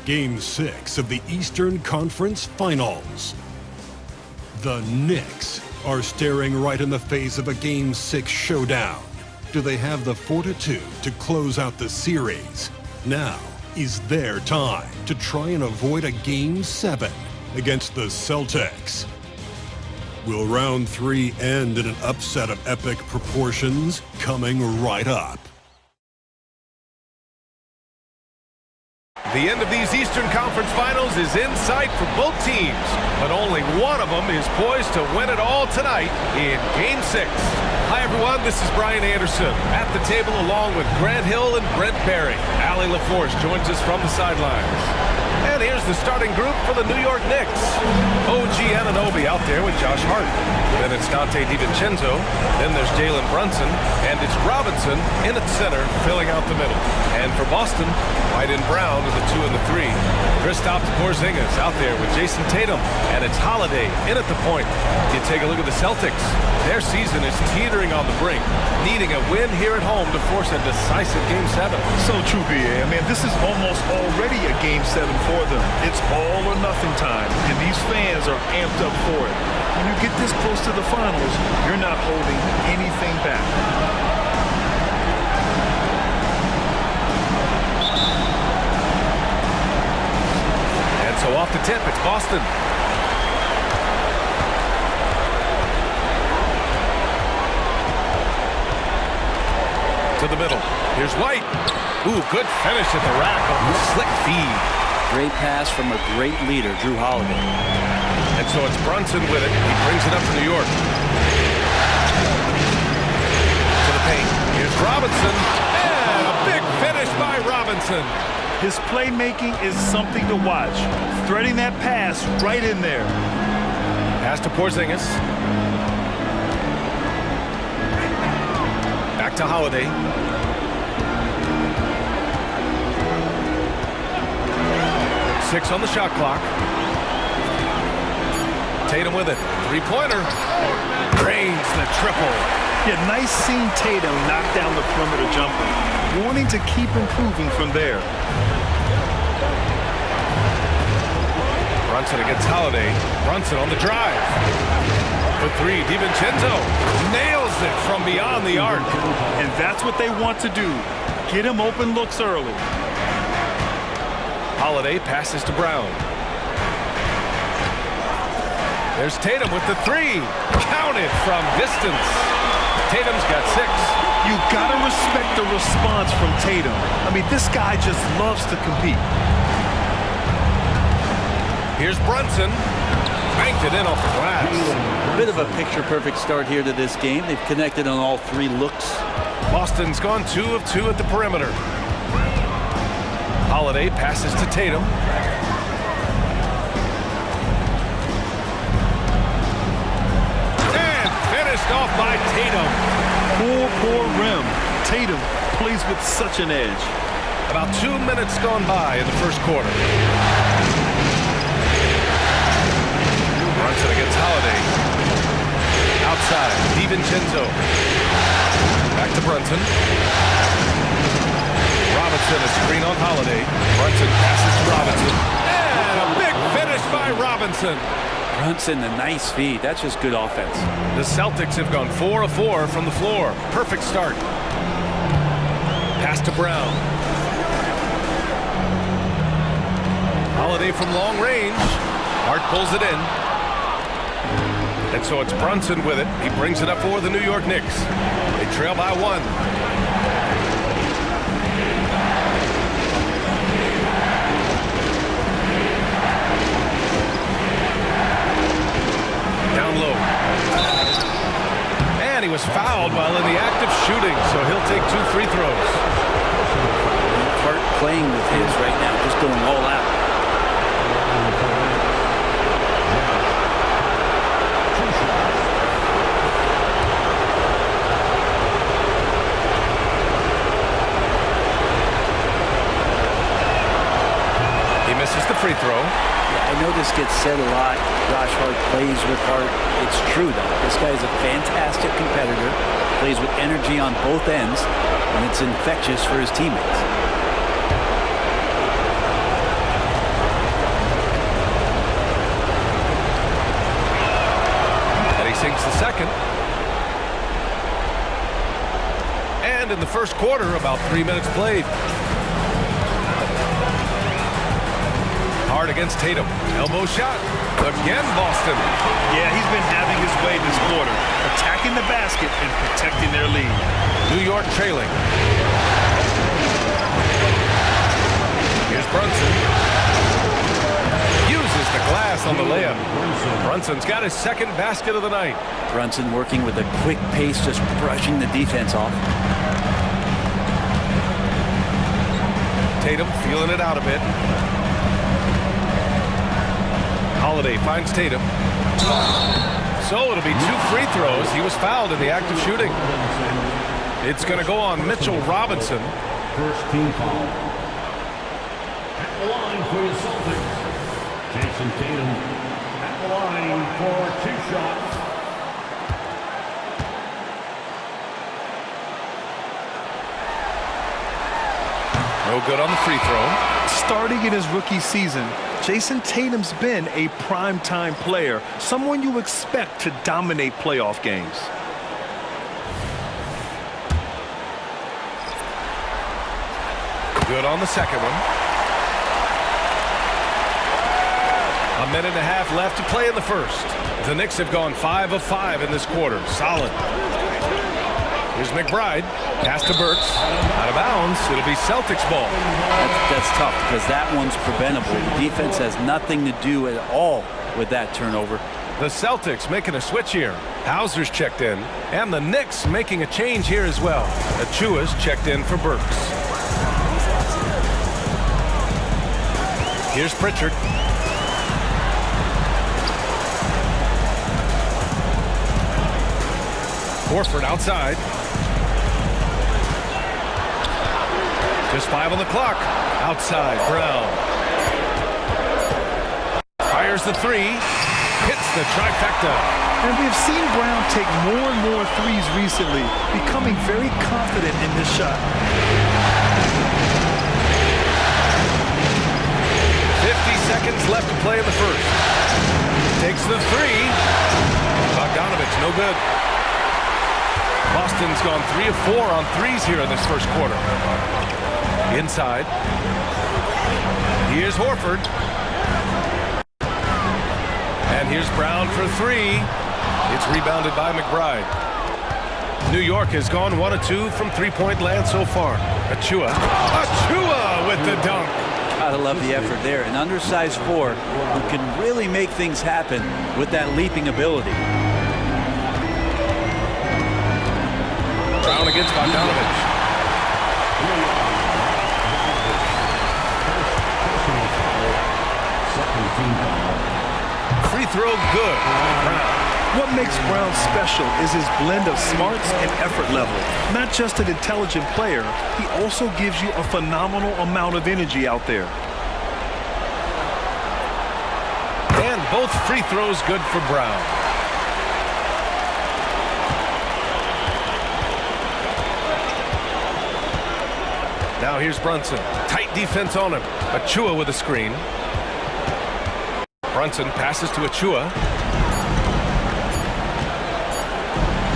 Game 6 of the Eastern Conference Finals. The Knicks are staring right in the face of a Game 6 showdown. Do they have the fortitude to close out the series? Now is their time to try and avoid a Game 7 against the Celtics. Will Round 3 end in an upset of epic proportions? Coming right up. The end of these Eastern Conference Finals is in sight for both teams, but only one of them is poised to win it all tonight in Game 6. Hi everyone, this is Brian Anderson at the table along with Grant Hill and Brent Barry. Allie LaForce joins us from the sidelines. And here's the starting group for the New York Knicks. OG Anunoby out there with Josh Hart. Then it's DiVincenzo. Then there's Jalen Brunson. And it's Robinson in at center, filling out the middle. And for Boston, White and Brown are the 2 and the 3. Kristaps Porzingis out there with Jason Tatum. And it's Holiday in at the point. You take a look at the Celtics. Their season is teetering on the brink, needing a win here at home to force a decisive Game 7. So true, B.A. I mean, this is almost already a Game 7 for them. It's all or nothing time, and these fans are amped up for it. When you get this close to the finals, you're not holding anything back. And so off the tip, it's Boston. To the middle. Here's White. Ooh, good finish at the rack on the slick feed. Great pass from a great leader, Drew Holiday. And so it's Brunson with it. He brings it up for New York. To the paint. Here's Robinson. And a big finish by Robinson. His playmaking is something to watch. Threading that pass right in there. Pass to Porzingis. Back to Holiday. Six on the shot clock. Tatum with it. Three-pointer. Drains the triple. Yeah, nice seeing Tatum knock down the perimeter jumper. Wanting to keep improving from there. Brunson against Holiday. Brunson on the drive. For three, DiVincenzo nails it from beyond the arc. And that's what they want to do. Get him open looks early. Holiday passes to Brown. There's Tatum with the three. Counted from distance. Tatum's got 6. You gotta respect the response from Tatum. I mean, this guy just loves to compete. Here's Brunson. Banked it in off the glass. A bit of a picture-perfect start here to this game. They've connected on all 3 looks. Boston's gone 2 of 2 at the perimeter. Holiday passes to Tatum. And finished off by Tatum. Poor rim. Tatum plays with such an edge. About 2 minutes gone by in the first quarter. Brunson against Holiday. Outside, DiVincenzo. Back to Brunson. Robinson, a screen on Holiday. Brunson passes to Robinson. And a big finish by Robinson. Brunson, a nice feed. That's just good offense. The Celtics have gone 4 of 4 from the floor. Perfect start. Pass to Brown. Holiday from long range. Hart pulls it in. And so it's Brunson with it. He brings it up for the New York Knicks. They trail by 1. Down low. And he was fouled while in the act of shooting, so he'll take 2 free throws. Hart playing with his right now, just going all out. free throw. I know this gets said a lot. Josh Hart plays with heart. It's true, though. This guy is a fantastic competitor, plays with energy on both ends, and it's infectious for his teammates. And he sinks the second. And in the first quarter, about 3 minutes played. Hard against Tatum. Elbow shot. Again, Boston. Yeah, he's been having his way this quarter, attacking the basket and protecting their lead. New York trailing. Here's Brunson. Uses the glass on the layup. Brunson's got his second basket of the night. Brunson working with a quick pace, just brushing the defense off. Tatum feeling it out a bit. Holiday finds Tatum. So it'll be 2 free throws. He was fouled in the act of shooting. It's going to go on Mitchell Robinson. First team foul. At the line for the Celtics, Jason Tatum. At the line for 2 shots. No good on the free throw. Starting in his rookie season, Jason Tatum's been a prime-time player, someone you expect to dominate playoff games. Good on the second one. 1.5 minutes left to play in the first. The Knicks have gone 5 of 5 in this quarter. Solid. Here's McBride. Pass to Burks. Out of bounds. It'll be Celtics ball. That's tough because that one's preventable. The defense has nothing to do at all with that turnover. The Celtics making a switch here. Hauser's checked in. And the Knicks making a change here as well. Achua's checked in for Burks. Here's Pritchard. Horford outside. Just 5 on the clock. Outside, Brown. Fires the 3. Hits the trifecta. And we've seen Brown take more and more threes recently, becoming very confident in his shot. 50 seconds left to play in the first. Takes the 3. Bogdanovich, no good. Boston's gone 3 of 4 on threes here in this first quarter. Inside. Here's Horford. And here's Brown for 3. It's rebounded by McBride. New York has gone 1 of 2 from three-point land so far. Achua. Achua with the dunk. Gotta love the effort there. An undersized 4 who can really make things happen with that leaping ability. Brown against Bogdanovich. Free throw good. Brown. What makes Brown special is his blend of smarts and effort level. Not just an intelligent player, he also gives you a phenomenal amount of energy out there. And both free throws good for Brown. Now here's Brunson. Tight defense on him. Achua with a screen. Brunson passes to Achua.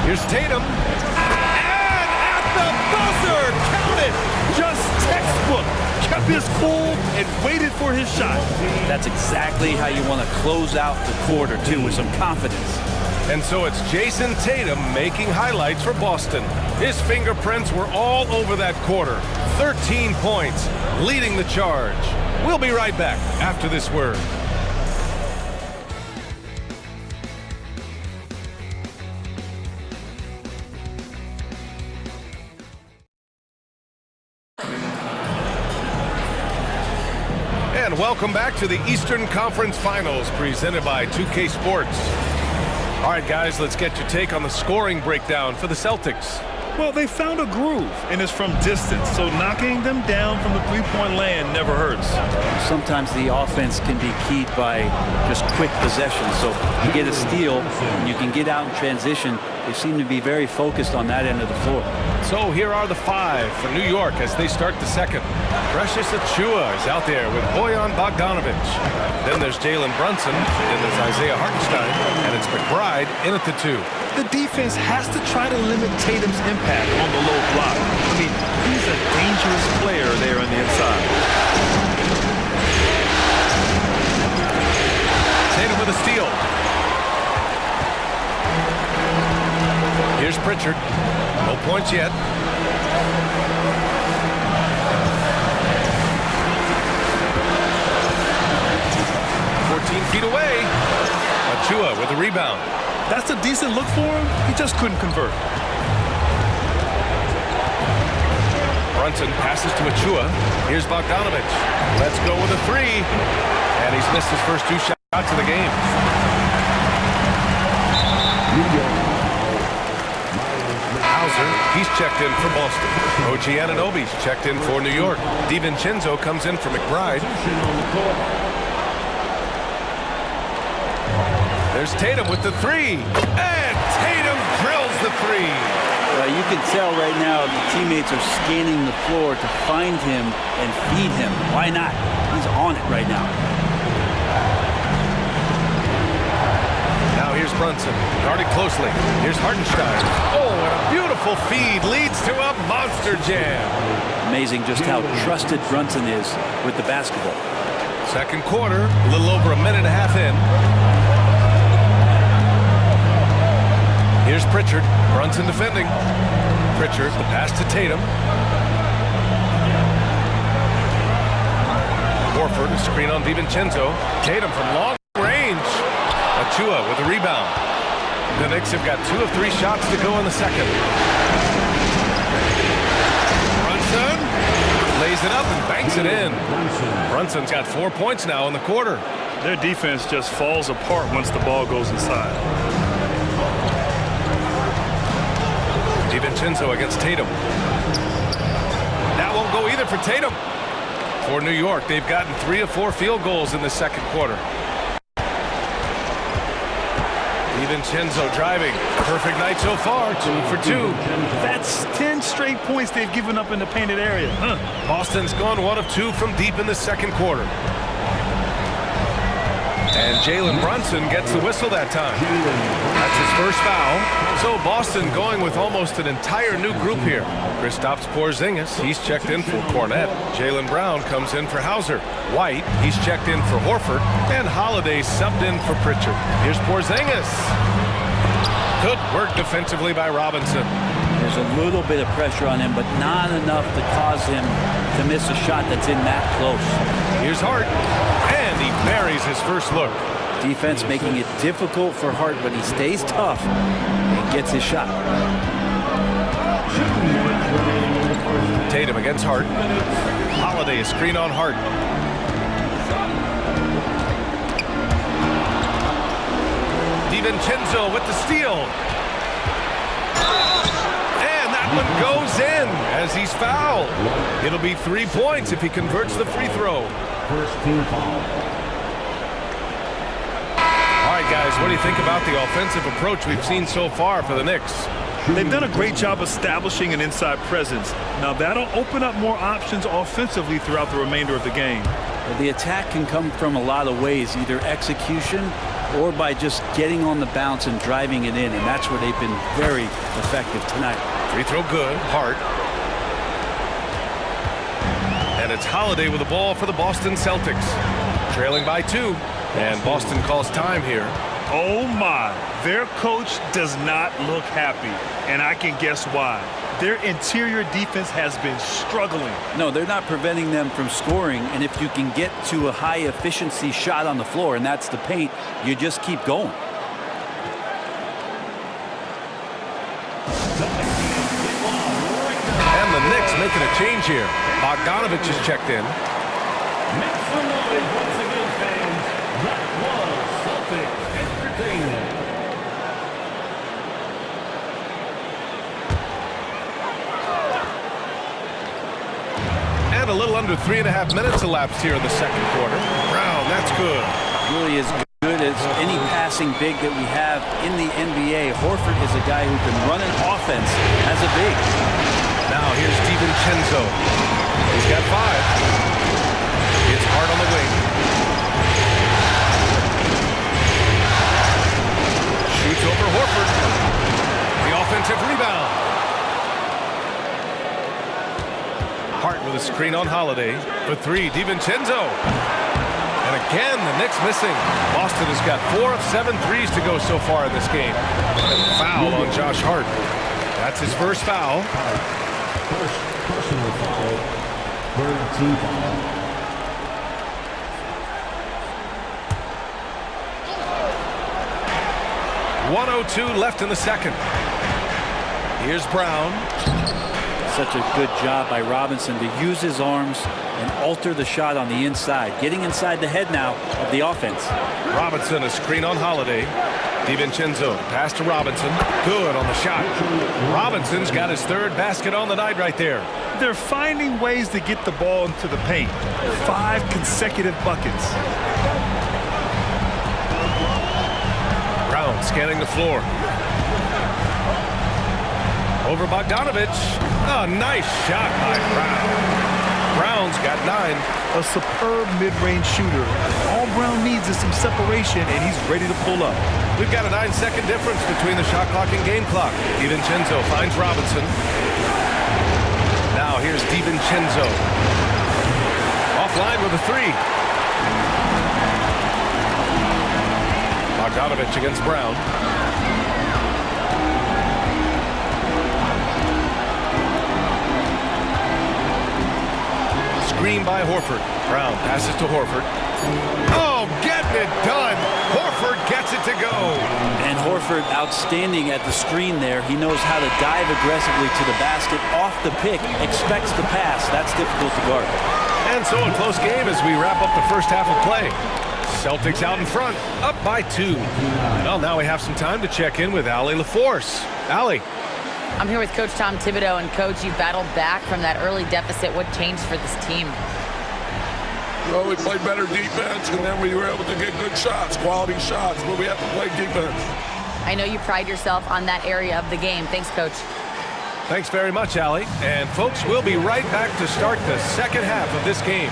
Here's Tatum. And at the buzzer! Count it! Just textbook. Kept his cool and waited for his shot. That's exactly how you want to close out the quarter, too, with some confidence. And so it's Jason Tatum making highlights for Boston. His fingerprints were all over that quarter. 13 points, leading the charge. We'll be right back after this word. And welcome back to the Eastern Conference Finals presented by 2K Sports. All right, guys, let's get your take on the scoring breakdown for the Celtics. Well, they found a groove, and it's from distance, so knocking them down from the three-point land never hurts. Sometimes the offense can be keyed by just quick possession. So you get a steal, and you can get out in transition. They seem to be very focused on that end of the floor. So here are the 5 for New York as they start the second. Precious Achiuwa is out there with Bojan Bogdanovic. Then there's Jalen Brunson, then there's Isaiah Hartenstein, and it's McBride in at the 2. The defense has to try to limit Tatum's impact on the low block. I mean, he's a dangerous player there on the inside. Tatum with a steal. Here's Pritchard. No points yet. Feet away. Achiuwa with a rebound. That's a decent look for him. He just couldn't convert. Brunson passes to Achiuwa. Here's Bogdanovic. Let's go with a 3. And he's missed his first 2 shots of the game. Hauser, he's checked in for Boston. OG Anunoby's checked in for New York. DiVincenzo comes in for McBride. There's Tatum with the 3. And Tatum drills the 3. You can tell right now the teammates are scanning the floor to find him and feed him. Why not? He's on it right now. Now here's Brunson, guarded closely. Here's Hartenstein. Oh, and a beautiful feed leads to a monster jam. Amazing just how trusted Brunson is with the basketball. Second quarter, a little over a minute and a half in. Here's Pritchard. Brunson defending. Pritchard, the pass to Tatum. Horford, a screen on DiVincenzo. Tatum from long range. Achiuwa with a rebound. The Knicks have got 2 of 3 shots to go in the second. Brunson lays it up and banks it in. Brunson's got 4 points now in the quarter. Their defense just falls apart once the ball goes inside. DiVincenzo against Tatum. That won't go either for Tatum. For New York, they've gotten 3 of 4 field goals in the second quarter. DiVincenzo driving. Perfect night so far, 2 for 2. That's 10 straight points they've given up in the painted area. Boston's gone 1 of 2 from deep in the second quarter. And Jalen Brunson gets the whistle that time. That's his first foul. So Boston going with almost an entire new group here. Kristaps Porzingis, he's checked in for Cornette. Jaylen Brown comes in for Hauser. White, he's checked in for Horford. And Holiday subbed in for Pritchard. Here's Porzingis. Good work defensively by Robinson. There's a little bit of pressure on him, but not enough to cause him to miss a shot that's in that close. Here's Hart. And he buries his first look. Defense making it difficult for Hart, but he stays tough and gets his shot. Tatum against Hart. Holiday, a screen on Hart. DiVincenzo with the steal. And that one goes in as he's fouled. It'll be 3 points if he converts the free throw. First team foul. All right, guys, what do you think about the offensive approach we've seen so far for the Knicks? They've done a great job establishing an inside presence. Now that'll open up more options offensively throughout the remainder of the game. The attack can come from a lot of ways, either execution or by just getting on the bounce and driving it in, and that's where they've been very effective tonight. Free throw good, Hart. And it's Holiday with the ball for the Boston Celtics. Trailing by 2, and Boston calls time here. Oh my, their coach does not look happy, and I can guess why. Their interior defense has been struggling. No, they're not preventing them from scoring, and if you can get to a high-efficiency shot on the floor, and that's the paint, you just keep going. And the Knicks making a change here. Bogdanovic is checked in. Make some noise once again, fans. That was Celtics Entertainment. a little under 3.5 minutes elapsed here in the second quarter. Brown, that's good. Really as good as any passing big that we have in the NBA. Horford is a guy who can run an offense as a big. Now here's DiVincenzo. He's got 5. It's hard on the wing. Shoots over Horford. The offensive rebound. Hart with a screen on Holiday. For 3, DiVincenzo. And again, the Knicks missing. Boston has got 4 of 7 threes to go so far in this game. And foul on Josh Hart. That's his first foul. First personal foul. Third team foul. .102 left in the second. Here's Brown. Such a good job by Robinson to use his arms and alter the shot on the inside. Getting inside the head now of the offense. Robinson, a screen on Holiday. DiVincenzo, pass to Robinson. Good on the shot. Robinson's got his 3rd basket on the night right there. They're finding ways to get the ball into the paint. 5 consecutive buckets. Brown scanning the floor. Over Bogdanovich. Oh, nice shot by Brown. Brown's got 9. A superb mid-range shooter. All Brown needs is some separation, and he's ready to pull up. We've got a 9-second difference between the shot clock and game clock. DiVincenzo finds Robinson. Now here's DiVincenzo. Offline with a 3. Bogdanovich against Brown. Screen by Horford. Brown passes to Horford. Oh, getting it done. Horford gets it to go. And Horford outstanding at the screen there. He knows how to dive aggressively to the basket off the pick, expects the pass. That's difficult to guard. And so a close game as we wrap up the first half of play. Celtics out in front, up by 2. Well, now we have some time to check in with Allie LaForce. Allie. I'm here with Coach Tom Thibodeau, and Coach, you battled back from that early deficit. What changed for this team? Well, we played better defense, and then we were able to get good shots, quality shots, but we have to play defense. I know you pride yourself on that area of the game. Thanks, Coach. Thanks very much, Allie. And, folks, we'll be right back to start the second half of this game.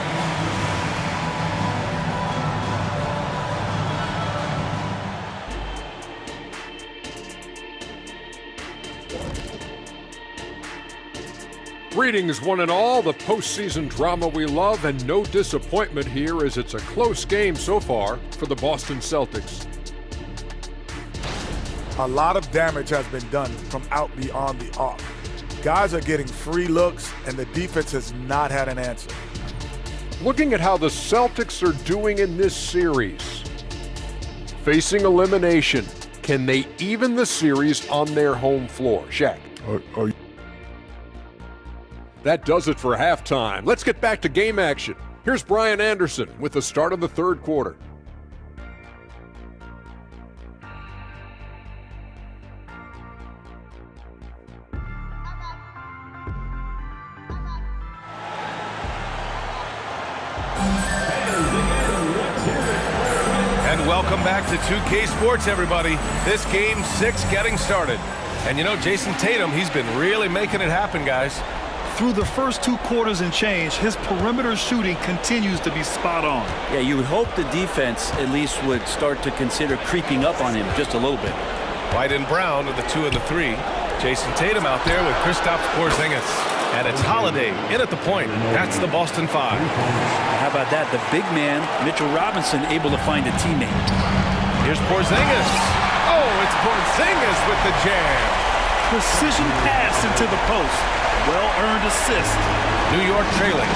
Greetings, one and all. The postseason drama we love, and no disappointment here as it's a close game so far for the Boston Celtics. A lot of damage has been done from out beyond the arc. Guys are getting free looks, and the defense has not had an answer. Looking at how the Celtics are doing in this series, facing elimination, can they even the series on their home floor? Shaq. That does it for halftime. Let's get back to game action. Here's Brian Anderson with the start of the third quarter. And welcome back to 2K Sports, everybody. This game 6 getting started. And you know, Jason Tatum, he's been really making it happen, guys. Through the first 2 quarters and change, his perimeter shooting continues to be spot on. Yeah, you would hope the defense at least would start to consider creeping up on him just a little bit. White and Brown with the 2 and the 3. Jason Tatum out there with Kristaps Porzingis. And it's Holiday in at the point. That's the Boston 5. How about that? The big man, Mitchell Robinson, able to find a teammate. Here's Porzingis. Oh, it's Porzingis with the jam. Precision pass into the post. Well-earned assist. New York trailing.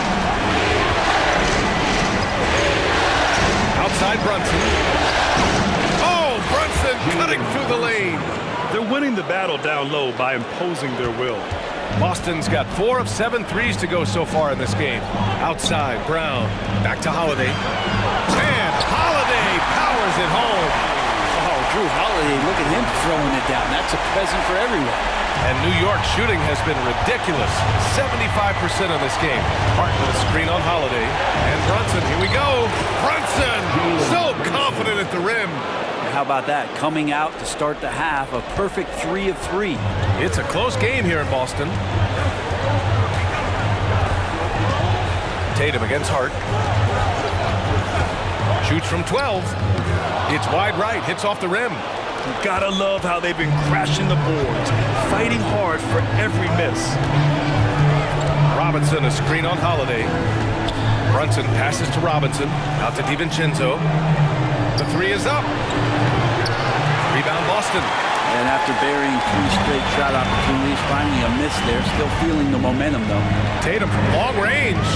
Outside Brunson. Oh, Brunson cutting through the lane. They're winning the battle down low by imposing their will. Boston's got 4 of 7 threes to go so far in this game. Outside, Brown. Back to Holiday. And Holiday powers it home. Oh, Drew Holiday, look at him throwing it down. That's a present for everyone. And New York's shooting has been ridiculous. 75% in this game. Hart with a screen on Holiday. And Brunson, here we go. Brunson, so confident at the rim. How about that? Coming out to start the half, a perfect 3 of 3. It's a close game here in Boston. Tatum against Hart. Shoots from 12. It's wide right, hits off the rim. You gotta love how they've been crashing the boards, fighting hard for every miss. Robinson, a screen on Holiday. Brunson passes to Robinson, out to DiVincenzo. The 3 is up. Rebound Boston. And after burying 3 straight shot opportunities, finally a miss there. Still feeling the momentum, though. Tatum from long range.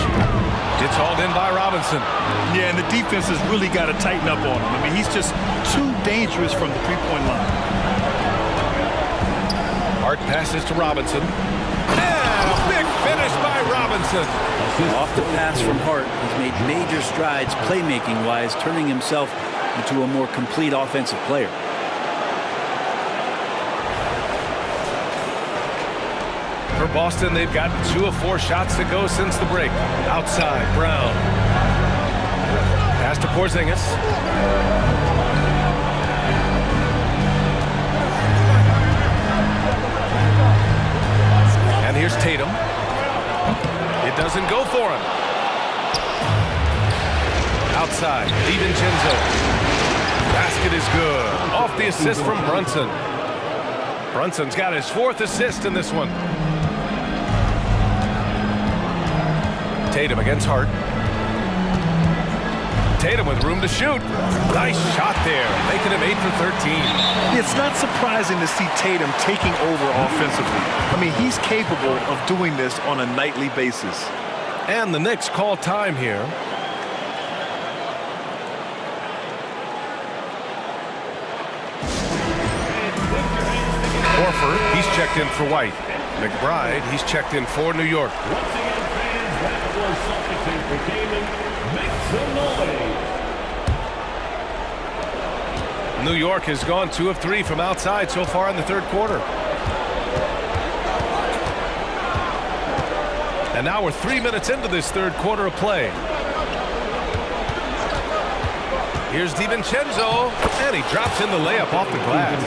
It's hauled in by Robinson. Yeah, and the defense has really got to tighten up on him. I mean, he's just too dangerous from the three-point line. Hart passes to Robinson. And a big finish by Robinson. Off the pass from Hart, he's made major strides playmaking-wise, turning himself into a more complete offensive player. For Boston, they've gotten 2 of 4 shots to go since the break. Outside, Brown. Pass to Porzingis. And here's Tatum. It doesn't go for him. Outside, DiVincenzo. Basket is good. Off the assist from Brunson. Brunson's got his 4th assist in this one. Tatum against Hart. Tatum with room to shoot. Nice shot there, making him 8 for 13. It's not surprising to see Tatum taking over offensively. I mean, he's capable of doing this on a nightly basis. And the Knicks call time here. Horford, he's checked in for White. McBride, he's checked in for New York. New York has gone 2 of 3 from outside so far in the 3rd quarter. And now we're 3 minutes into this 3rd quarter of play. Here's DiVincenzo, and he drops in the layup off the glass.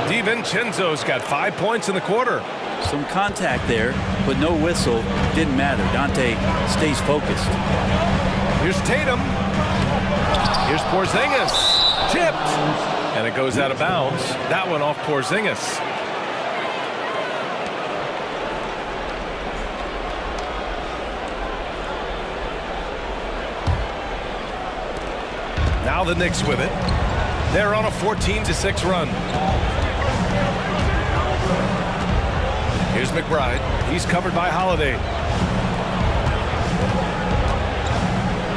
DiVincenzo's got 5 points in the quarter. Some contact there, but no whistle. Didn't matter. Dante stays focused. Here's Tatum. Here's Porzingis. Tipped. And it goes out of bounds. That one off Porzingis. Now the Knicks with it. They're on a 14-6 run. Here's McBride. He's covered by Holiday.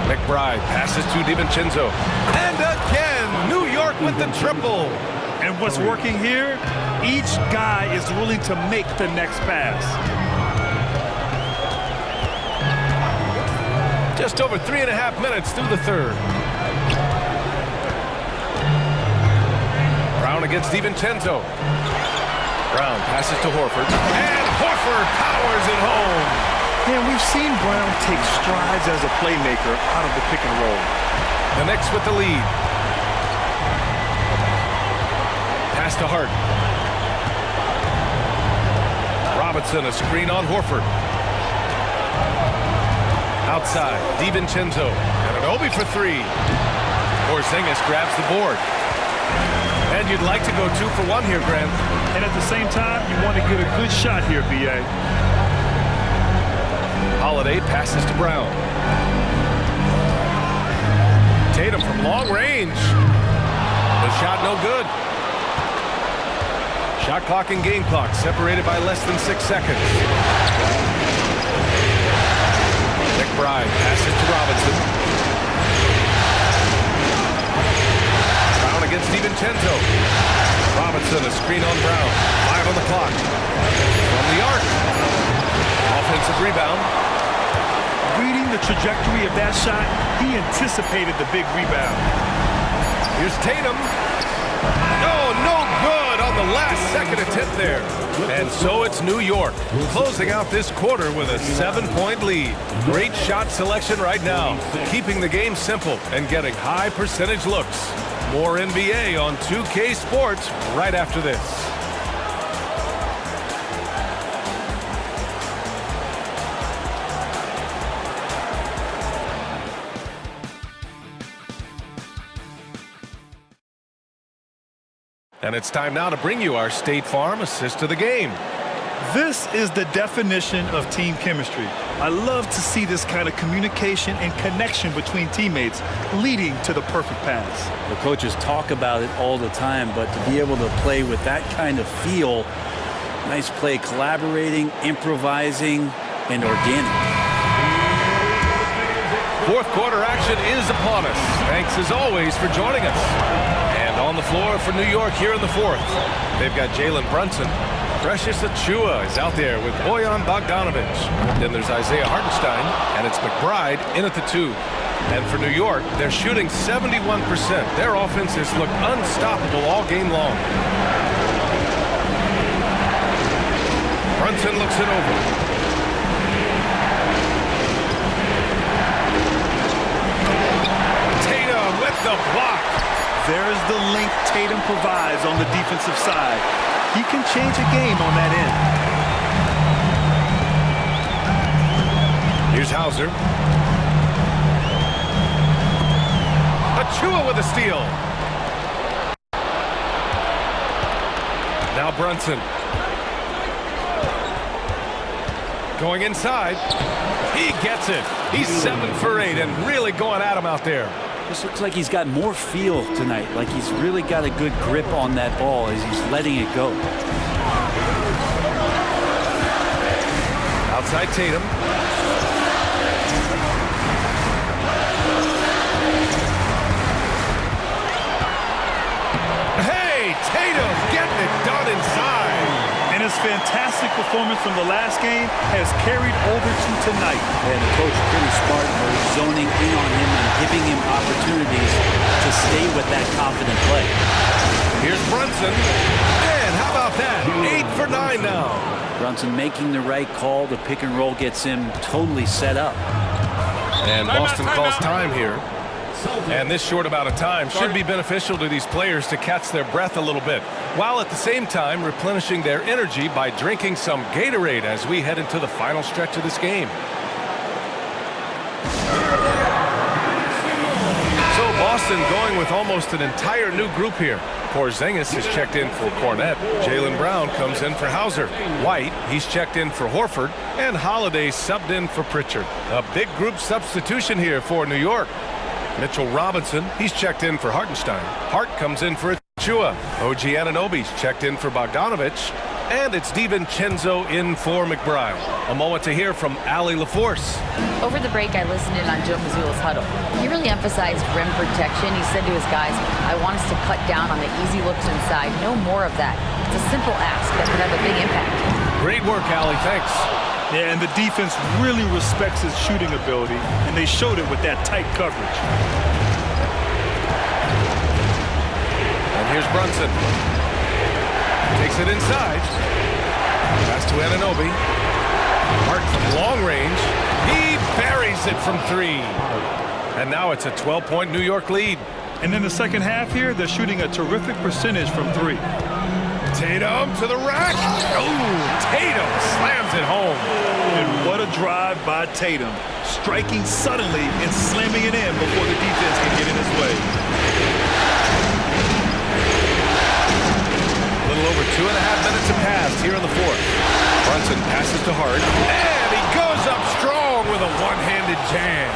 McBride passes to DiVincenzo. And again, New York with the triple. And what's working here? Each guy is willing to make the next pass. Just over 3.5 minutes through the 3rd. Brown against DiVincenzo. Brown passes to Horford. And Horford powers it home. Man, we've seen Brown take strides as a playmaker out of the pick and roll. The Knicks with the lead. Pass to Hart. Robinson, a screen on Horford. Outside, DiVincenzo. And an Obi for 3. Porzingis grabs the board. And you'd like to go 2 for 1 here, Grant. And at the same time, you want to get a good shot here, B.A. Holiday passes to Brown. Tatum from long range. The shot no good. Shot clock and game clock separated by less than 6 seconds. McBride passes to Robinson. Brown against DiVincenzo. Robinson, a screen on Brown. 5 on the clock. From the arc. Offensive rebound. Reading the trajectory of that shot, he anticipated the big rebound. Here's Tatum. Oh, no good on the last-second attempt there. And so it's New York, closing out this quarter with a 7-point lead. Great shot selection right now, keeping the game simple and getting high-percentage looks. More NBA on 2K Sports right after this. And it's time now to bring you our State Farm assist of the game. This is the definition of team chemistry. I love to see this kind of communication and connection between teammates leading to the perfect pass. The coaches talk about it all the time, but to be able to play with that kind of feel, nice play, collaborating, improvising, and organic. Fourth quarter action is upon us. Thanks as always for joining us. And on the floor for New York here in the fourth, they've got Jalen Brunson. Precious Achiuwa is out there with Bojan Bogdanovic. Then there's Isaiah Hartenstein, and it's McBride in at the 2. And for New York, they're shooting 71%. Their offense has looked unstoppable all game long. Brunson looks it over. Tatum with the block. There's the link Tatum provides on the defensive side. He can change a game on that end. Here's Hauser. Achiuwa with a steal. Now Brunson. Going inside. He gets it. He's 7 for 8 and really going at him out there. This looks like he's got more feel tonight, like he's really got a good grip on that ball as he's letting it go. Outside Tatum. Hey, Tatum getting it done inside. And his fantastic performance from the last game has carried over to tonight. And the coach pretty smart for zoning in on him and giving him opportunities to stay with that confident play. Here's Brunson. And how about that? 8 for 9 now. Brunson making the right call. The pick and roll gets him totally set up. And Boston calls time here. And this short amount of time should be beneficial to these players to catch their breath a little bit, while at the same time replenishing their energy by drinking some Gatorade as we head into the final stretch of this game. So Boston going with almost an entire new group here. Porzingis is checked in for Cornette. Jaylen Brown comes in for Hauser. White, he's checked in for Horford. And Holiday subbed in for Pritchard. A big group substitution here for New York. Mitchell Robinson, he's checked in for Hartenstein. Hart comes in for Achiuwa. OG Anunoby's checked in for Bogdanovic. And it's DiVincenzo in for McBride. A moment to hear from Allie LaForce. Over the break, I listened in on Joe Mazzulla's huddle. He really emphasized rim protection. He said to his guys, I want us to cut down on the easy looks inside. No more of that. It's a simple ask that could have a big impact. Great work, Allie. Thanks. Yeah, and the defense really respects his shooting ability, and they showed it with that tight coverage. And here's Brunson. Takes it inside. Pass to Anunoby. Hart from long range. He buries it from 3. And now it's a 12-point New York lead. And in the second half here, they're shooting a terrific percentage from 3. Tatum to the rack. Oh, Tatum slams it home. And what a drive by Tatum. Striking suddenly and slamming it in before the defense can get in his way. A little over 2.5 minutes have passed here in the fourth. Brunson passes to Hart. And he goes up strong with a one-handed jam.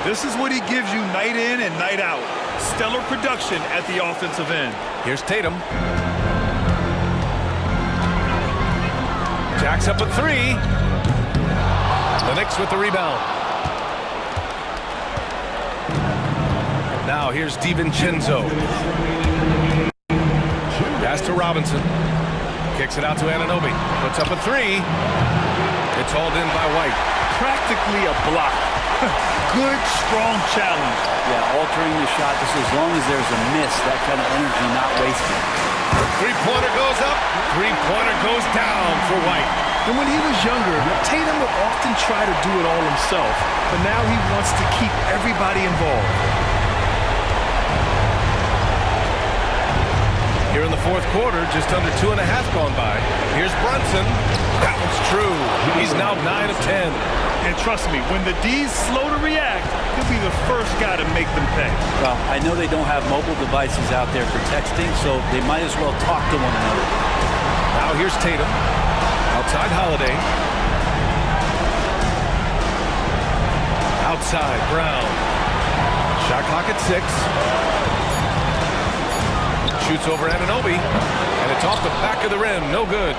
This is what he gives you night in and night out. Stellar production at the offensive end. Here's Tatum. Jacks up a 3. The Knicks with the rebound. Now here's DiVincenzo. Pass to Robinson. Kicks it out to Anunoby. Puts up a 3. It's hauled in by White. Practically a block. Good, strong challenge. Yeah, altering the shot just as long as there's a miss, that kind of energy not wasted. Three-pointer goes up, three-pointer goes down for White. And when he was younger, Tatum would often try to do it all himself, but now he wants to keep everybody involved. Here in the fourth quarter, just under 2.5 gone by. Here's Brunson. That one's true. He's now 9 of 10. And trust me, when the D's slow to react, he'll be the first guy to make them pay. Well, I know they don't have mobile devices out there for texting, so they might as well talk to one another. Now here's Tatum. Outside Holiday. Outside Brown. Shot clock at 6. Shoots over Anunoby, and it's off the back of the rim. No good.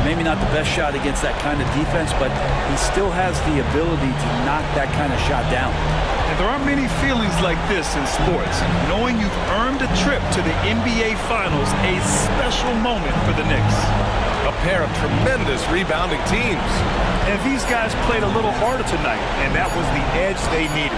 Maybe not the best shot against that kind of defense, but he still has the ability to knock that kind of shot down. And there aren't many feelings like this in sports. Knowing you've earned a trip to the NBA Finals, a special moment for the Knicks. A pair of tremendous rebounding teams. And these guys played a little harder tonight, and that was the edge they needed.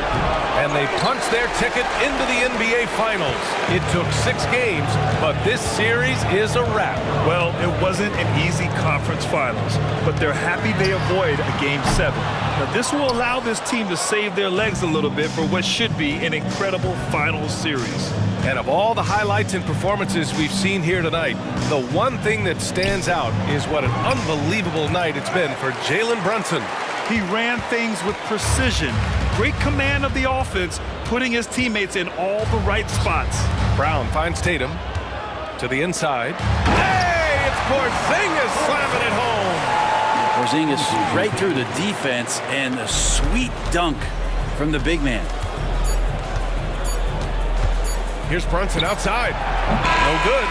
And they punched their ticket into the NBA Finals. It took 6 games, but this series is a wrap. Well, it wasn't an easy conference finals, but they're happy they avoided a Game 7. Now, this will allow this team to save their legs a little bit for what should be an incredible finals series. And of all the highlights and performances we've seen here tonight, the one thing that stands out is what an unbelievable night it's been for Jalen Brunson. He ran things with precision, great command of the offense, putting his teammates in all the right spots. Brown finds Tatum to the inside. Hey, it's Porzingis slamming it home. Porzingis right through the defense, and a sweet dunk from the big man. Here's Brunson outside. No good.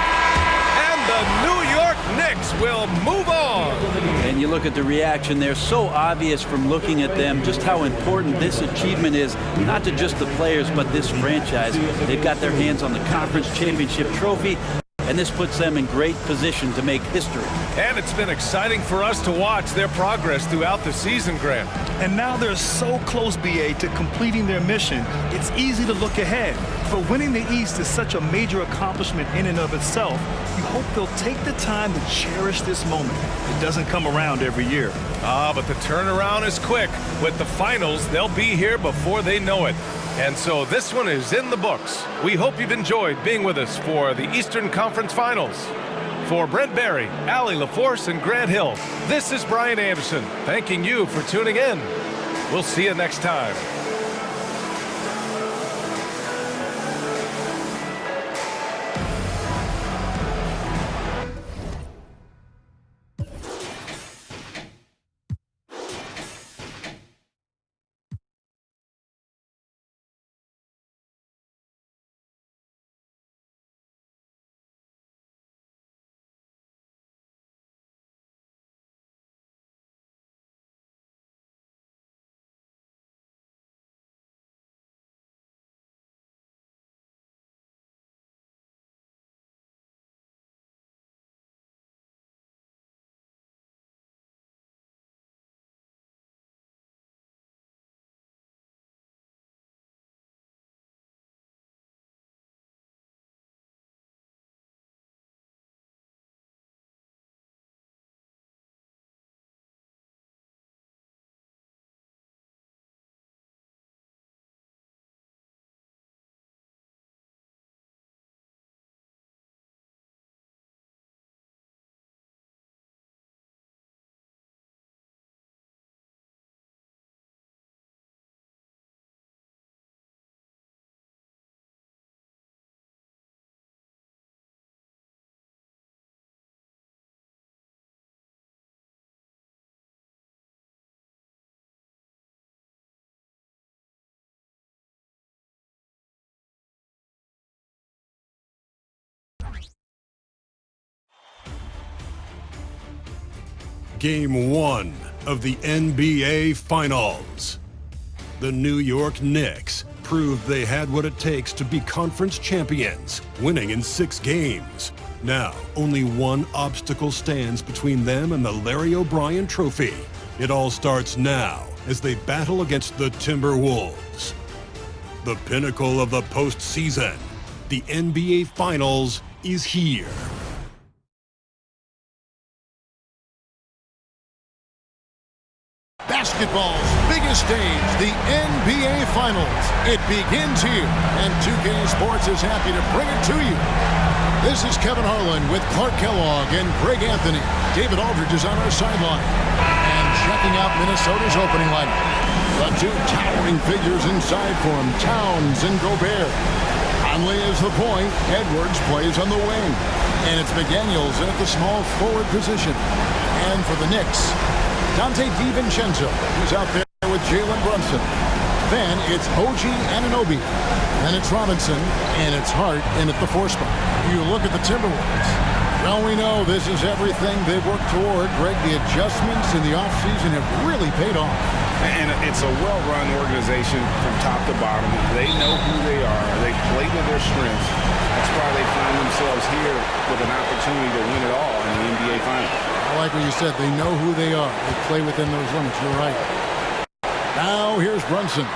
And the New York Knicks will move on. And you look at the reaction there, so obvious from looking at them just how important this achievement is, not to just the players, but this franchise. They've got their hands on the conference championship trophy, and this puts them in great position to make history. And it's been exciting for us to watch their progress throughout the season, Grant. And now they're so close, BA, to completing their mission, it's easy to look ahead. But winning the East is such a major accomplishment in and of itself. You hope they'll take the time to cherish this moment. It doesn't come around every year. But the turnaround is quick. With the finals, they'll be here before they know it. And so this one is in the books. We hope you've enjoyed being with us for the Eastern Conference Finals. For Brent Barry, Allie LaForce, and Grant Hill, this is Brian Anderson, thanking you for tuning in. We'll see you next time. Game 1 of the NBA Finals. The New York Knicks proved they had what it takes to be conference champions, winning in 6 games. Now, only one obstacle stands between them and the Larry O'Brien Trophy. It all starts now as they battle against the Timberwolves. The pinnacle of the postseason, the NBA Finals, is here. Basketball's biggest stage, the NBA Finals. It begins here, and 2K Sports is happy to bring it to you. This is Kevin Harlan with Clark Kellogg and Greg Anthony. David Aldridge is on our sideline. And checking out Minnesota's opening lineup. The two towering figures inside for him, Towns and Gobert. Conley is the point. Edwards plays on the wing. And it's McDaniels at the small forward position. And for the Knicks, DiVincenzo, who's out there with Jalen Brunson. Then it's OG Anunoby. Then it's Robinson, and it's Hart in at the 4 spot. You look at the Timberwolves. Well, we know this is everything they've worked toward. Greg, the adjustments in the offseason have really paid off. And it's a well-run organization from top to bottom. They know who they are. They play to their strengths. That's why they find themselves here with an opportunity to win it all in the NBA Finals. I like what you said. They know who they are. They play within those limits. You're right. Now here's Brunson.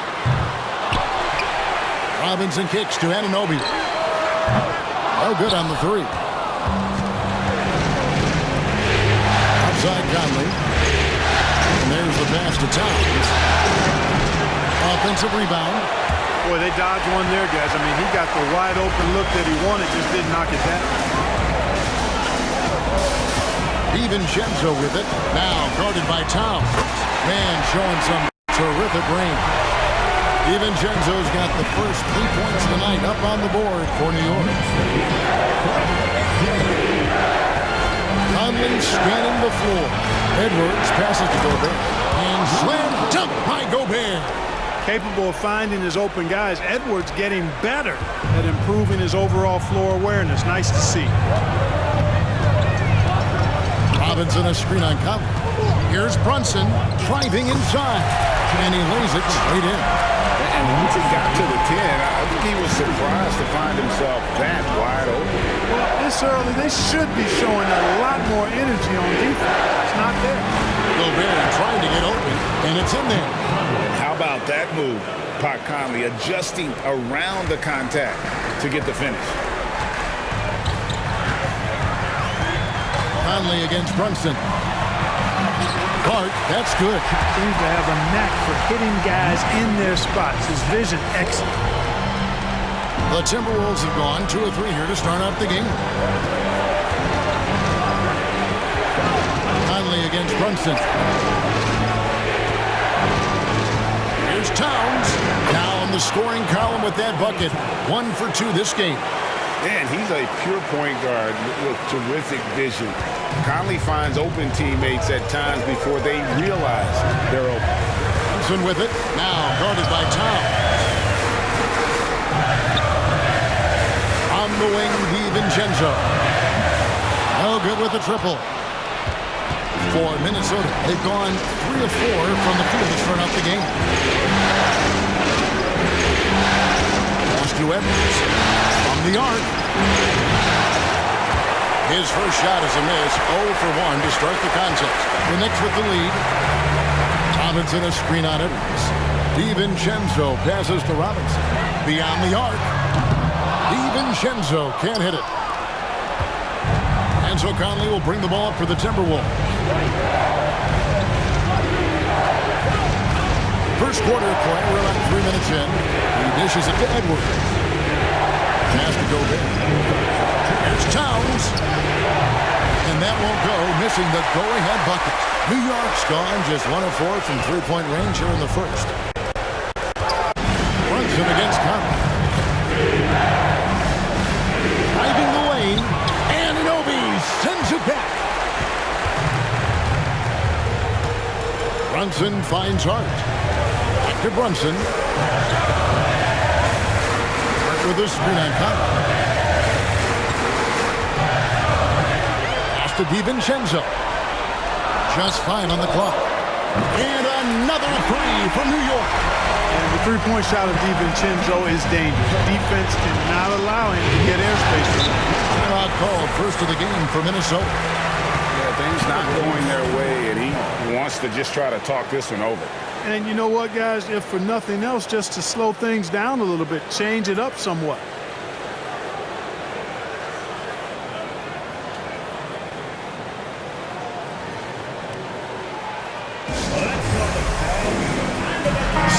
Robinson kicks to Anunoby. Oh, good on the 3. Outside Conley. And there's the pass to Towns. Offensive rebound. Boy, they dodged one there, guys. I mean, he got the wide open look that he wanted, just didn't knock it down. DiVincenzo with it. Now guarded by Towns. Man showing some terrific range. DiVincenzo's got the first 3 points tonight up on the board for New York. Conley scanning the floor. Edwards passes to Gobert. And slam dunk by Gobert. Capable of finding his open guys. Edwards getting better at improving his overall floor awareness. Nice to see. Robinson a screen on Conley. Here's Brunson driving inside. And he lays it straight in. And once he got to the 10, I think he was surprised to find himself that wide open. Well, this early, they should be showing a lot more energy on defense. It's not there. Gobert trying to get open, and it's in there. How about that move? Pat Conley adjusting around the contact to get the finish. Conley against Brunson. Hart, that's good. Seems to have a knack for hitting guys in their spots. His vision, excellent. The Timberwolves have gone 2 or 3 here to start out the game. Conley against Brunson. Here's Towns. Now in the scoring column with that bucket. 1 for 2 this game. Man, he's a pure point guard with terrific vision. Conley finds open teammates at times before they realize they're open. Brunson with it. Now guarded by Towns. On the wing, DiVincenzo. Oh, good with the triple. For Minnesota, they've gone 3 of 4 from the field to start out the game. Pass to Evans. From the arc. His first shot is a miss. 0 for 1 to start the contest. The Knicks with the lead. Robinson a screen on Evans. DiVincenzo passes to Robinson. Beyond the arc. DiVincenzo can't hit it. And so Conley will bring the ball up for the Timberwolves. First quarter of play. We're about 3 minutes in. He dishes it to Edwards. Pass to Gobert. Here's Towns. And that won't go, missing the go-ahead bucket. New York's gone just 1 of 4 from 3-point range here in the first. Brunson against Conley. Driving the lane. Anunoby sends it back. Brunson finds Hart. Back to Brunson. With a screen on Conley. Pass to DiVincenzo. Just fine on the clock. And another 3 from New York. And the 3-point shot of DiVincenzo is dangerous. Defense cannot allow him to get airspace. Timeout called, first of the game for Minnesota. Yeah, things not going their way, and he wants to just try to talk this one over. And you know what, guys? If for nothing else, just to slow things down a little bit, change it up somewhat.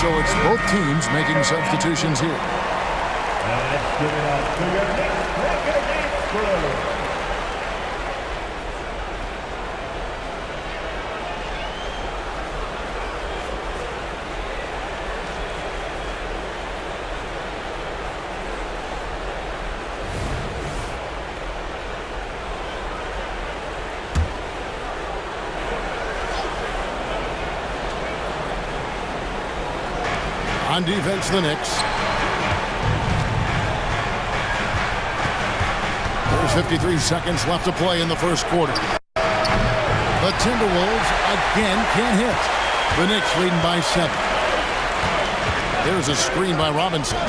So it's both teams making substitutions here. Let's give it up to your next crew. On defense, the Knicks. There's 53 seconds left to play in the first quarter. The Timberwolves again can't hit. The Knicks leading by 7. There's a screen by Robinson.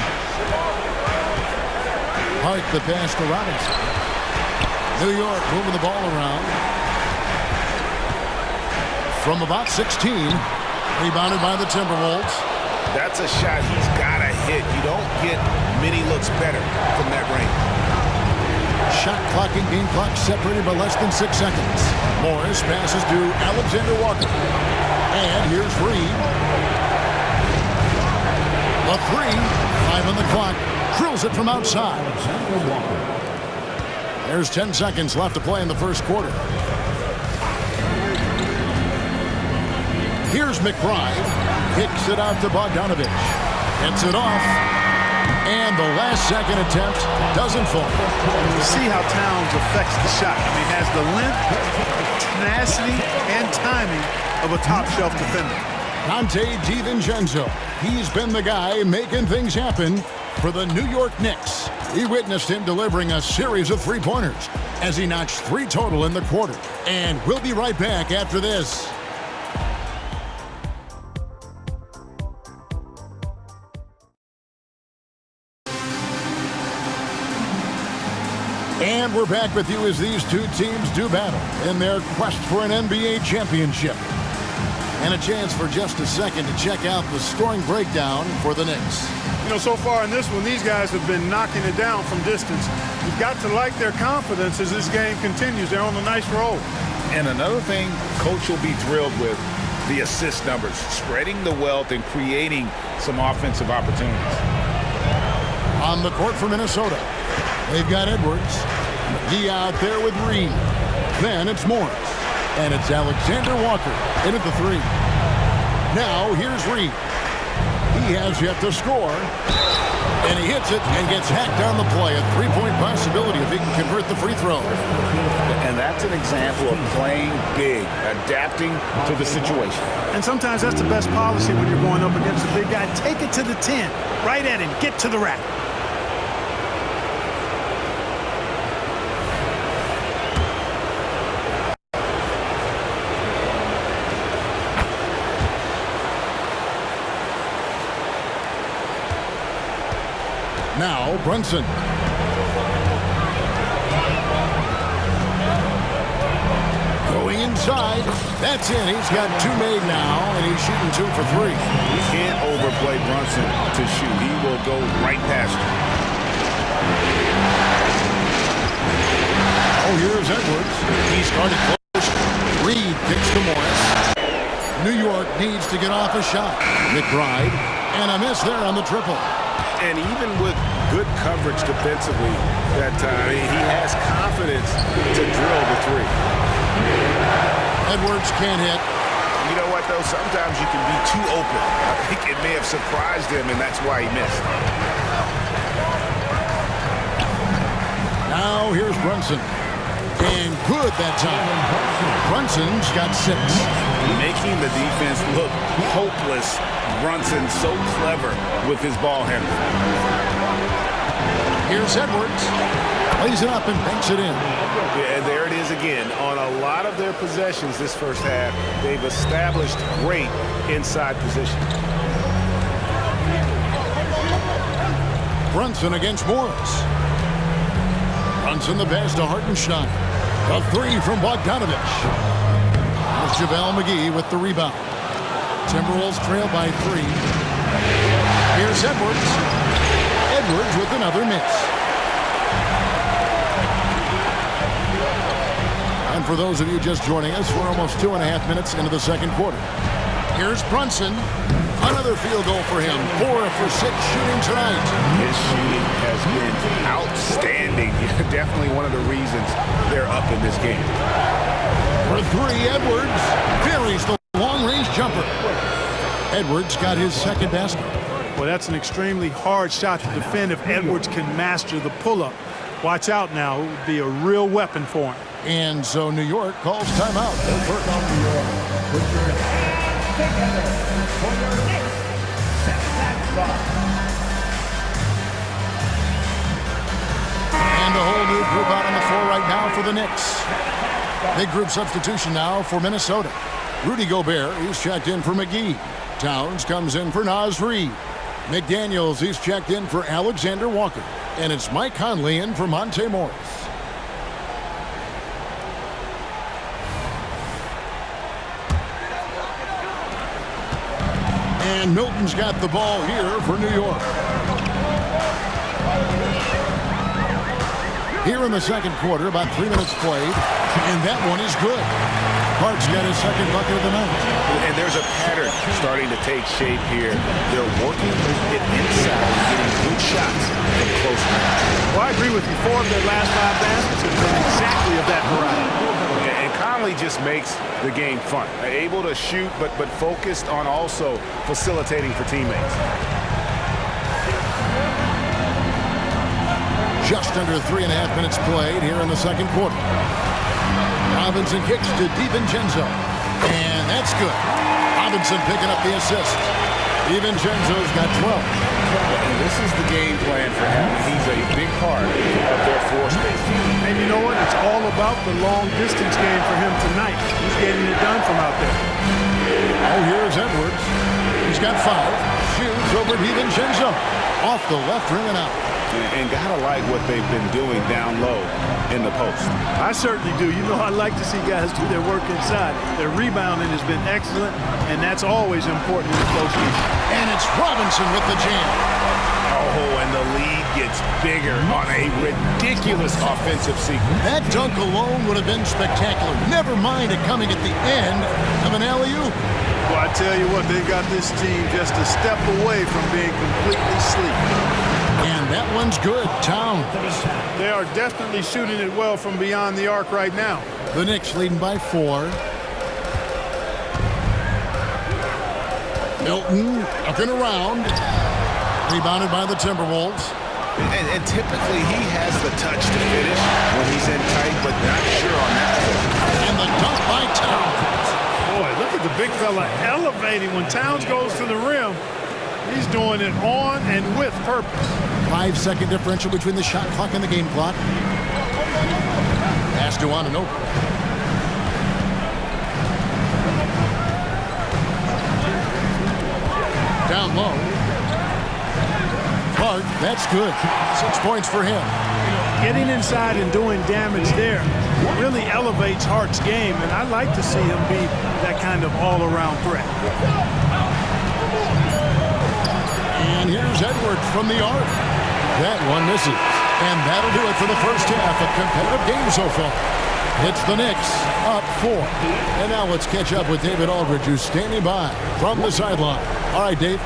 Hart the pass to Robinson. New York moving the ball around. From about 16. Rebounded by the Timberwolves. That's a shot he's got to hit. You don't get many looks better from that range. Shot clock and game clock separated by less than 6 seconds. Morris passes to Alexander Walker. And here's Reed. A 3. 5 on the clock. Drills it from outside. There's 10 seconds left to play in the first quarter. Here's McBride. Kicks it out to Bogdanovich. Gets it off. And the last second attempt doesn't fall. You see how Towns affects the shot. I mean, has the length, tenacity, and timing of a top-shelf defender. Dante DiVincenzo. He's been the guy making things happen for the New York Knicks. We witnessed him delivering a series of three-pointers as he notched 3 total in the quarter. And we'll be right back after this. And we're back with you as these two teams do battle in their quest for an NBA championship. And a chance for just a second to check out the scoring breakdown for the Knicks. You know, so far in this one, these guys have been knocking it down from distance. You've got to like their confidence as this game continues. They're on a nice roll. And another thing Coach will be thrilled with, the assist numbers, spreading the wealth and creating some offensive opportunities. On the court for Minnesota, they've got Edwards. McGee out there with Reed. Then it's Morris. And it's Alexander Walker in at the 3. Now here's Reed. He has yet to score. And he hits it and gets hacked on the play. A 3-point possibility if he can convert the free throw. And that's an example of playing big, adapting to the situation. And sometimes that's the best policy when you're going up against a big guy. Take it to the 10. Right at him. Get to the rack. Now, Brunson. Going inside. That's in. He's got 2 made now, and he's shooting 2 for 3. You can't overplay Brunson to shoot. He will go right past you. Oh, here's Edwards. He started close. Reed kicks to Morris. New York needs to get off a shot. McBride. And a miss there on the triple. And even with good coverage defensively that time, he has confidence to drill the 3. Edwards can't hit. You know what, though? Sometimes you can be too open. I think it may have surprised him, and that's why he missed. Now here's Brunson. And good that time. Brunson's got 6. Making the defense look hopeless. Brunson so clever with his ball handling. Here's Edwards. Plays it up and banks it in. Yeah, and there it is again. On a lot of their possessions this first half, they've established great inside position. Brunson against Morris. Brunson the pass to Hartenstein. A 3 from Bogdanovich. There's JaVale McGee with the rebound. Timberwolves trail by 3. Here's Edwards. Edwards with another miss. And for those of you just joining us, we're almost 2.5 minutes into the second quarter. Here's Brunson. Another field goal for him. 4 for 6 shooting tonight. His shooting has been outstanding. Definitely one of the reasons they're up in this game. For 3, Edwards buries the long-range jumper. Edwards got his second basket. Well, that's an extremely hard shot to defend if Edwards can master the pull-up. Watch out now. It would be a real weapon for him. And so New York calls timeout. Put your hands together for your next setback spot. And a whole new group out on the floor right now for the Knicks. Big group substitution now for Minnesota. Rudy Gobert, he's checked in for McGee. Towns comes in for Naz Reid. McDaniels, he's checked in for Alexander Walker. And it's Mike Conley in for Monte Morris. And Milton's got the ball here for New York. Here in the second quarter, about 3 minutes played, and that one is good. Hart's got his second bucket of the night. And there's a pattern starting to take shape here. They're working it inside and getting good shots from close range. Well, I agree with you. 4 of their last 5 baskets have been exactly of that variety. And Conley just makes the game fun. Able to shoot, but focused on also facilitating for teammates. Just under 3.5 minutes played here in the second quarter. Robinson kicks to DiVincenzo. And that's good. Robinson picking up the assist. DiVincenzo's got 12. And this is the game plan for him. He's a big part of their floor space. And you know what? It's all about the long distance game for him tonight. He's getting it done from out there. Oh, here's Edwards. He's got 5. Shoots over DiVincenzo. Off the left rim and out. And gotta like what they've been doing down low in the post. I certainly do. You know, I like to see guys do their work inside. Their rebounding has been excellent, and that's always important in the postseason. And it's Robinson with the jam. Oh, and the lead gets bigger on a ridiculous offensive sequence. That dunk alone would have been spectacular. Never mind it coming at the end of an alley-oop. Well, I tell you what, they've got this team just a step away from being completely sleep. And that one's good. Town. They are definitely shooting it well from beyond the arc right now. The Knicks leading by 4. Milton up and around. Rebounded by the Timberwolves. And typically he has the touch to finish when he's in tight, but not sure on that one. And the dunk by Towns. Boy, look at the big fella elevating when Towns goes to the rim. He's doing it on and with purpose. 5-second differential between the shot clock and the game clock. Pass to Anunoby. Down low. Clark, that's good. 6 points for him. Getting inside and doing damage there really elevates Hart's game, and I like to see him be that kind of all-around threat. And here's Edwards from the arc. That one misses. And that'll do it for the first half of competitive game so far. It's the Knicks up 4. And now let's catch up with David Aldridge, who's standing by from the sideline. All right, Dave.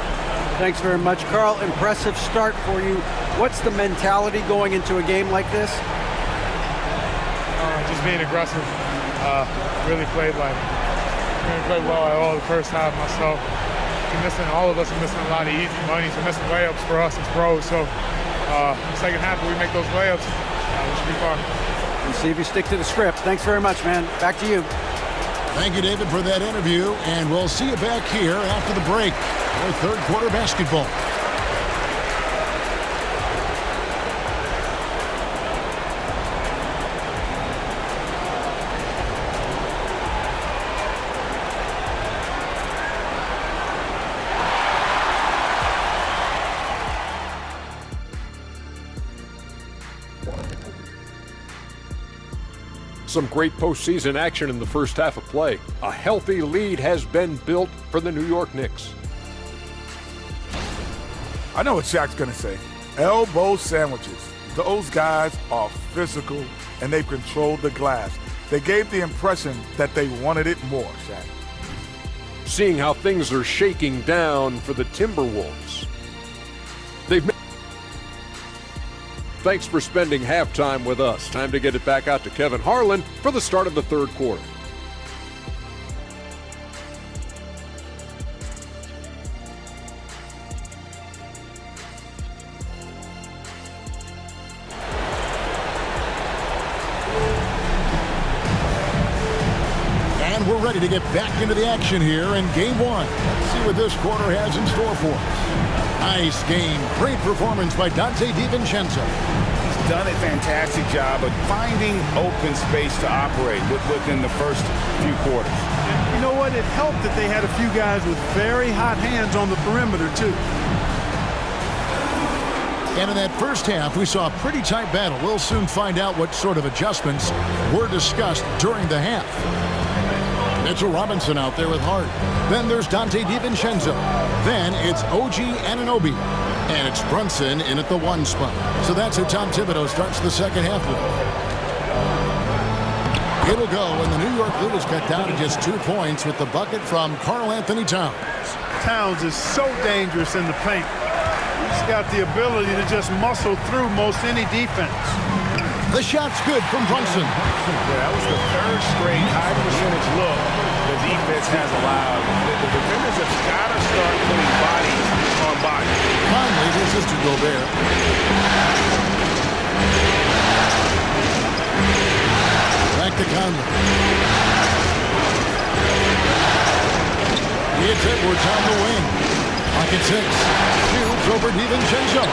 Thanks very much, Carl. Impressive start for you. What's the mentality going into a game like this? Just being aggressive. Really played well at all the first half myself. All of us are missing a lot of easy money, so missing layups for us as pros. So second half, we make those layups, we should be fine. We'll see if you stick to the script. Thanks very much, man. Back to you. Thank you, David, for that interview, and we'll see you back here after the break for third quarter basketball. Some great postseason action in the first half of play. A healthy lead has been built for the New York Knicks. I know what Shaq's going to say. Elbow sandwiches. Those guys are physical, and they've controlled the glass. They gave the impression that they wanted it more, Shaq. seeing how things are shaking down for the Timberwolves. Thanks for spending halftime with us. Time to get it back out to Kevin Harlan for the start of the third quarter. And we're ready to get back into the action here in game one. Let's see what this quarter has in store for us. Nice game. Great performance by DiVincenzo. He's done a fantastic job of finding open space to operate within the first few quarters. And you know what? It helped that they had a few guys with very hot hands on the perimeter, too. And in that first half, we saw a pretty tight battle. We'll soon find out what sort of adjustments were discussed during the half. Mitchell Robinson out there with Hart. Then there's DiVincenzo. Then it's OG Anunoby. And it's Brunson in at the 1 spot. So that's who Tom Thibodeau starts the second half with. It'll go, and the New York Blues cut down to just 2 points with the bucket from Karl-Anthony Towns. Towns is so dangerous in the paint. He's got the ability to just muscle through most any defense. The shot's good from Brunson. Yeah, that was the third straight high percentage look the defense has allowed. The defenders have got to start putting bodies on bodies. Conley resisted Gobert. Back to Conley. It's Edwards on the wing. Pocket 6. Shoots over DiVincenzo.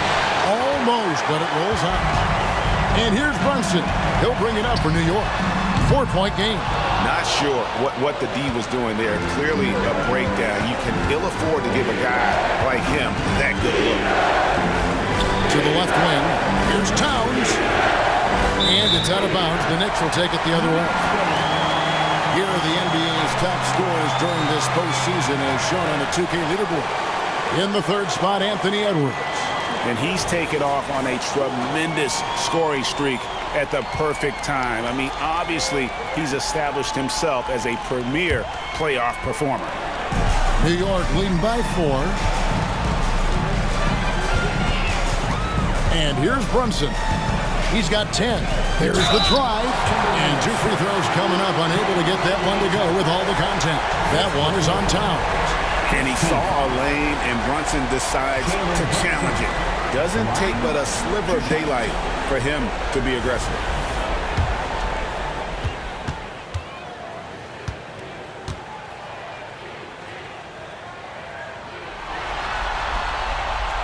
Almost, but it rolls out. And here's Brunson. He'll bring it up for New York. 4-point game. Not sure what the D was doing there. Clearly a breakdown. You can ill afford to give a guy like him that good look. To the left wing. Here's Towns. And it's out of bounds. The Knicks will take it the other way. Here are the NBA's top scorers during this postseason as shown on the 2K leaderboard. In the third spot, Anthony Edwards. And he's taken off on a tremendous scoring streak at the perfect time. I mean, obviously, he's established himself as a premier playoff performer. New York leading by 4. And here's Brunson. He's got 10. There's the drive. And 2 free throws coming up, unable to get that one to go with all the contact. That one is on Towns. And he saw a lane, and Brunson decides to challenge it. Doesn't take but a sliver of daylight for him to be aggressive.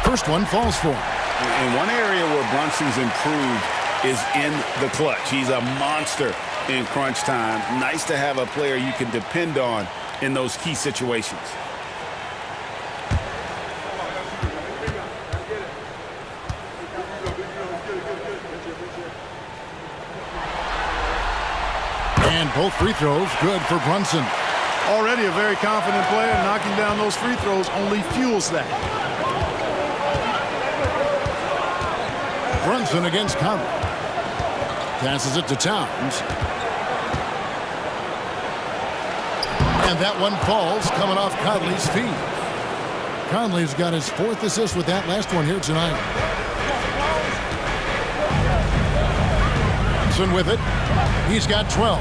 First one falls for him. In one area where Brunson's improved is in the clutch. He's a monster in crunch time. Nice to have a player you can depend on in those key situations. And both free throws good for Brunson. Already a very confident player. Knocking down those free throws only fuels that. Brunson against Conley. Passes it to Towns. And that one falls, coming off Conley's feet. Conley's got his 4th assist with that last one here tonight. Brunson with it. He's got 12.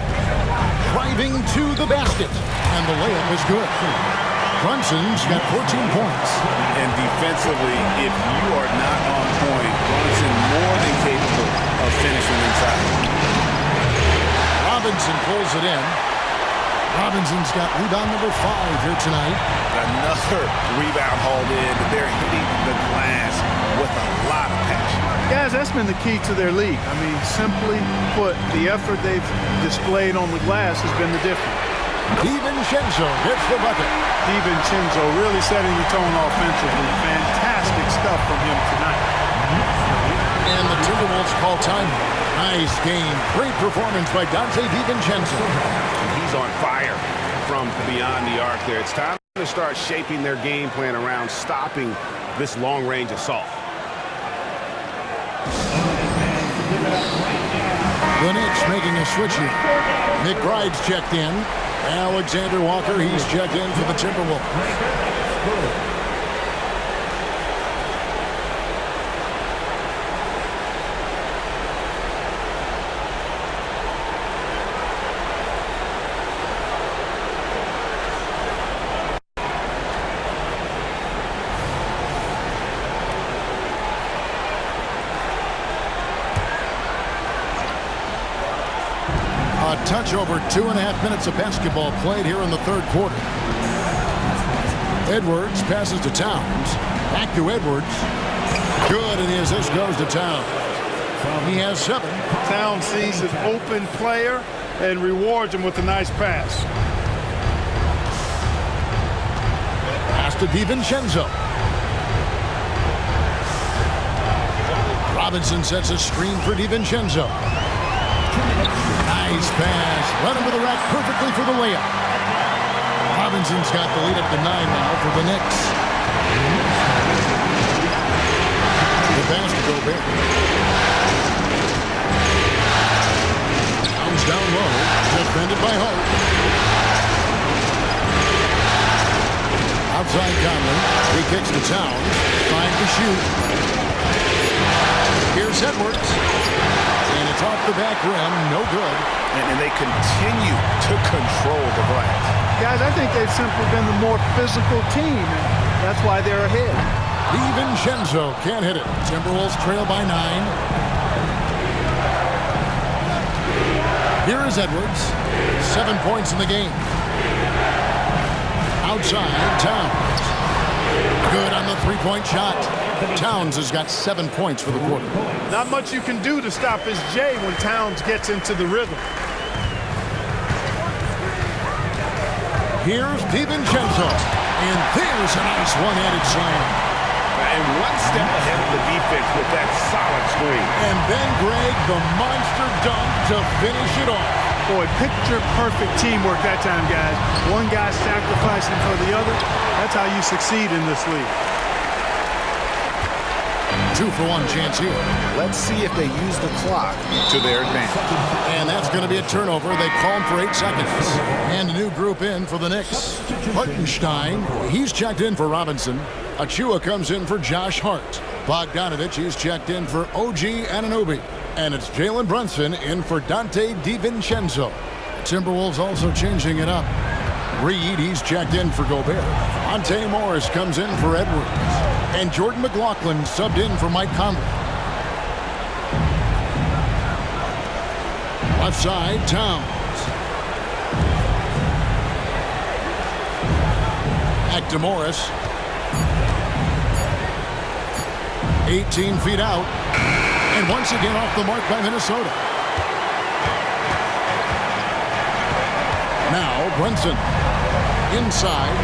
Driving to the basket. And the layup is good. Brunson's got 14 points. And defensively, if you are not on point, Brunson more than capable of finishing inside. Robinson pulls it in. Robinson's got rebound number 5 here tonight. Another rebound hauled in. They're hitting the glass with a lot of passion. Guys, that's been the key to their league. I mean, simply put, the effort they've displayed on the glass has been the difference. DiVincenzo gets the bucket. DiVincenzo really setting the tone offensively. Fantastic stuff from him tonight. And the Timberwolves call time. Nice game. Great performance by DiVincenzo. He's on fire from beyond the arc there. It's time to start shaping their game plan around stopping this long-range assault. The Knicks making a switch here. McBride's checked in. Alexander Walker, he's checked in for the Timberwolves. Touch over 2.5 minutes of basketball played here in the third quarter. Edwards passes to Towns. Back to Edwards. Good, and the assist goes to Towns. He has 7. Towns sees an open player and rewards him with a nice pass. Pass to DiVincenzo. Robinson sets a screen for DiVincenzo. Nice pass. Run him to the rack perfectly for the layup. Robinson's got the lead up to 9 now for the Knicks. The pass to Gobert. Comes down low. Defended by Hart. Outside Conley. He kicks to Towns. 5 to shoot. Here's Edwards. And it's off the back rim, no good. And they continue to control the glass. Guys, I think they've simply been the more physical team, and that's why they're ahead. DiVincenzo can't hit it. Timberwolves trail by 9. Here is Edwards. 7 points in the game. Outside, Towns. Good on the three-point shot. Towns has got 7 points for the quarter. Not much you can do to stop his J when Towns gets into the rhythm. Here's DiVincenzo. And there's a nice one-handed slam. And one step ahead of the defense with that solid screen. And then Greg, the monster dunk to finish it off. Boy, picture-perfect teamwork that time, guys. One guy sacrificing for the other. That's how you succeed in this league. 2-for-1 chance here. Let's see if they use the clock to their advantage. And that's going to be a turnover. They call him for 8 seconds. And a new group in for the Knicks. Hartenstein, he's checked in for Robinson. Achua comes in for Josh Hart. Bogdanovich, he's checked in for OG Anunoby. And it's Jalen Brunson in for Dante DiVincenzo. Timberwolves also changing it up. Reed, he's checked in for Gobert. Monte Morris comes in for Edwards. And Jordan McLaughlin subbed in for Mike Conley. Left side, Towns. Back to Morris. 18 feet out. And once again off the mark by Minnesota. Now Brunson. Inside.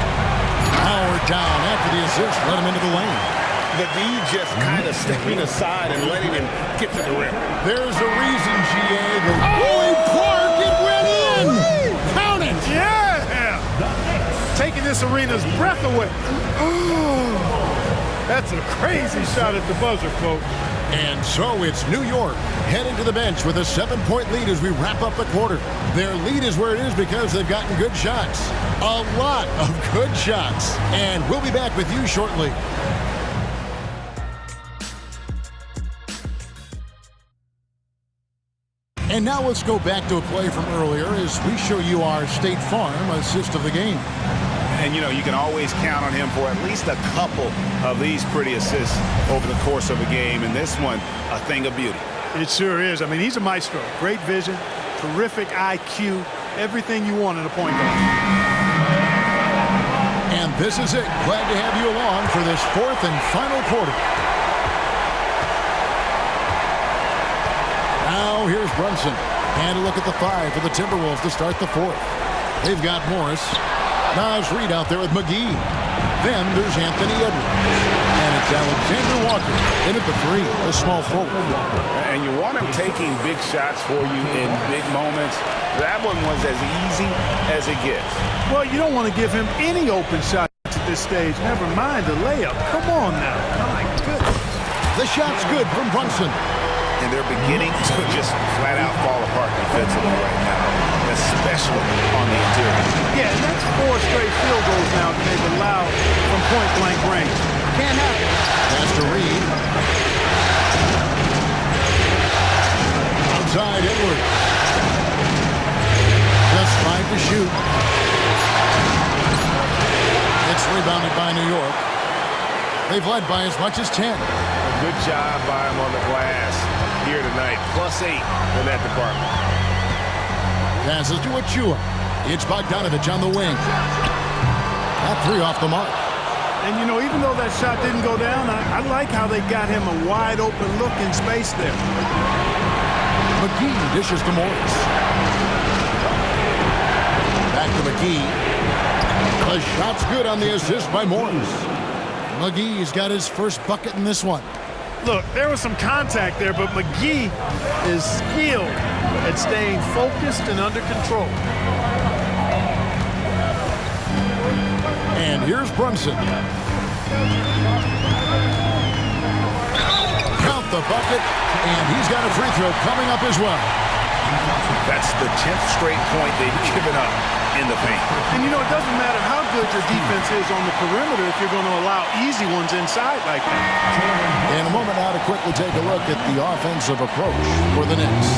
Howard down after the assist. Let him into the lane. The D just kind of stepping aside and letting him get to the rim. There's a reason, GA. Boy, Clark, it went in. Count it. Yeah. Taking this arena's breath away. That's a crazy shot at the buzzer, folks. And so it's New York heading to the bench with a 7-point lead as we wrap up the quarter. Their lead is where it is because they've gotten good shots. A lot of good shots. And we'll be back with you shortly. And now let's go back to a play from earlier as we show you our State Farm assist of the game. And, you know, you can always count on him for at least a couple of these pretty assists over the course of a game. And this one, a thing of beauty. It sure is. I mean, he's a maestro. Great vision, terrific IQ, everything you want in a point guard. And this is it. Glad to have you along for this 4th and final quarter. Now here's Brunson. And a look at the 5 for the Timberwolves to start the 4th. They've got Morris. Nas Reed out there with McGee. Then there's Anthony Edwards. And it's Alexander Walker in at the 3, a small forward. And you want him taking big shots for you in big moments. That one was as easy as it gets. Well, you don't want to give him any open shots at this stage. Never mind the layup. Come on now. My goodness. The shot's good from Brunson. And they're beginning to just flat out fall apart defensively right now. especially on the interior. Yeah, and that's 4 straight field goals now that they've allowed from point-blank range. Can't happen. Pass to Reed. Outside Edwards. Just 5 to shoot. It's rebounded by New York. They've led by as much as 10. A good job by him on the glass here tonight. +8 in that department. Passes to Achua. It's Bogdanovich on the wing. That 3 off the mark. And, you know, even though that shot didn't go down, I like how they got him a wide-open look in space there. McGee dishes to Morris. Back to McGee. The shot's good on the assist by Morris. McGee's got his first bucket in this one. Look, there was some contact there, but McGee is skilled at staying focused and under control. And here's Brunson. Count the bucket, and he's got a free throw coming up as well. That's the 10th straight point they've given up in the paint. And, you know, it doesn't matter how good your defense is on the perimeter if you're going to allow easy ones inside like that. In a moment now to quickly take a look at the offensive approach for the Knicks.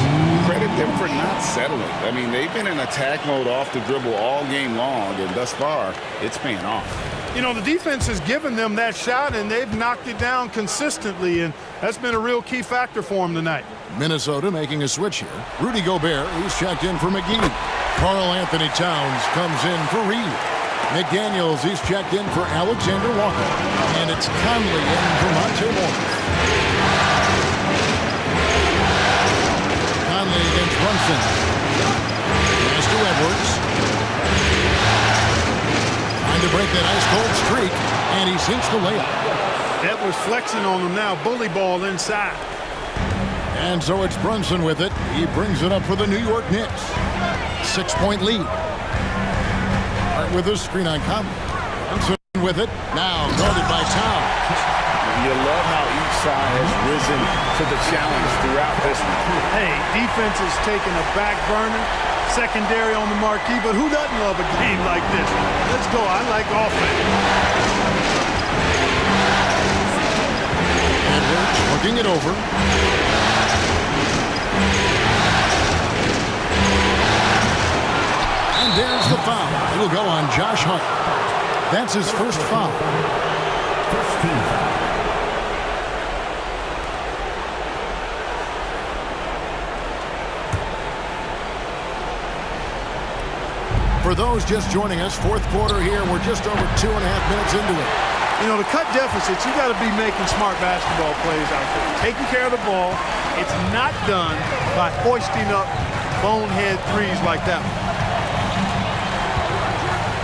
Credit them for not settling. I mean, they've been in attack mode off the dribble all game long, and thus far, it's paying off. You know, the defense has given them that shot, and they've knocked it down consistently, and that's been a real key factor for them tonight. Minnesota making a switch here. Rudy Gobert, who's checked in for McGee. Karl Anthony Towns comes in for Reed. McDaniels, he's checked in for Alexander Walker. And it's Conley in for Monte Morris. Conley against Brunson. Pass to Edwards. Trying to break that ice-cold streak, and he sinks the layup. Edwards flexing on them now. Bully ball inside. And so it's Brunson with it. He brings it up for the New York Knicks. 6-point lead. Right with this screen on Conley. Brunson with it. Now guarded by Towns. You love how each side has risen to the challenge throughout this one. Hey, defense is taking a back burner. Secondary on the marquee, but who doesn't love a game like this? Let's go. I like offense. Edwards looking it over. And there's the foul. It'll go on Josh Hart. That's his first foul. First team foul. For those just joining us, fourth quarter here. We're just over 2.5 minutes into it. You know, to cut deficits, you got to be making smart basketball plays out there. Taking care of the ball. It's not done by hoisting up bonehead threes like that one.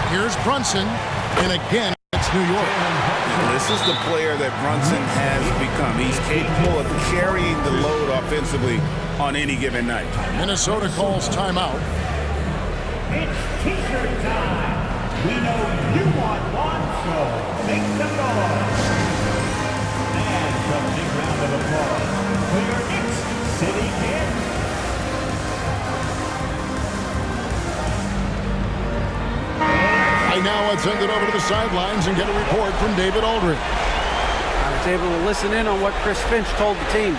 Here's Brunson, and again, it's New York. This is the player that Brunson has become. He's capable of carrying the load offensively on any given night. Minnesota calls timeout. It's t-shirt time. We know you want one, so make some noise. And a big round of applause for your Knicks City Kid. Right now, let's send it over to the sidelines and get a report from David Aldridge. I was able to listen in on what Chris Finch told the team.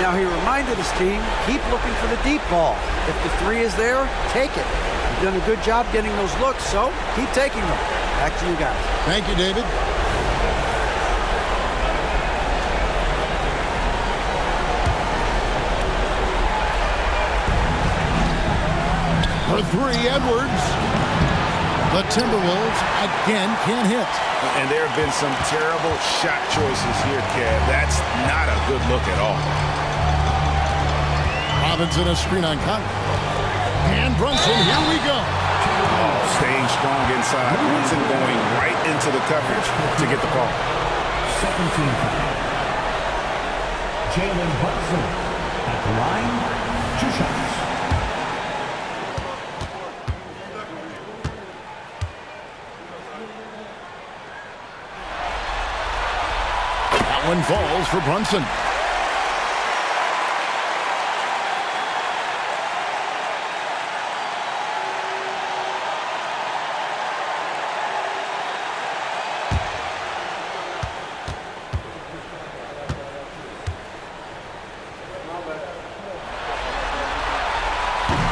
Now, he reminded his team, keep looking for the deep ball. If the 3 is there, take it. You've done a good job getting those looks, so keep taking them. Back to you guys. Thank you, David. For 3, Edwards. The Timberwolves again can't hit. And there have been some terrible shot choices here, Kev. That's not a good look at all. Robinson a screen on Conley. And Brunson, here we go. Staying strong inside. Brunson going right into the coverage to get the call. 17 foul. Jalen Brunson at the line. 2 shots. That one falls for Brunson.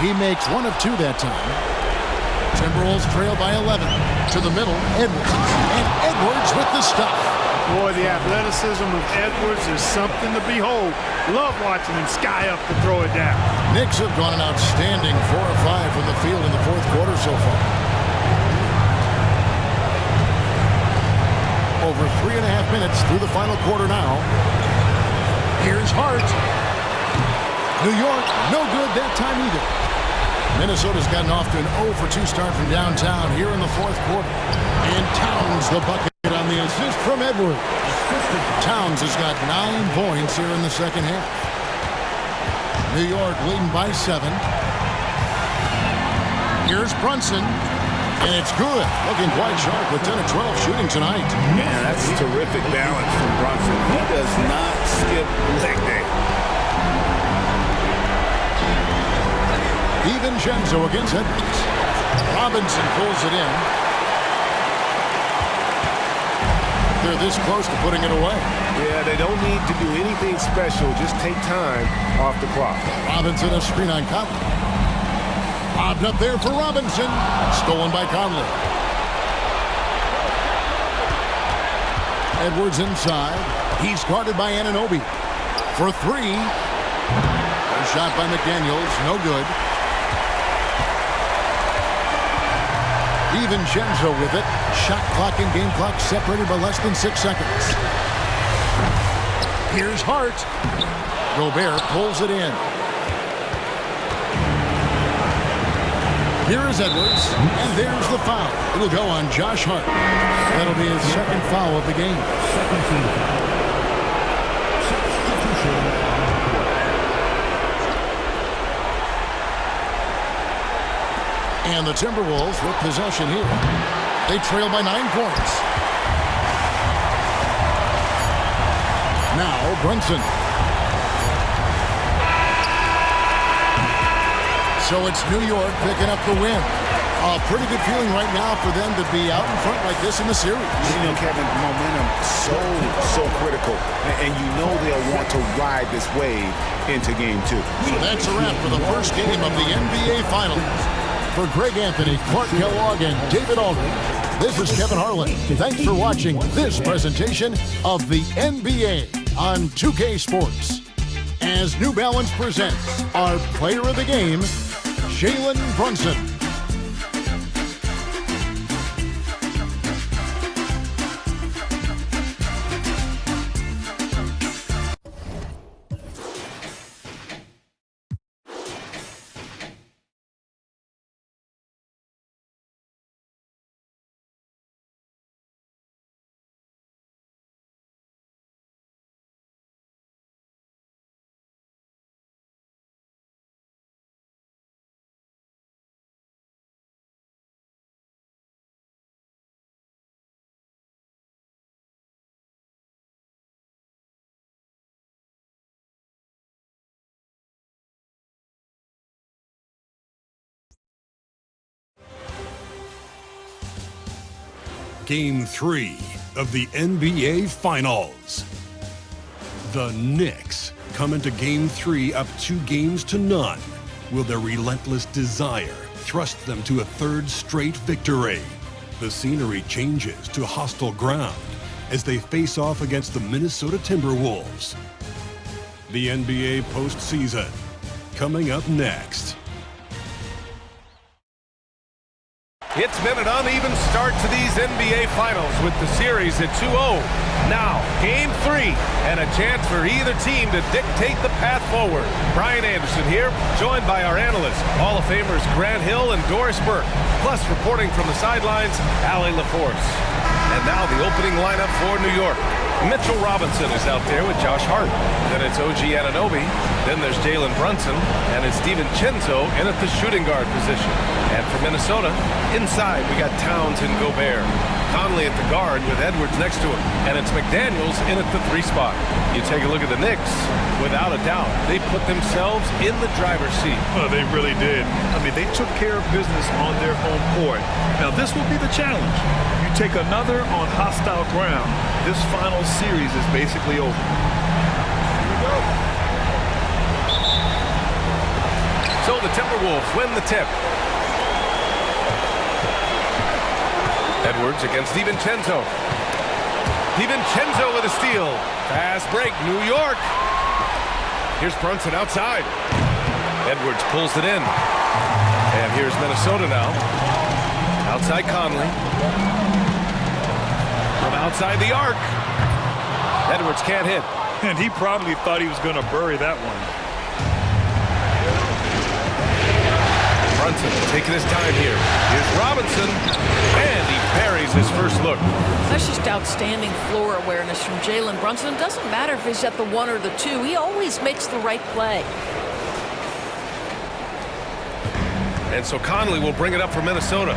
He makes one of two that time. Timberwolves trail by 11. To the middle, Edwards. And Edwards with the stuff. Boy, the athleticism of Edwards is something to behold. Love watching him sky up to throw it down. Knicks have gone an outstanding 4 of 5 from the field in the fourth quarter so far. Over 3.5 minutes through the final quarter now. Here's Hart. New York, no good that time either. Minnesota's gotten off to an 0 for 2 start from downtown here in the fourth quarter. And Towns the bucket on the assist from Edwards. Towns has got 9 points here in the second half. New York leading by 7. Here's Brunson. And it's good. Looking quite sharp with 10 of 12 shooting tonight. Man, that's terrific balance from Brunson. He does not skip leg day. DiVincenzo against Edwards. Robinson pulls it in. They're this close to putting it away. Yeah, they don't need to do anything special. Just take time off the clock. Robinson a screen on Conley. Lobbed up there for Robinson. Stolen by Conley. Edwards inside. He's guarded by Anunoby. For 3. A shot by McDaniels. No good. DiVincenzo with it. Shot clock and game clock separated by less than 6 seconds. Here's Hart. Gobert pulls it in. Here is Edwards, and there's the foul. It'll go on Josh Hart. That'll be his second foul of the game. Second team. And the Timberwolves with possession here. They trail by 9 points. Now Brunson. So it's New York picking up the win. A pretty good feeling right now for them to be out in front like this in the series. You know, Kevin, momentum so critical. And you know they'll want to ride this wave into game 2. So that's a wrap for the first game of the NBA Finals. For Greg Anthony, Clark Kellogg, and David Aldridge, this is Kevin Harlan. Thanks for watching this presentation of the NBA on 2K Sports. As New Balance presents our player of the game, Jalen Brunson. Game 3 of the NBA Finals. The Knicks come into Game 3 up 2 games to none. Will their relentless desire thrust them to a 3rd straight victory? The scenery changes to hostile ground as they face off against the Minnesota Timberwolves. The NBA postseason coming up next. It's been an uneven start to these NBA Finals with the series at 2-0. Now, Game 3, and a chance for either team to dictate the path forward. Brian Anderson here, joined by our analysts, Hall of Famers Grant Hill and Doris Burke, plus reporting from the sidelines, Allie LaForce. And now the opening lineup for New York. Mitchell Robinson is out there with Josh Hart. Then it's OG Anunoby. Then there's Jalen Brunson. And it's DiVincenzo in at the shooting guard position. And for Minnesota, inside we got Towns and Gobert. Conley at the guard with Edwards next to him. And it's McDaniels in at the 3 spot. You take a look at the Knicks, without a doubt, they put themselves in the driver's seat. Oh, they really did. I mean, they took care of business on their home court. Now, this will be the challenge. You take another on hostile ground, this final series is basically over. Here we go. So the the Timberwolves win the tip. Edwards against DiVincenzo. DiVincenzo with a steal. Fast break, New York. Here's Brunson outside. Edwards pulls it in. And here's Minnesota now. Outside Conley. From outside the arc. Edwards can't hit. And he probably thought he was going to bury that one. Brunson taking his time here. Here's Robinson. And he parries his first look. That's just outstanding floor awareness from Jalen Brunson. It doesn't matter if he's at the 1 or the 2. He always makes the right play. And so Conley will bring it up for Minnesota.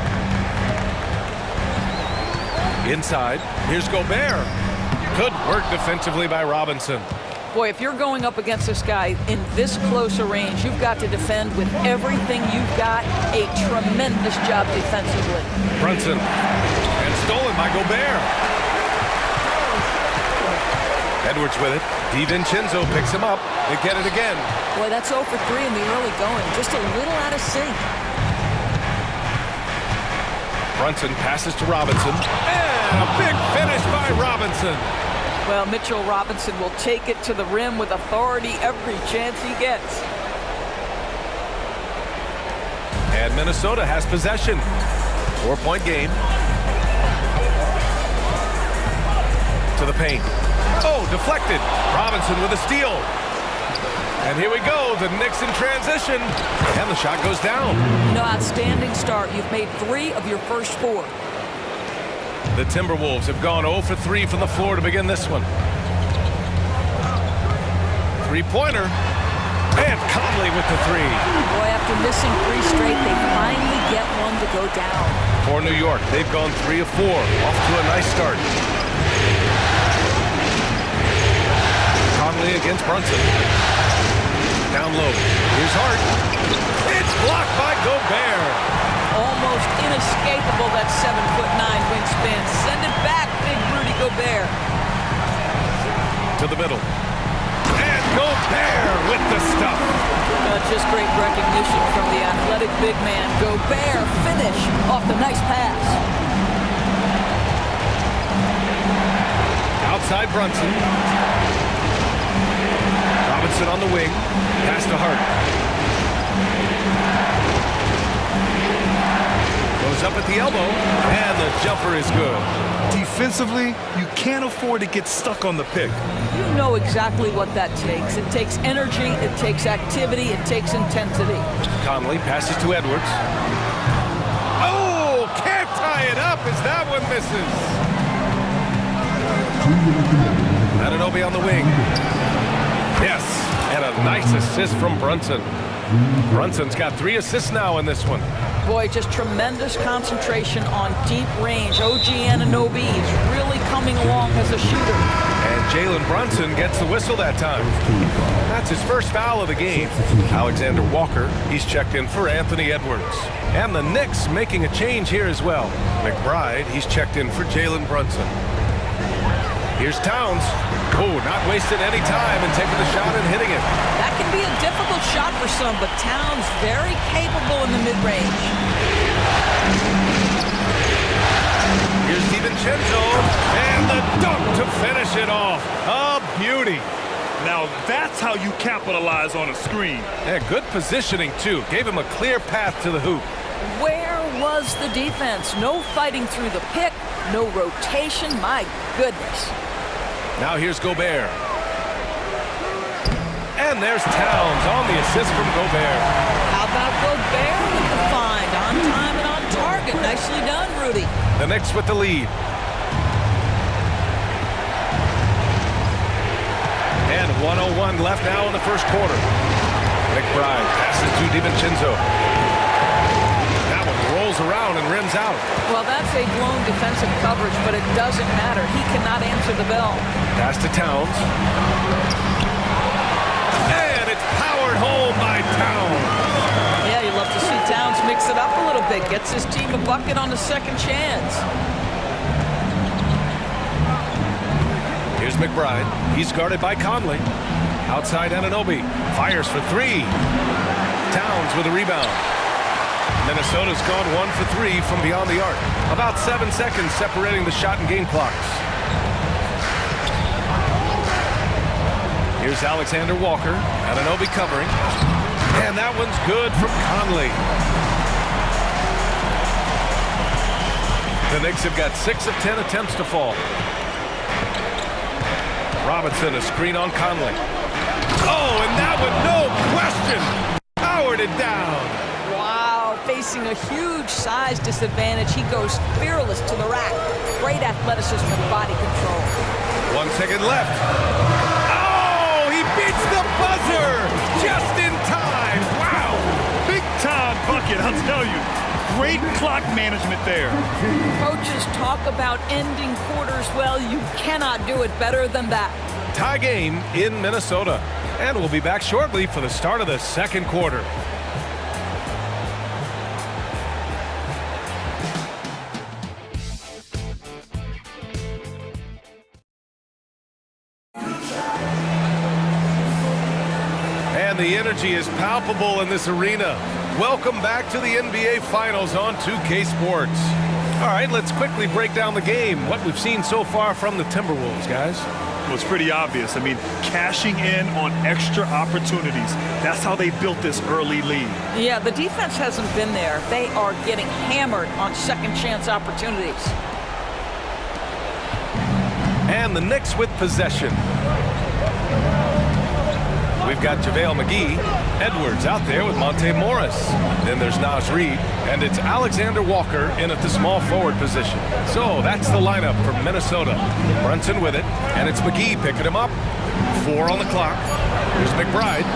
Inside. Here's Gobert. Good work defensively by Robinson. Boy, if you're going up against this guy in this close a range, you've got to defend with everything you've got. A tremendous job defensively. Brunson. And stolen by Gobert. Edwards with it. DiVincenzo picks him up. They get it again. Boy, that's 0 for 3 in the early going. Just a little out of sync. Brunson passes to Robinson. And a big finish by Robinson. Well, Mitchell Robinson will take it to the rim with authority every chance he gets. And Minnesota has possession. 4-point game. To the paint. Oh, deflected. Robinson with a steal. And here we go. The Knicks in transition. And the shot goes down. No, outstanding start. You've made 3 of your first 4. The Timberwolves have gone 0 for 3 from the floor to begin this one. Three-pointer. And Conley with the 3. Boy, after missing 3 straight, they finally get one to go down. For New York, they've gone 3 of 4. Off to a nice start. Conley against Brunson. Down low. Here's Hart. It's blocked by Gobert. Almost inescapable, that 7'9" wingspan. Send it back, big Rudy Gobert. To the middle. And Gobert with the stuff. Just great recognition from the athletic big man. Gobert finish off the nice pass. Outside Brunson. Robinson on the wing. Pass to Hart. Goes up at the elbow, and the jumper is good. Defensively, you can't afford to get stuck on the pick. You know exactly what that takes. It takes energy, it takes activity, it takes intensity. Conley passes to Edwards. Oh, can't tie it up as that one misses. Anunoby on the wing. Yes, and a nice assist from Brunson. Brunson's got 3 assists now in this one. Boy, just tremendous concentration on deep range. OG Anunoby is really coming along as a shooter. And Jalen Brunson gets the whistle that time. That's his first foul of the game. Alexander Walker, he's checked in for Anthony Edwards. And the Knicks making a change here as well. McBride, he's checked in for Jalen Brunson. Here's Towns. Oh, not wasting any time and taking the shot and hitting it. That can be a difficult shot for some, but Towns very capable in the mid-range. Here's DiVincenzo, and the dunk to finish it off. A beauty. Now that's how you capitalize on a screen. Yeah, good positioning, too. Gave him a clear path to the hoop. Where was the defense? No fighting through the pick, no rotation. My goodness. Now here's Gobert. And there's Towns on the assist from Gobert. How about Gobert with the find? On time and on target. Nicely done, Rudy. The Knicks with the lead. And 1:01 left now in the first quarter. McBride passes to DiVincenzo. That one rolls around and rims out. Well, that's a blown defensive coverage, but it doesn't matter. He cannot answer the bell. Pass to Towns. And it's powered home by Towns. Yeah, you love to see Towns mix it up a little bit. Gets his team a bucket on the second chance. Here's McBride. He's guarded by Conley. Outside Anunoby. Fires for 3. Towns with a rebound. Minnesota's gone 1 for 3 from beyond the arc. About 7 seconds separating the shot and game clocks. Here's Alexander Walker. Anunoby covering. And that one's good from Conley. The Knicks have got 6 of 10 attempts to fall. Robinson, a screen on Conley. Oh, and that one, no question, powered it down. Wow, facing a huge size disadvantage. He goes fearless to the rack. Great athleticism and body control. 1 second left. Oh, he beats the buzzer just in time. Wow. Big time bucket, I'll tell you. Great clock management there. Coaches talk about ending quarters well. You cannot do it better than that. Tie game in Minnesota. And we'll be back shortly for the start of the second quarter. And the energy is palpable in this arena. Welcome back to the NBA Finals on 2K Sports. All right, let's quickly break down the game. What we've seen so far from the Timberwolves, guys. Well, it's pretty obvious. I mean, cashing in on extra opportunities. That's how they built this early lead. Yeah, the defense hasn't been there. They are getting hammered on second chance opportunities. And the Knicks with possession. We've got JaVale McGee. Edwards out there with Monte Morris. Then there's Naz Reid. And it's Alexander Walker in at the small forward position. So that's the lineup for Minnesota. Brunson with it. And it's McGee picking him up. 4 on the clock. Here's McBride.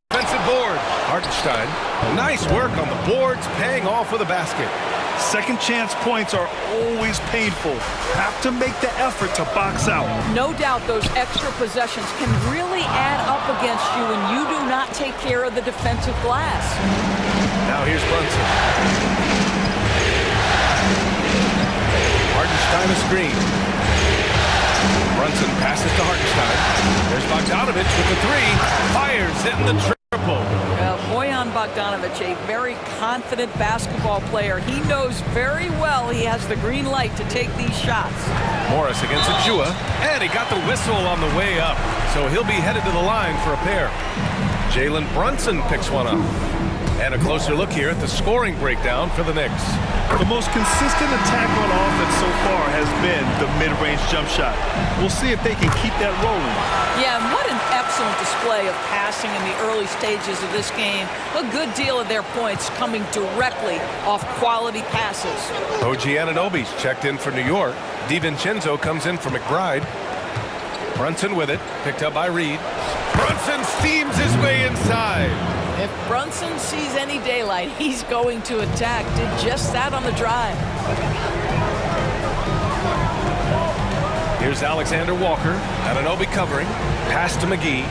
Offensive board. Hartenstein. Nice work on the boards, paying off with a basket. Second chance points are always painful. Have to make the effort to box out. No doubt those extra possessions can really add up against you when you do not take care of the defensive glass. Now here's Brunson. Hartenstein a screen. Brunson passes to Hartenstein. There's Bogdanovich with the 3. Fires, hitting the triple. Bojan Bogdanovich, a very confident basketball player. He knows very well he has the green light to take these shots. Morris against Ajua, and he got the whistle on the way up, so he'll be headed to the line for a pair. Jalen Brunson picks one up. And a closer look here at the scoring breakdown for the Knicks. The most consistent attack on offense so far has been the mid-range jump shot. We'll see if they can keep that rolling. Yeah, and what an excellent display of passing in the early stages of this game. A good deal of their points coming directly off quality passes. OG Anunoby's checked in for New York. DiVincenzo comes in for McBride. Brunson with it, picked up by Reid. Brunson steams his way inside. If Brunson sees any daylight, he's going to attack. Did just that on the drive. Here's Alexander Walker. Anunoby covering. Pass to McGee.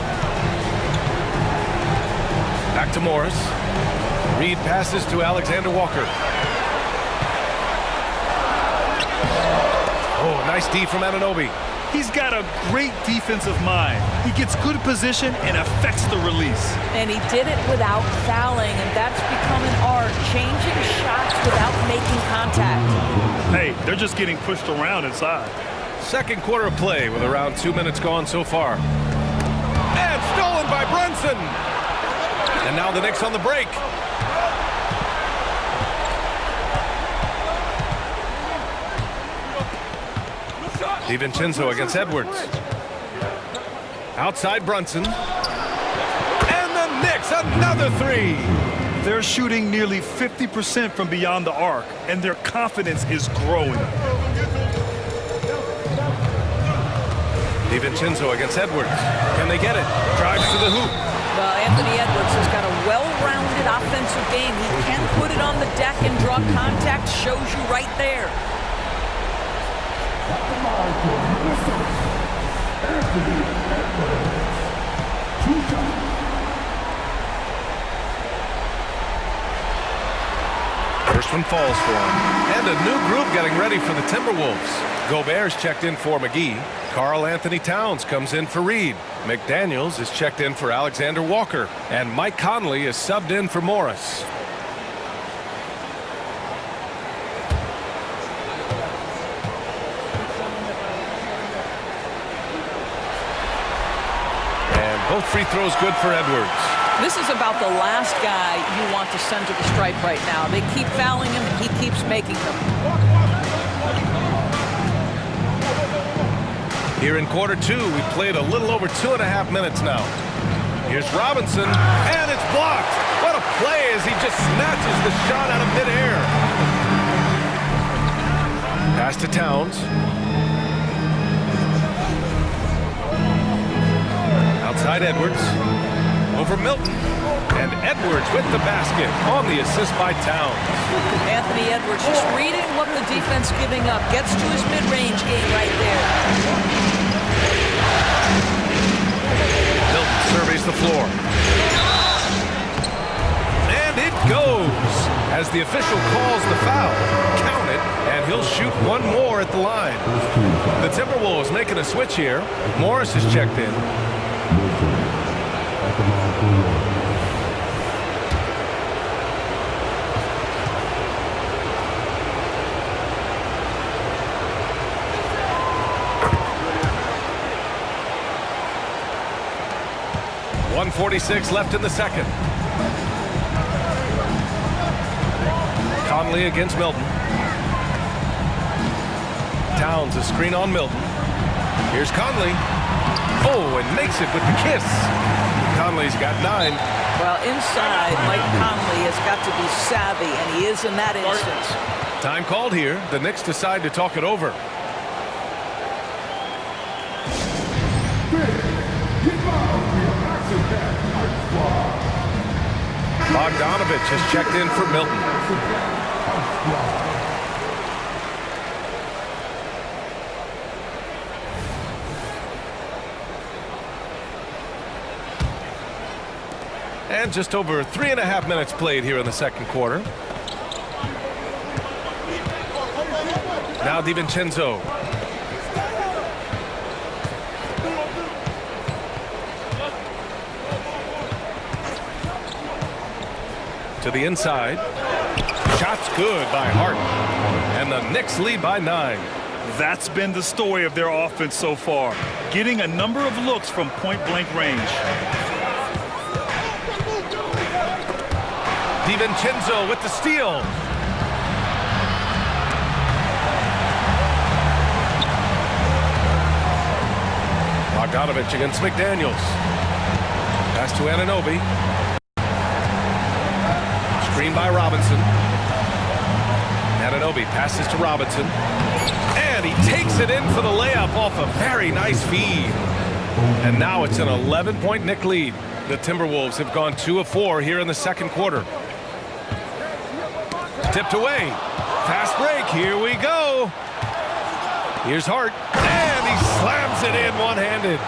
Back to Morris. Reid passes to Alexander Walker. Oh, nice D from Anunoby. He's got a great defensive mind. He gets good position and affects the release. And he did it without fouling, and that's become an art, changing shots without making contact. Hey, they're just getting pushed around inside. Second quarter of play with around 2 minutes gone so far. And stolen by Brunson. And now the Knicks on the break. DiVincenzo against Edwards. Outside Brunson. And the Knicks, another 3. They're shooting nearly 50% from beyond the arc, and their confidence is growing. DiVincenzo against Edwards. Can they get it? Drives to the hoop. Well, Anthony Edwards has got a well-rounded offensive game. He can put it on the deck and draw contact. Shows you right there. First one falls for him. And a new group getting ready for the Timberwolves. Gobert's checked in for McGee. Karl Anthony Towns comes in for Reed. McDaniels is checked in for Alexander Walker. And Mike Conley is subbed in for Morris. And both free throws good for Edwards. This is about the last guy you want to send to the stripe right now. They keep fouling him, and he keeps making them. Here in quarter two, we played a little over 2.5 minutes now. Here's Robinson, and it's blocked. What a play as he just snatches the shot out of midair. Pass to Towns. Outside Edwards. Over Milton. And Edwards with the basket on the assist by Towns. Anthony Edwards just reading what the defense giving up. Gets to his mid-range game right there. Milton surveys the floor. And it goes as the official calls the foul. Count it, and he'll shoot one more at the line. The Timberwolves making a switch here. Morris is checked in. .146 left in the second. Conley against Milton. Towns a screen on Milton. Here's Conley. Oh, and makes it with the kiss. Conley's got 9. Well, inside, Mike Conley has got to be savvy, and he is in that instance. Time called here. The Knicks decide to talk it over. Bogdanovich has checked in for Milton. And just over 3.5 minutes played here in the second quarter. Now DiVincenzo. To the inside. Shots good by Hart. And the Knicks lead by 9. That's been the story of their offense so far. Getting a number of looks from point-blank range. DiVincenzo with the steal. Bogdanovich against McDaniels. Pass to Anunoby. Screen by Robinson. Anunoby passes to Robinson. And he takes it in for the layup off a very nice feed. And now it's an 11-point Knick lead. The Timberwolves have gone 2 of 4 here in the second quarter. Tipped away. Fast break. Here we go. Here's Hart. And he slams it in one-handed.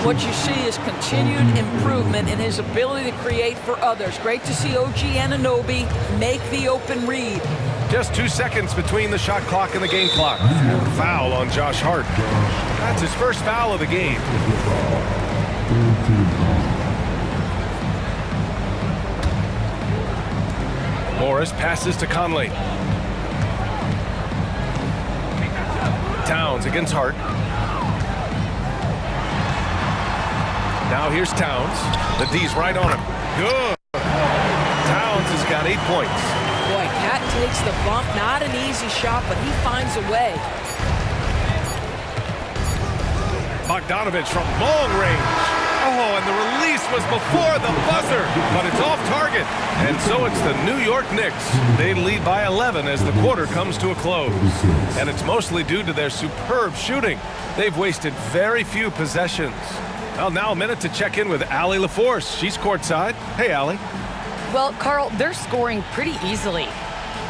What you see is continued improvement in his ability to create for others. Great to see OG Anunoby make the open read. Just 2 seconds between the shot clock and the game clock. Foul on Josh Hart. That's his first foul of the game. Morris passes to Conley. Towns against Hart. Now here's Towns. The D's right on him. Good. Towns has got 8 points. Boy, Cat takes the bump. Not an easy shot, but he finds a way. Bogdanovich from long range. Oh, and the release was before the buzzer, but it's off target. And so it's the New York Knicks. They lead by 11 as the quarter comes to a close. And it's mostly due to their superb shooting. They've wasted very few possessions. Well, now a minute to check in with Allie LaForce. She's courtside. Hey, Allie. Well, Carl, they're scoring pretty easily.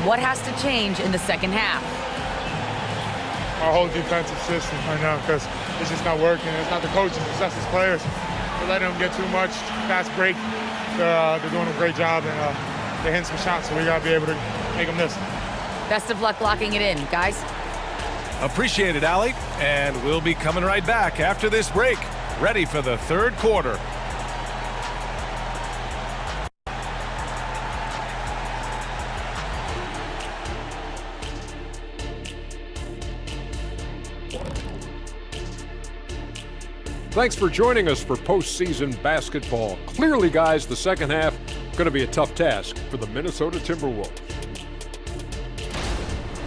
What has to change in the second half? Our whole defensive system right now, because it's just not working. It's not the coaches, it's us as players. We're letting them get too much fast break. They're doing a great job, and they're hitting some shots, so we got to be able to make them miss. Best of luck locking it in, guys. Appreciate it, Allie. And we'll be coming right back after this break, ready for the third quarter. Thanks for joining us for postseason basketball. Clearly, guys, the second half going to be a tough task for the Minnesota Timberwolves.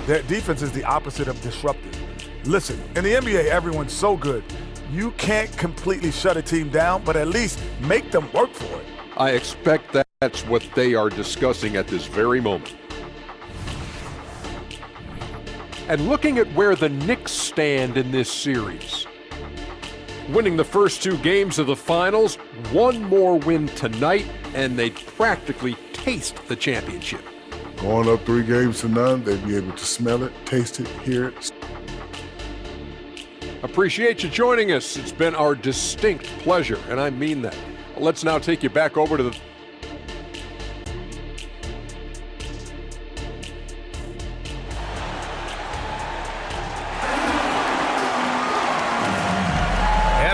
Their defense is the opposite of disruptive. Listen, in the NBA, everyone's so good. You can't completely shut a team down, but at least make them work for it. I expect that's what they are discussing at this very moment. And looking at where the Knicks stand in this series, winning the first two games of the finals, one more win tonight, and they'd practically taste the championship. Going up 3-0, they'd be able to smell it, taste it, hear it. Appreciate you joining us. It's been our distinct pleasure, and I mean that. Let's now take you back over to the...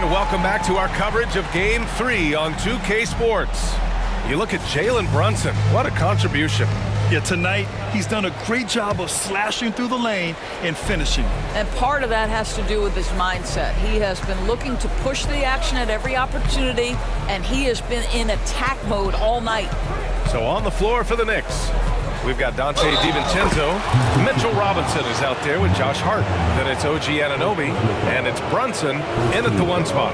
Welcome back to our coverage of Game 3 on 2K Sports. You look at Jalen Brunson. What a contribution. Yeah, tonight he's done a great job of slashing through the lane and finishing. And part of that has to do with his mindset. He has been looking to push the action at every opportunity, and he has been in attack mode all night. So on the floor for the Knicks, we've got DiVincenzo. Mitchell Robinson is out there with Josh Hart. Then it's OG Anunoby, and it's Brunson in at the one spot.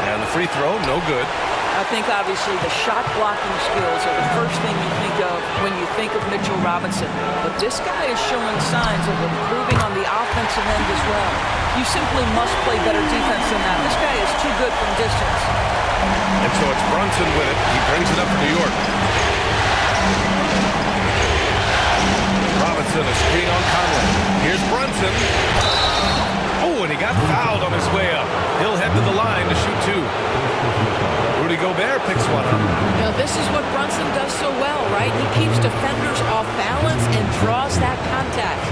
And the free throw, no good. I think obviously the shot blocking skills are the first thing you think of when you think of Mitchell Robinson. But this guy is showing signs of improving on the offensive end as well. You simply must play better defense than that. This guy is too good from distance. And so it's Brunson with it. He brings it up to New York. Robinson, a screen on Conley. Here's Brunson. Oh, and he got fouled on his way up. He'll head to the line to shoot two. Rudy Gobert picks one up. You know, this is what Brunson does so well, right? He keeps defenders off balance and draws that contact.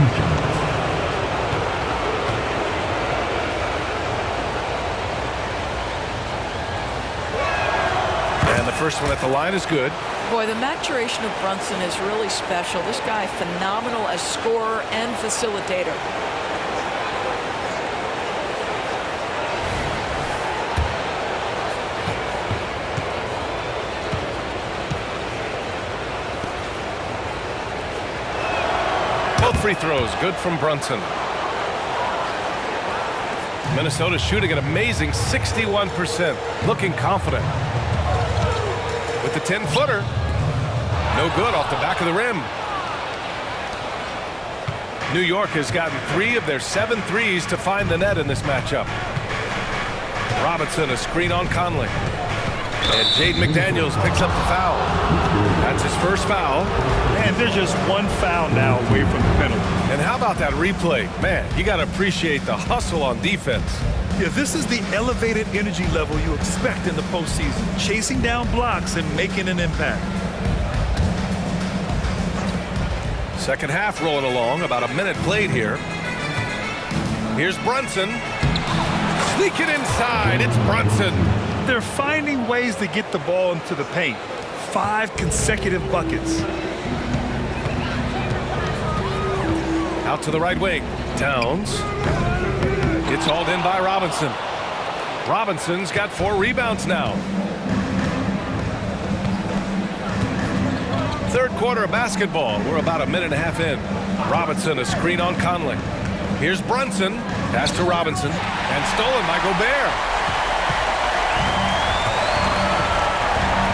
And the first one at the line is good. Boy, the maturation of Brunson is really special. This guy, phenomenal as scorer and facilitator. Free throws, good from Brunson. Minnesota shooting an amazing 61%, looking confident. With the 10-footer, no good off the back of the rim. New York has gotten 3 of their 7 threes to find the net in this matchup. Robinson, a screen on Conley. And Jaden McDaniels picks up the foul. That's his first foul. And there's just one foul now away from the penalty. And how about that replay? Man, you got to appreciate the hustle on defense. Yeah, this is the elevated energy level you expect in the postseason. Chasing down blocks and making an impact. Second half rolling along, about a minute played here. Here's Brunson. Sneaking inside, it's Brunson. They're finding ways to get the ball into the paint. 5 consecutive buckets. Out to the right wing. Towns. It's hauled in by Robinson. Robinson's got 4 rebounds now. Third quarter of basketball. We're about a minute and a half in. Robinson, a screen on Conley. Here's Brunson. Pass to Robinson. And stolen by Gobert.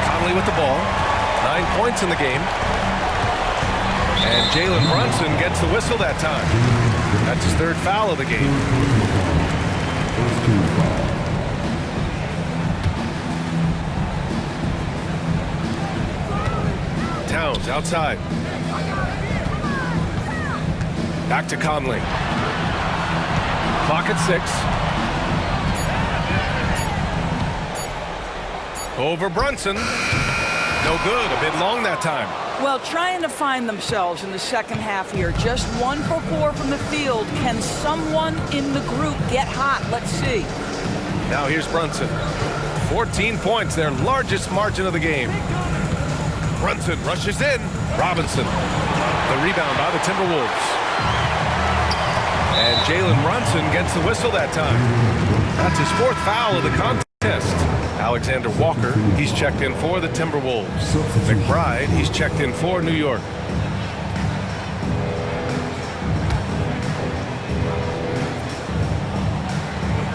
Conley with the ball. 9 points in the game. And Jalen Brunson gets the whistle that time. That's his 3rd foul of the game. Towns outside. Back to Conley. Clock at 6. Over Brunson. No good. A bit long that time. Well, trying to find themselves in the second half here. Just 1 for 4 from the field. Can someone in the group get hot? Let's see. Now here's Brunson. 14 points, their largest margin of the game. Brunson rushes in. Robinson. The rebound by the Timberwolves. And Jalen Brunson gets the whistle that time. That's his 4th foul of the contest. Alexander Walker, he's checked in for the Timberwolves. McBride, he's checked in for New York.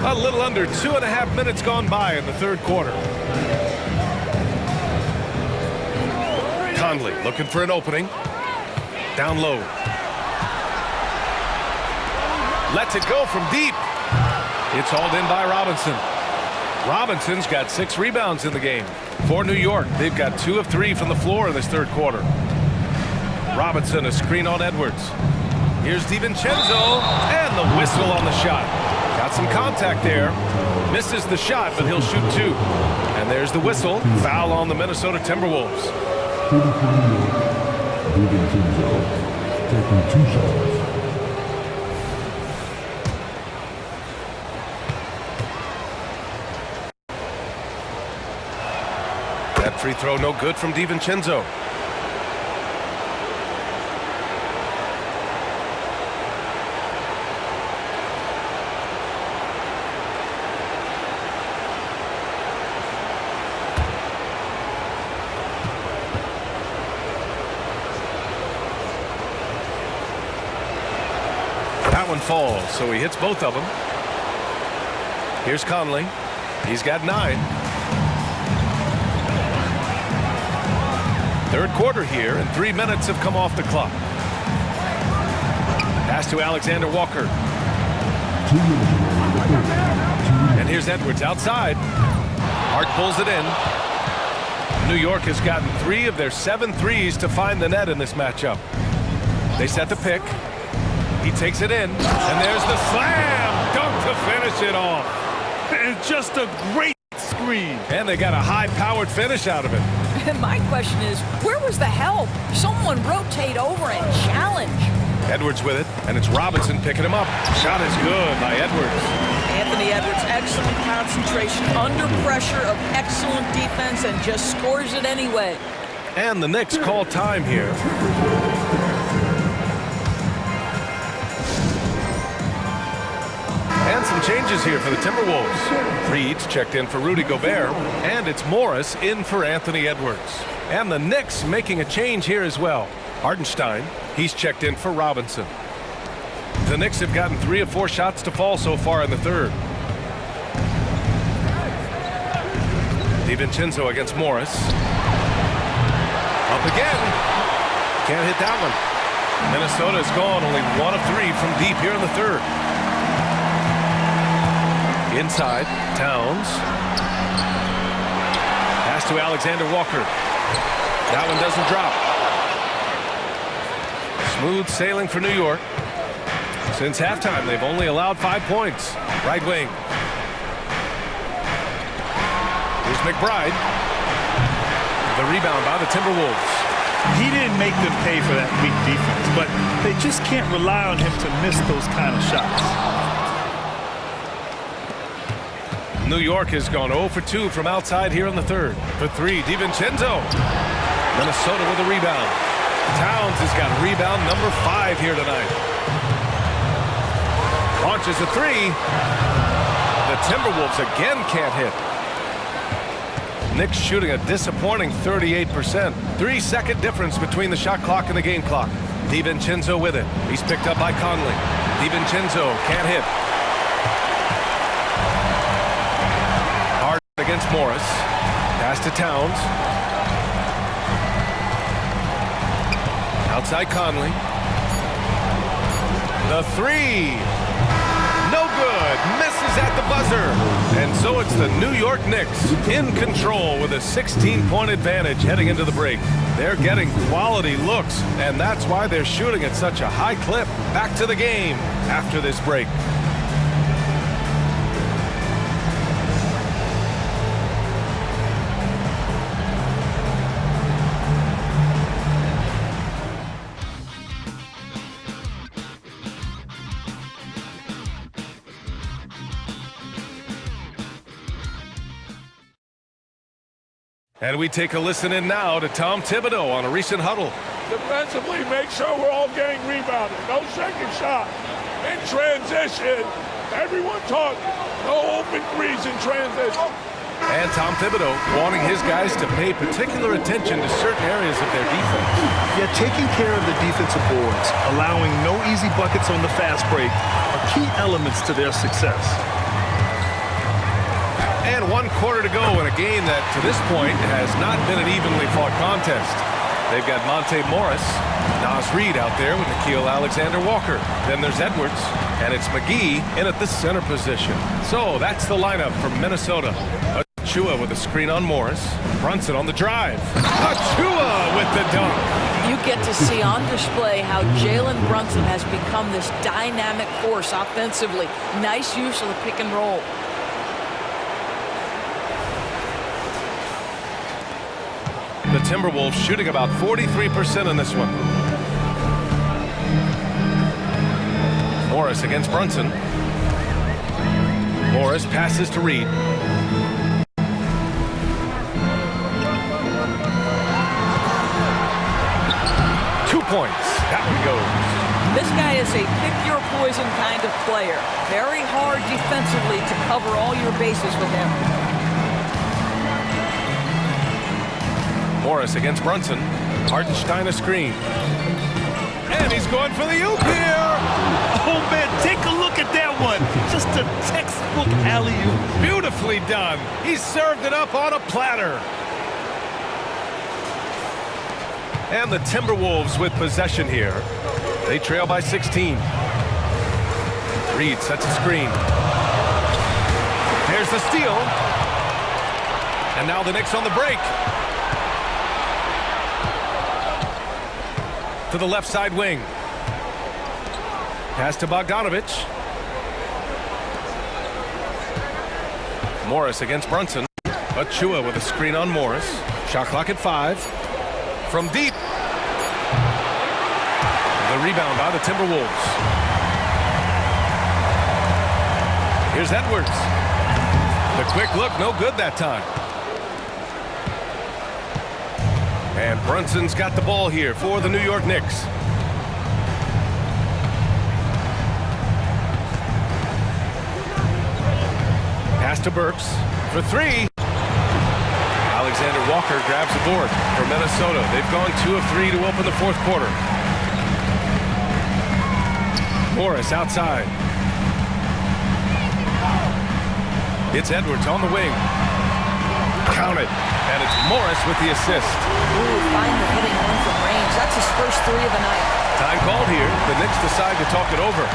A little under 2.5 minutes gone by in the third quarter. Conley looking for an opening. Down low. Lets it go from deep. It's hauled in by Robinson. Robinson's got 6 rebounds in the game. For New York, they've got 2 of 3 from the floor in this third quarter. Robinson, a screen on Edwards. Here's DiVincenzo, and the whistle on the shot. Got some contact there. Misses the shot, but he'll shoot 2. And there's the whistle. Foul on the Minnesota Timberwolves. DiVincenzo taking 2 shots. That free throw no good from DiVincenzo. That one falls, so he hits both of them. Here's Conley. He's got 9. Third quarter here, and 3 minutes have come off the clock. Pass to Alexander Walker. And here's Edwards outside. Hart pulls it in. New York has gotten 3 of their 7 threes to find the net in this matchup. They set the pick. He takes it in, and there's the slam dunk to finish it off. It's just a great screen. And they got a high-powered finish out of it. And my question is, where was the help? Someone rotate over and challenge. Edwards with it, and it's Robinson picking him up. Shot is good by Edwards. Anthony Edwards, excellent concentration under pressure of excellent defense and just scores it anyway. And the Knicks call time here. And some changes here for the Timberwolves. Reed's checked in for Rudy Gobert, and it's Morris in for Anthony Edwards. And the Knicks making a change here as well. Hartenstein, he's checked in for Robinson. The Knicks have gotten 3 of 4 shots to fall so far in the third. DiVincenzo against Morris. Up again. Can't hit that one. Minnesota's gone only 1 of 3 from deep here in the third. Inside, Towns. Pass to Alexander Walker. That one doesn't drop. Smooth sailing for New York. Since halftime, they've only allowed 5 points. Right wing. Here's McBride. The rebound by the Timberwolves. He didn't make them pay for that weak defense, but they just can't rely on him to miss those kind of shots. New York has gone 0 for 2 from outside here in the third. For 3, DiVincenzo. Minnesota with a rebound. Towns has got rebound number 5 here tonight. Launches a 3. The Timberwolves again can't hit. Knicks shooting a disappointing 38%. 3-second difference between the shot clock and the game clock. DiVincenzo with it. He's picked up by Conley. DiVincenzo can't hit. Against Morris. Pass to Towns. Outside Conley. The 3. No good. Misses at the buzzer. And And so it's the New York Knicks in control with a 16-point advantage heading into the break. They're getting quality looks, and that's why they're shooting at such a high clip. Back to the game after this break. And we take a listen in now to Tom Thibodeau on a recent huddle. Defensively, make sure we're all getting rebounded. No second shot. In transition, everyone talk. No open threes in transition. And Tom Thibodeau wanting his guys to pay particular attention to certain areas of their defense. Yeah, taking care of the defensive boards, allowing no easy buckets on the fast break are key elements to their success. And 1 quarter to go in a game that, to this point, has not been an evenly fought contest. They've got Monte Morris, Naz Reid out there with Nickeil Alexander-Walker. Then there's Edwards, and it's McGee in at the center position. So that's the lineup from Minnesota. Achua with a screen on Morris. Brunson on the drive. Achua with the dunk. You get to see on display how Jalen Brunson has become this dynamic force offensively. Nice use of the pick and roll. The Timberwolves shooting about 43% in this one. Morris against Brunson. Morris passes to Reid. Points. That one goes. This guy is a pick-your-poison kind of player. Very hard defensively to cover all your bases with him. Morris against Brunson. Hartenstein a screen. And he's going for the oop here. Oh, man, take a look at that one. Just a textbook alley-oop. Beautifully done. He served it up on a platter. And the Timberwolves with possession here. They trail by 16. Reid sets a screen. There's the steal. And now the Knicks on the break. To the left side wing. Pass to Bogdanovich. Morris against Brunson. Achua with a screen on Morris. Shot clock at 5. From deep. The rebound by the Timberwolves. Here's Edwards. The quick look, no good that time. And Brunson's got the ball here for the New York Knicks. Pass to Burks for 3. Alexander Walker grabs the board for Minnesota. They've gone 2 of 3 to open the 4th quarter. Morris outside. It's Edwards on the wing. Count it. And it's Morris with the assist. Ooh, finally hitting one from range. That's his first 3 of the night. Time called here. The Knicks decide to talk it over.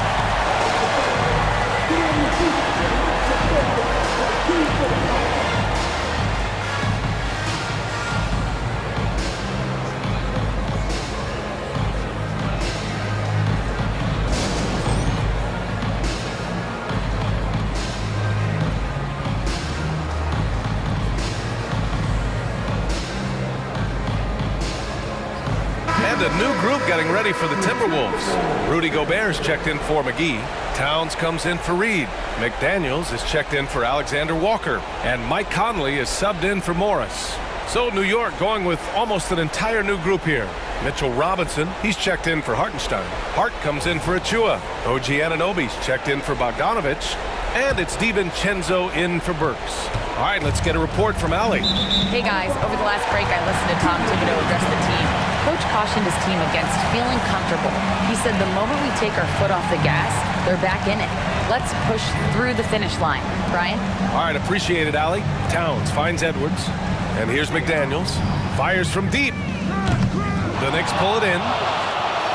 And a new group getting ready for the Timberwolves. Rudy Gobert's checked in for McGee. Towns comes in for Reid. McDaniels is checked in for Alexander Walker. And Mike Conley is subbed in for Morris. So New York going with almost an entire new group here. Mitchell Robinson, he's checked in for Hartenstein. Hart comes in for Achua. OG Anunoby's checked in for Bogdanovich. And it's DiVincenzo in for Burks. All right, let's get a report from Allie. Hey guys, over the last break I listened to Tom Thibodeau address the team. Coach cautioned his team against feeling comfortable. He said the moment we take our foot off the gas, they're back in it. Let's push through the finish line. Brian? All right, appreciate it, Allie. Towns finds Edwards. And here's McDaniels. Fires from deep. The Knicks pull it in.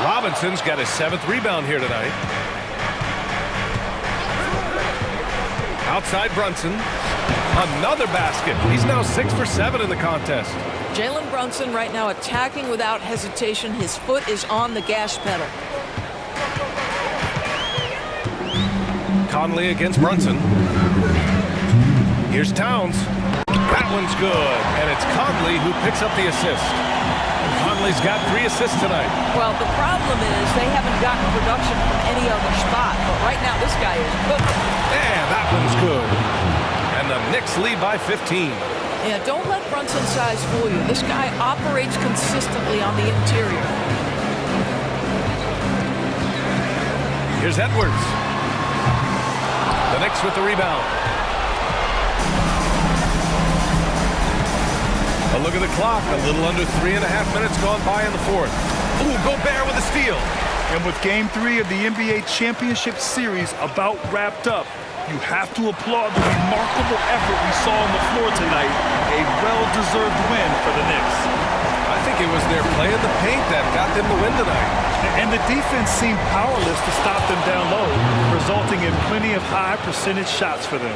Robinson's got his 7th rebound here tonight. Outside Brunson. Another basket. He's now 6 for 7 in the contest. Jalen Brunson right now attacking without hesitation. His foot is on the gas pedal. Conley against Brunson. Here's Towns. That one's good, and it's Conley who picks up the assist. Conley's got 3 assists tonight. Well, the problem is they haven't gotten production from any other spot, but right now this guy is cooking. And that one's good. And the Knicks lead by 15. Yeah, don't let Brunson's size fool you. This guy operates consistently on the interior. Here's Edwards. The Knicks with the rebound. A look at the clock. A little under 3.5 minutes gone by in the fourth. Ooh, Gobert with a steal. And with Game 3 of the NBA Championship Series about wrapped up, you have to applaud the remarkable effort we saw on the floor tonight. A well-deserved win for the Knicks. I think it was their play in the paint that got them the win tonight. And the defense seemed powerless to stop them down low, resulting in plenty of high percentage shots for them.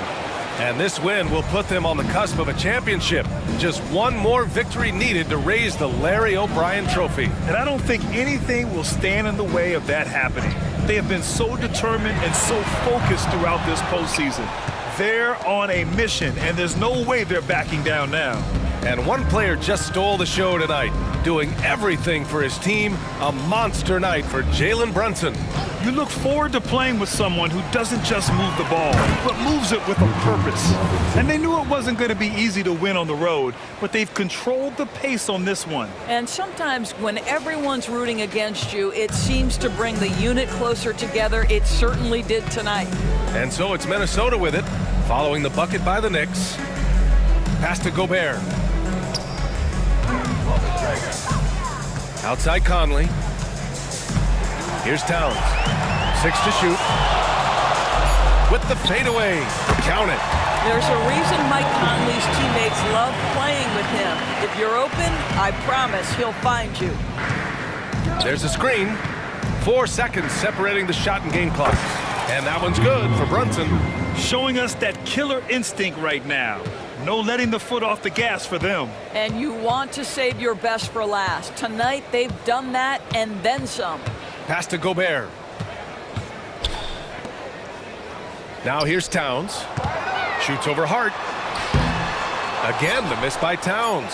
And this win will put them on the cusp of a championship. Just one more victory needed to raise the Larry O'Brien Trophy. And I don't think anything will stand in the way of that happening. They have been so determined and so focused throughout this postseason. They're on a mission, and there's no way they're backing down now. And one player just stole the show tonight, doing everything for his team. A monster night for Jalen Brunson. You look forward to playing with someone who doesn't just move the ball, but moves it with a purpose. And they knew it wasn't going to be easy to win on the road, but they've controlled the pace on this one. And sometimes when everyone's rooting against you, it seems to bring the unit closer together. It certainly did tonight. And so it's Minnesota with it, following the bucket by the Knicks. Pass to Gobert. Outside Conley. Here's Towns. 6 to shoot. With the fadeaway. Count it. There's a reason Mike Conley's teammates love playing with him. If you're open, I promise he'll find you. There's a screen. 4 seconds separating the shot and game clock. And that one's good for Brunson. Showing us that killer instinct right now. No letting the foot off the gas for them. And you want to save your best for last. Tonight, they've done that and then some. Pass to Gobert. Now here's Towns. Shoots over Hart. Again, the miss by Towns.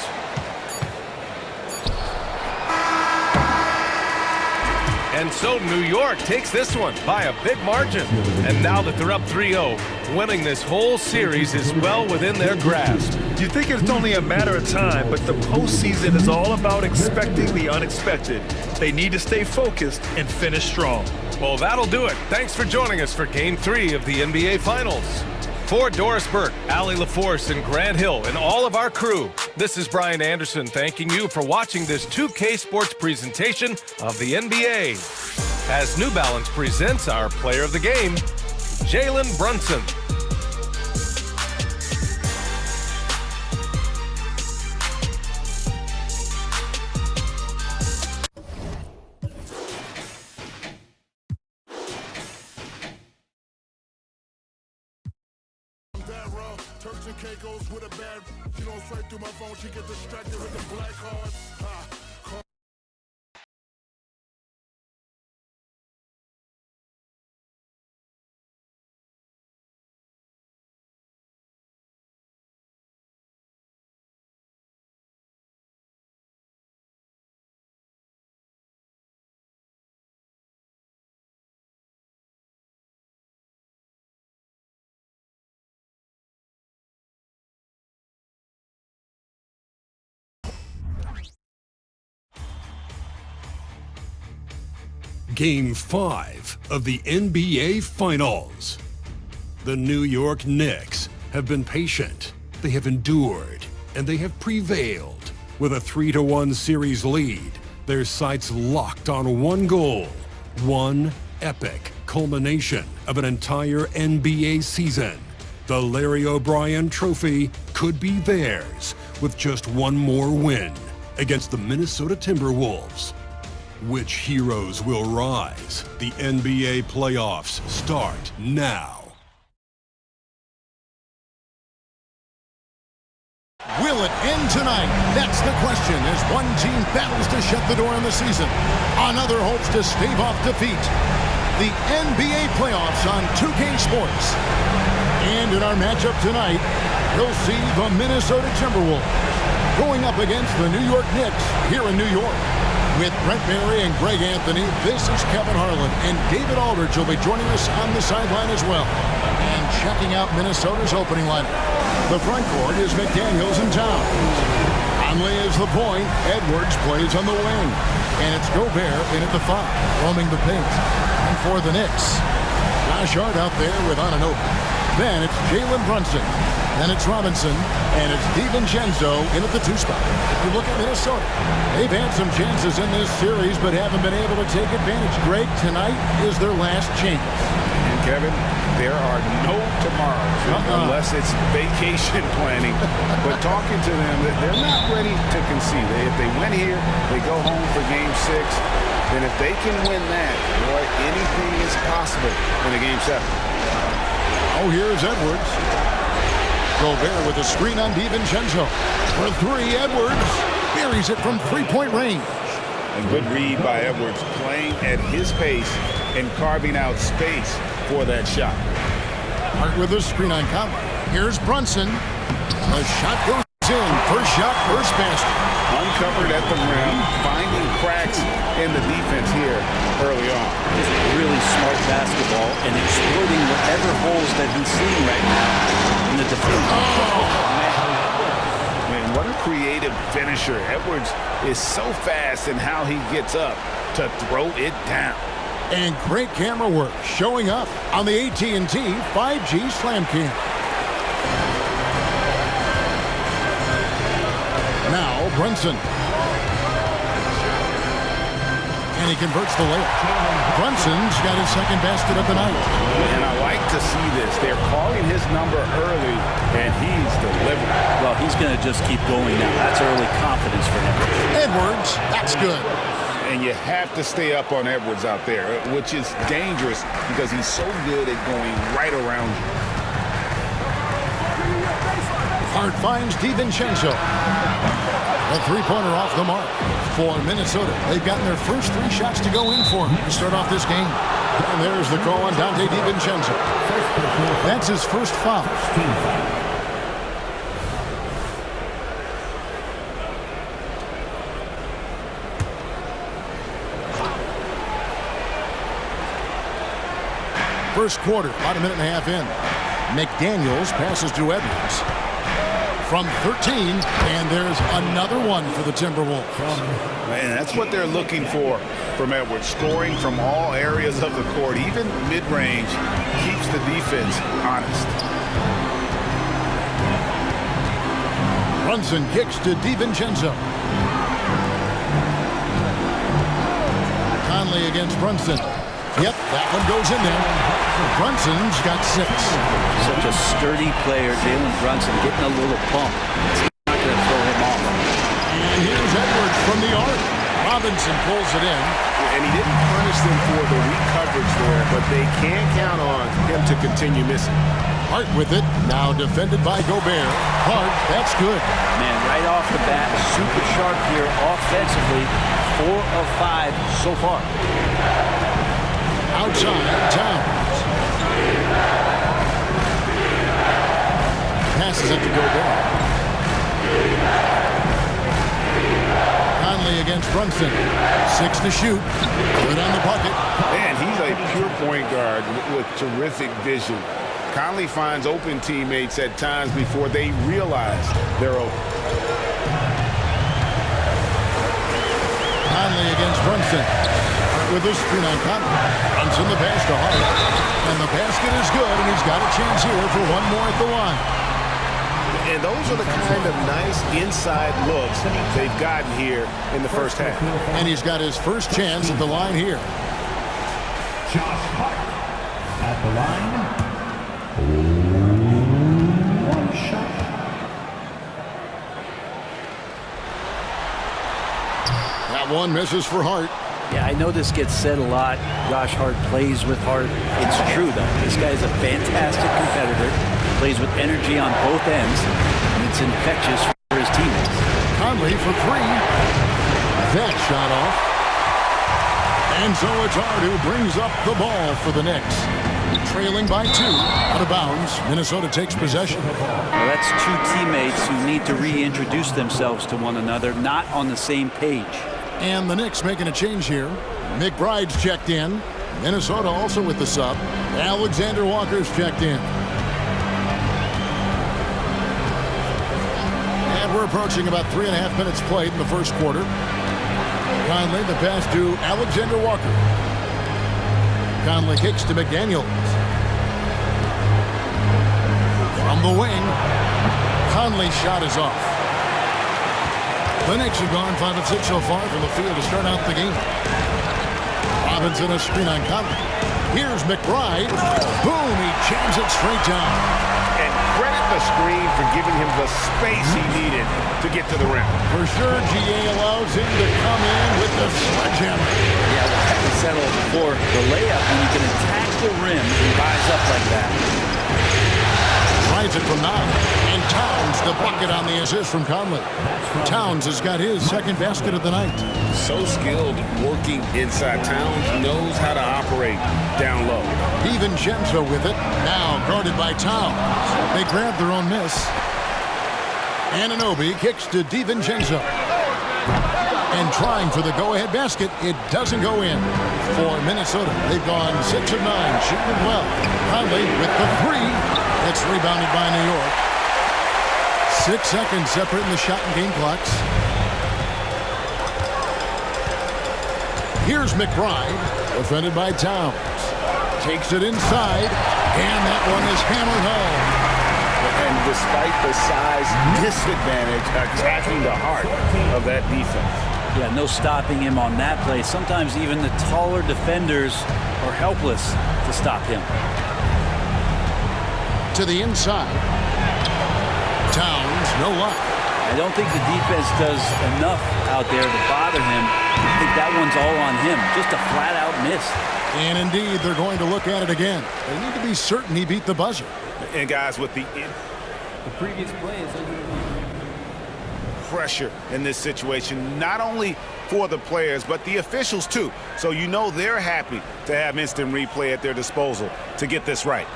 And so New York takes this one by a big margin. And now that they're up 3-0, winning this whole series is well within their grasp. You think it's only a matter of time, but the postseason is all about expecting the unexpected. They need to stay focused and finish strong. Well, that'll do it. Thanks for joining us for Game 3 of the NBA Finals. For Doris Burke, Allie LaForce, and Grant Hill, and all of our crew, this is Brian Anderson thanking you for watching this 2K Sports presentation of the NBA. As New Balance presents our player of the game, Jalen Brunson. Turks and Caicos with a bad, she goes straight through my phone, she gets distracted with the black cards. Game 5 of the NBA Finals. The New York Knicks have been patient, they have endured, and they have prevailed. With a 3-1 series lead, their sights locked on one goal, one epic culmination of an entire NBA season. The Larry O'Brien Trophy could be theirs with just one more win against the Minnesota Timberwolves. Which heroes will rise? The NBA playoffs start now. Will it end tonight? That's the question as one team battles to shut the door on the season. Another hopes to stave off defeat. The NBA playoffs on 2K Sports. And in our matchup tonight, we'll see the Minnesota Timberwolves going up against the New York Knicks here in New York. With Brent Barry and Greg Anthony, this is Kevin Harlan, and David Aldridge will be joining us on the sideline as well. And checking out Minnesota's opening lineup. The front court is McDaniels and Towns. Conley is the point. Edwards plays on the wing. And it's Gobert in at the 5, roaming the paint. And for the Knicks, Josh Hart out there with Anunoby. Then it's Jalen Brunson. Then it's Robinson. And it's DiVincenzo in at the 2 spot. If you look at Minnesota, they've had some chances in this series but haven't been able to take advantage. Greg, tonight is their last chance. And Kevin, there are no tomorrows unless it's vacation planning. But talking to them, they're not ready to concede. If they win here, they go home for Game 6. And if they can win that, boy, anything is possible in a Game 7. Oh, here's Edwards. Gobert with a screen on DiVincenzo. For 3, Edwards buries it from 3-point range. A good read by Edwards, playing at his pace and carving out space for that shot. Hart with a screen on Conley. Here's Brunson. The shot goes in. First shot, first basket. Uncovered at the rim, finding cracks in the defense here early on. Just really smart basketball and exploiting whatever holes that he's seeing right now in the defense. Man, what a creative finisher. Edwards is so fast in how he gets up to throw it down. And great camera work showing up on the AT&T 5G Slam Cam. Now Brunson. And he converts the layup. Brunson's got his second basket of the night. And I like to see this. They're calling his number early, and he's delivering. Well, he's going to just keep going now. That's early confidence for him. Edwards, that's good. And you have to stay up on Edwards out there, which is dangerous because he's so good at going right around you. Hart finds DiVincenzo. A 3-pointer off the mark for Minnesota. They've gotten their first 3 shots to go in for him to start off this game. And there's the call on Dante DiVincenzo. That's his first foul. First quarter, about a minute and a half in. McDaniels passes to Edwards. From 13, and there's another one for the Timberwolves. And that's what they're looking for from Edwards. Scoring from all areas of the court, even mid-range, keeps the defense honest. Brunson kicks to DiVincenzo. Conley against Brunson. Yep, that one goes in there. Brunson's got 6. Such a sturdy player, Jalen Brunson, getting a little bump. It's not going to throw him off. And here's Edwards from the arc. Robinson pulls it in. And he didn't punish them for the weak coverage there, but they can't count on him to continue missing. Hart with it, now defended by Gobert. Hart, that's good. Man, right off the bat, super sharp here offensively. 4 of 5 so far. Outside, Towns. Passes it to Gobert. Conley against Brunson. 6 to shoot. Good on the bucket. Man, he's a pure point guard with terrific vision. Conley finds open teammates at times before they realize they're open. Conley against Brunson. With a screen on Conley. Brunson the pass to Hart. And the basket is good, and he's got a chance here for one more at the line. And those are the kind of nice inside looks they've gotten here in the first half. And he's got his first chance at the line here. Josh Hart at the line. 1 shot. That one misses for Hart. Yeah, I know this gets said a lot. Josh Hart plays with heart. It's true, though. This guy is a fantastic competitor. Plays with energy on both ends. And it's infectious for his his teammates. Conley for three. That shot off. And so it's Hard who brings up the ball for the Knicks. Trailing by 2, out of bounds. Minnesota takes possession. Well, that's two teammates who need to reintroduce themselves to one another, not on the same page. And the Knicks making a change here. McBride's checked in. Minnesota also with the sub. Alexander Walker's checked in. And we're approaching about 3.5 minutes played in the first quarter. Conley, the pass to Alexander Walker. Conley kicks to McDaniels. From the wing, Conley's shot is off. The Knicks have gone 5 of 6 so far from the field to start out the game. Robinson a screen on Conley. Here's McBride. Boom, he jams it straight down. And credit the screen for giving him the space he needed to get to the rim. For sure, GA allows him to come in with the sledgehammer. Yeah, we'll have to settle for the layup when you can attack the rim and rise up like that. Tries it from 9. And Towns the bucket on the assist from Conley. Towns has got his second basket of the night. So skilled working inside. Towns knows how to operate down low. DiVincenzo with it. Now guarded by Towns. They grab their own miss. Anunoby kicks to DiVincenzo. And trying for the go-ahead basket. It doesn't go in for Minnesota. They've gone 6 of 9, shooting well. Conley with the 3. It's rebounded by New York. 6 seconds separating the shot and game clocks. Here's McBride, defended by Towns. Takes it inside, and that one is hammered home. And despite the size disadvantage, attacking the heart of that defense. Yeah, no stopping him on that play. Sometimes even the taller defenders are helpless to stop him. To the inside. Towns, no luck. I don't think the defense does enough out there to bother him. I think that one's all on him. Just a flat-out miss. And indeed, they're going to look at it again. They need to be certain he beat the buzzer. And guys, with the previous play is pressure in this situation, not only for the players, but the officials too. So you know they're happy to have instant replay at their disposal to get this right.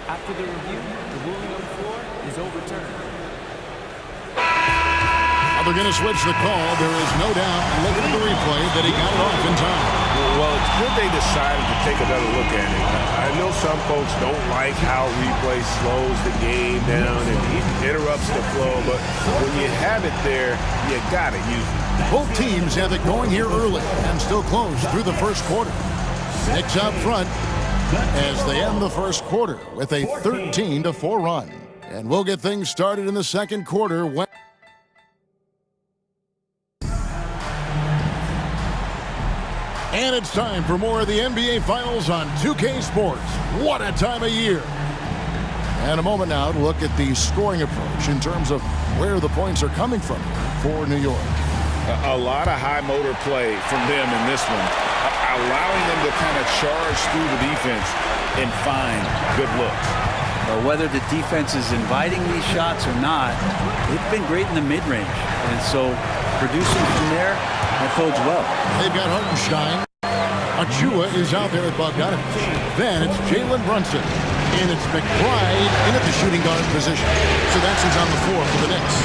After the review, the ruling on the floor is overturned. They're going to switch the call. There is no doubt, looking at the replay, that he got it off in time. Well, it's good they decided to take another look at it. I know some folks don't like how replay slows the game down and interrupts the flow, but when you have it there, you got to use it. Both teams have it going here early and still close through the first quarter. Knicks out front as they end the first quarter with a 13-4 run. And we'll get things started in the second quarter when and it's time for more of the NBA Finals on 2K Sports. What a time of year. And a moment now to look at the scoring approach in terms of where the points are coming from for New York. A lot of high motor play from them in this one, allowing them to kind of charge through the defense and find good looks. Well, whether the defense is inviting these shots or not, they've been great in the mid-range. And so producing from there, that bodes well. They've got Hartenstein. Achua is out there at Bogdanovich. Then it's Jalen Brunson. And it's McBride in at the shooting guard position. So that's who's on the floor for the Knicks.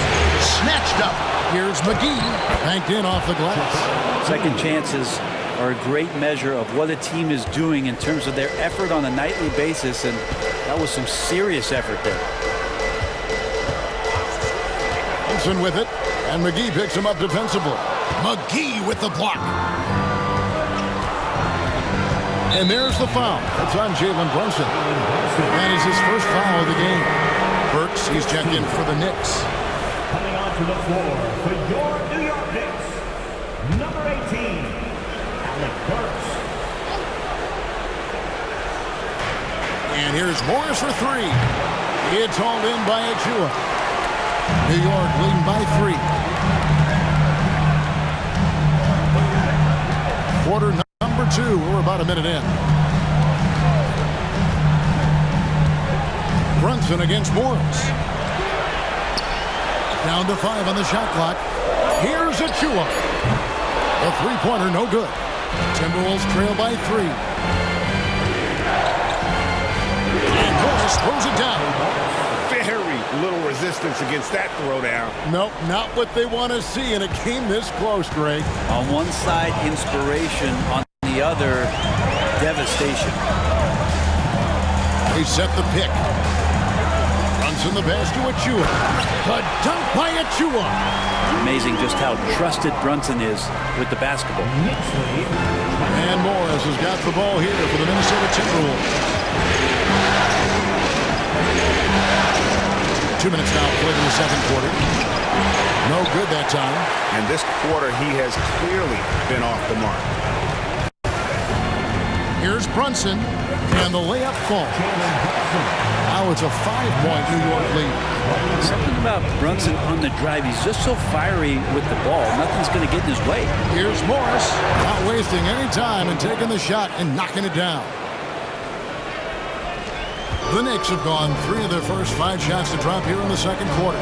Snatched up. Here's McGee. Banked in off the glass. Second chances are a great measure of what a team is doing in terms of their effort on a nightly basis. And that was some serious effort there. Brunson with it. And McGee picks him up defensively. McGee with the block. And there's the foul. It's on Jalen Brunson. That is his first foul of the game. Burks, he's checked in for the Knicks. Coming onto the floor for your New York Knicks, number 18, Alec Burks. And here's Morris for 3. It's hauled in by Achua. New York leading by 3. Quarter about a minute in. Brunson against Morris. Down to 5 on the shot clock. Here's Achua. A three-pointer, no good. Timberwolves trail by 3. And Morris throws it down. Very little resistance against that throwdown. Nope, not what they want to see in a game this close, Greg. On one side, inspiration. On the other, devastation. They set the pick. Brunson the pass to Achua. The dunk by Achua. Amazing just how trusted Brunson is with the basketball. And Morris has got the ball here for the Minnesota Timberwolves. 2 minutes now played in the second quarter. No good that time. And this quarter, he has clearly been off the mark. Here's Brunson, and the layup falls. Now it's a 5-point New York lead. Something about Brunson on the drive. He's just so fiery with the ball. Nothing's going to get in his way. Here's Morris, not wasting any time and taking the shot and knocking it down. The Knicks have gone 3 of their first 5 shots to drop here in the second quarter.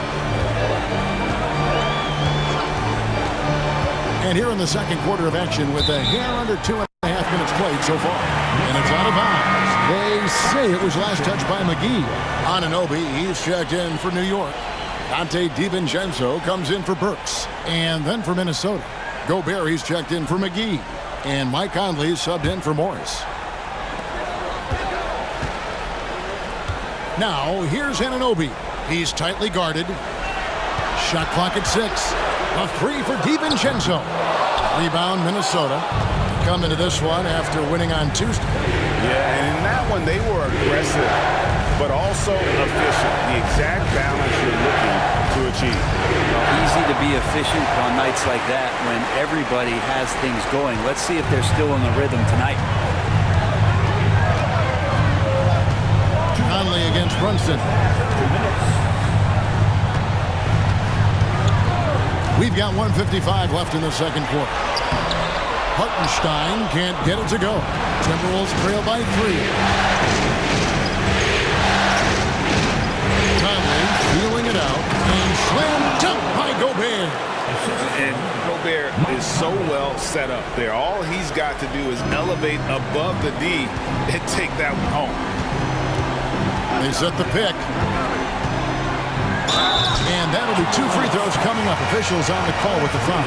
And here in the second quarter of action with a hair under 2.5 minutes played so far. And it's out of bounds. They say it was last touched by McGee. Anunoby, he's checked in for New York. DiVincenzo comes in for Burks. And then for Minnesota, Gobert, he's checked in for McGee. And Mike Conley subbed in for Morris. Now, here's Anunoby. He's tightly guarded. Shot clock at 6. A 3 for DiVincenzo. Rebound, Minnesota. Come into this one after winning on Tuesday. Yeah, and in that one, they were aggressive, but also efficient. The exact balance you're looking to achieve. Easy to be efficient on nights like that when everybody has things going. Let's see if they're still in the rhythm tonight. Conley against Brunson. We've got 1:55 left in the second quarter. Hartenstein can't get it to go. Timberwolves trail by 3. Conley feeling it out and slam dunk by Gobert. And Gobert is so well set up there. All he's got to do is elevate above the D and take that one home. They set the pick. And that'll be 2 free throws coming up. Officials on the call with the foul.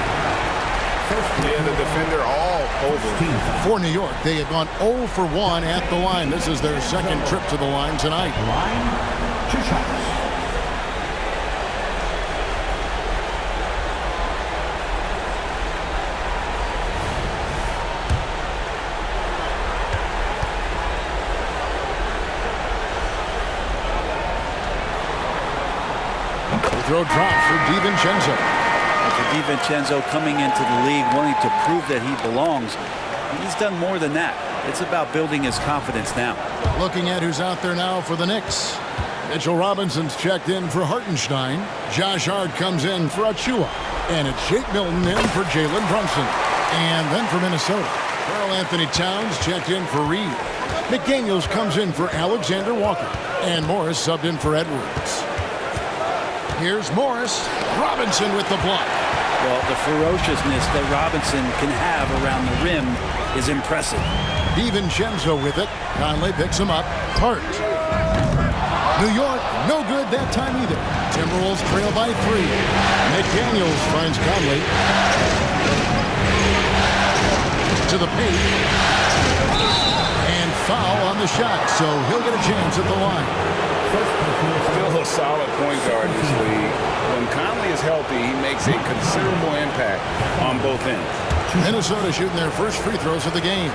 Yeah, the defender all over. For New York, they have gone 0 for 1 at the line. This is their second trip to the line tonight. Line, 2 shots. Throw drops for DiVincenzo. For DiVincenzo coming into the league wanting to prove that he belongs, he's done more than that. It's about building his confidence now. Looking at who's out there now for the Knicks. Mitchell Robinson's checked in for Hartenstein. Josh Hart comes in for Achua. And it's Shake Milton in for Jalen Brunson. And then for Minnesota, Karl Anthony Towns checked in for Reed. McDaniels comes in for Alexander Walker. And Morris subbed in for Edwards. Here's Morris. Robinson with the block. Well, the ferociousness that Robinson can have around the rim is impressive. DiVincenzo with it. Conley picks him up. Hart. New York, no good that time either. Timberwolves trail by 3. McDaniels finds Conley. To the paint. And foul on the shot, so he'll get a chance at the line. Still a solid point guard in this league. When Conley is healthy, he makes a considerable impact on both ends. Minnesota shooting their first free throws of the game.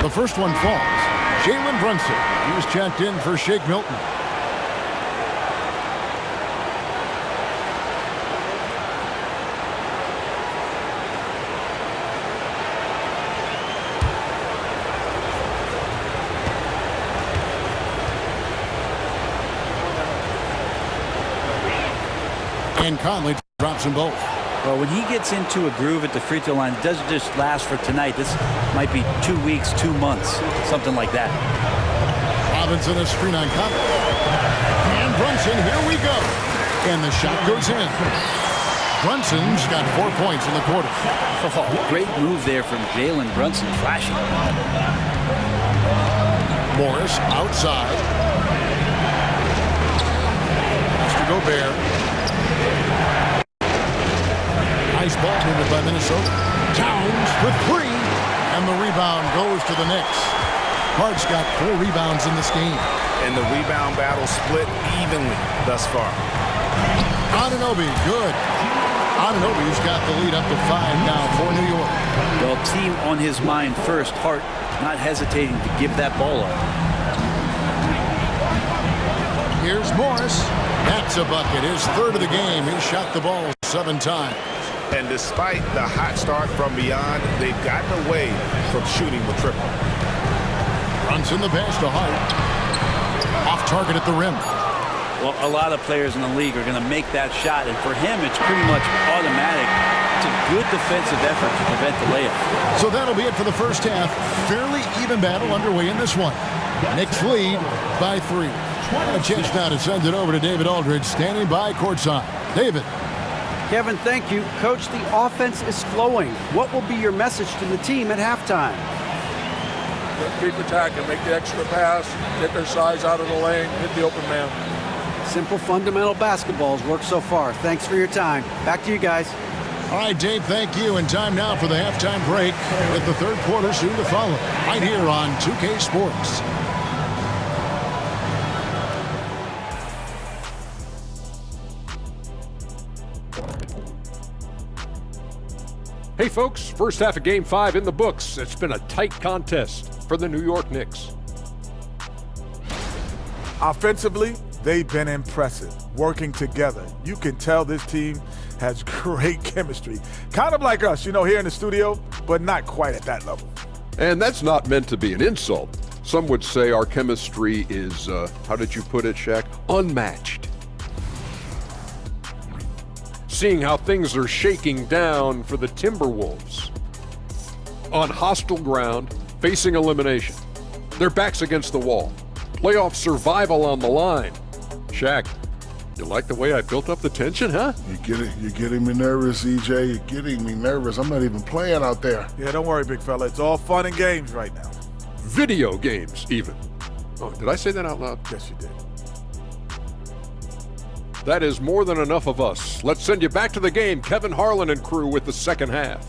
The first one falls. Jalen Brunson. He's checked in for Shake Milton. And Conley drops them both. Well, when he gets into a groove at the free throw line, it doesn't just last for tonight. This might be 2 weeks, 2 months, something like that. Robinson, a screen on Conley. And Brunson, here we go. And the shot goes in. Brunson's got 4 points in the quarter. Oh, great move there from Jalen Brunson, flashing. Morris outside. Mr. Gobert. Nice ball movement by Minnesota. Towns for 3. And the rebound goes to the Knicks. Hart's got 4 rebounds in this game. And the rebound battle split evenly thus far. Anunoby, good. Anunoby's got the lead up to 5 now for New York. Well, team on his mind first. Hart not hesitating to give that ball up. Here's Morris. That's a bucket. His 3rd of the game. He shot the ball 7 times. And despite the hot start from beyond, they've gotten away from shooting the triple. Brunson the pass to Hart. Off target at the rim. Well, a lot of players in the league are going to make that shot, and for him, it's pretty much automatic. It's a good defensive effort to prevent the layup. So that'll be it for the first half. Fairly even battle underway in this one. Knicks lead by 3. A chance now to send it over to David Aldridge, standing by courtside. David. Kevin, thank you. Coach, the offense is flowing. What will be your message to the team at halftime? Keep attacking, make the extra pass, get their size out of the lane, hit the open man. Simple fundamental basketball has worked so far. Thanks for your time. Back to you guys. All right, Dave, thank you. And time now for the halftime break with the 3rd quarter soon to follow. Right here on 2K Sports. Hey folks, first half of Game 5 in the books. It's been a tight contest for the New York Knicks. Offensively, they've been impressive, working together. You can tell this team has great chemistry. Kind of like us, here in the studio, but not quite at that level. And that's not meant to be an insult. Some would say our chemistry is, how did you put it, Shaq? Unmatched. Seeing how things are shaking down for the Timberwolves. On hostile ground, facing elimination. Their backs against the wall. Playoff survival on the line. Shaq, you like the way I built up the tension, huh? You're getting me nervous, EJ. You're getting me nervous. I'm not even playing out there. Yeah, don't worry, big fella. It's all fun and games right now. Video games, even. Oh, did I say that out loud? Yes, you did. That is more than enough of us. Let's send you back to the game, Kevin Harlan and crew with the second half.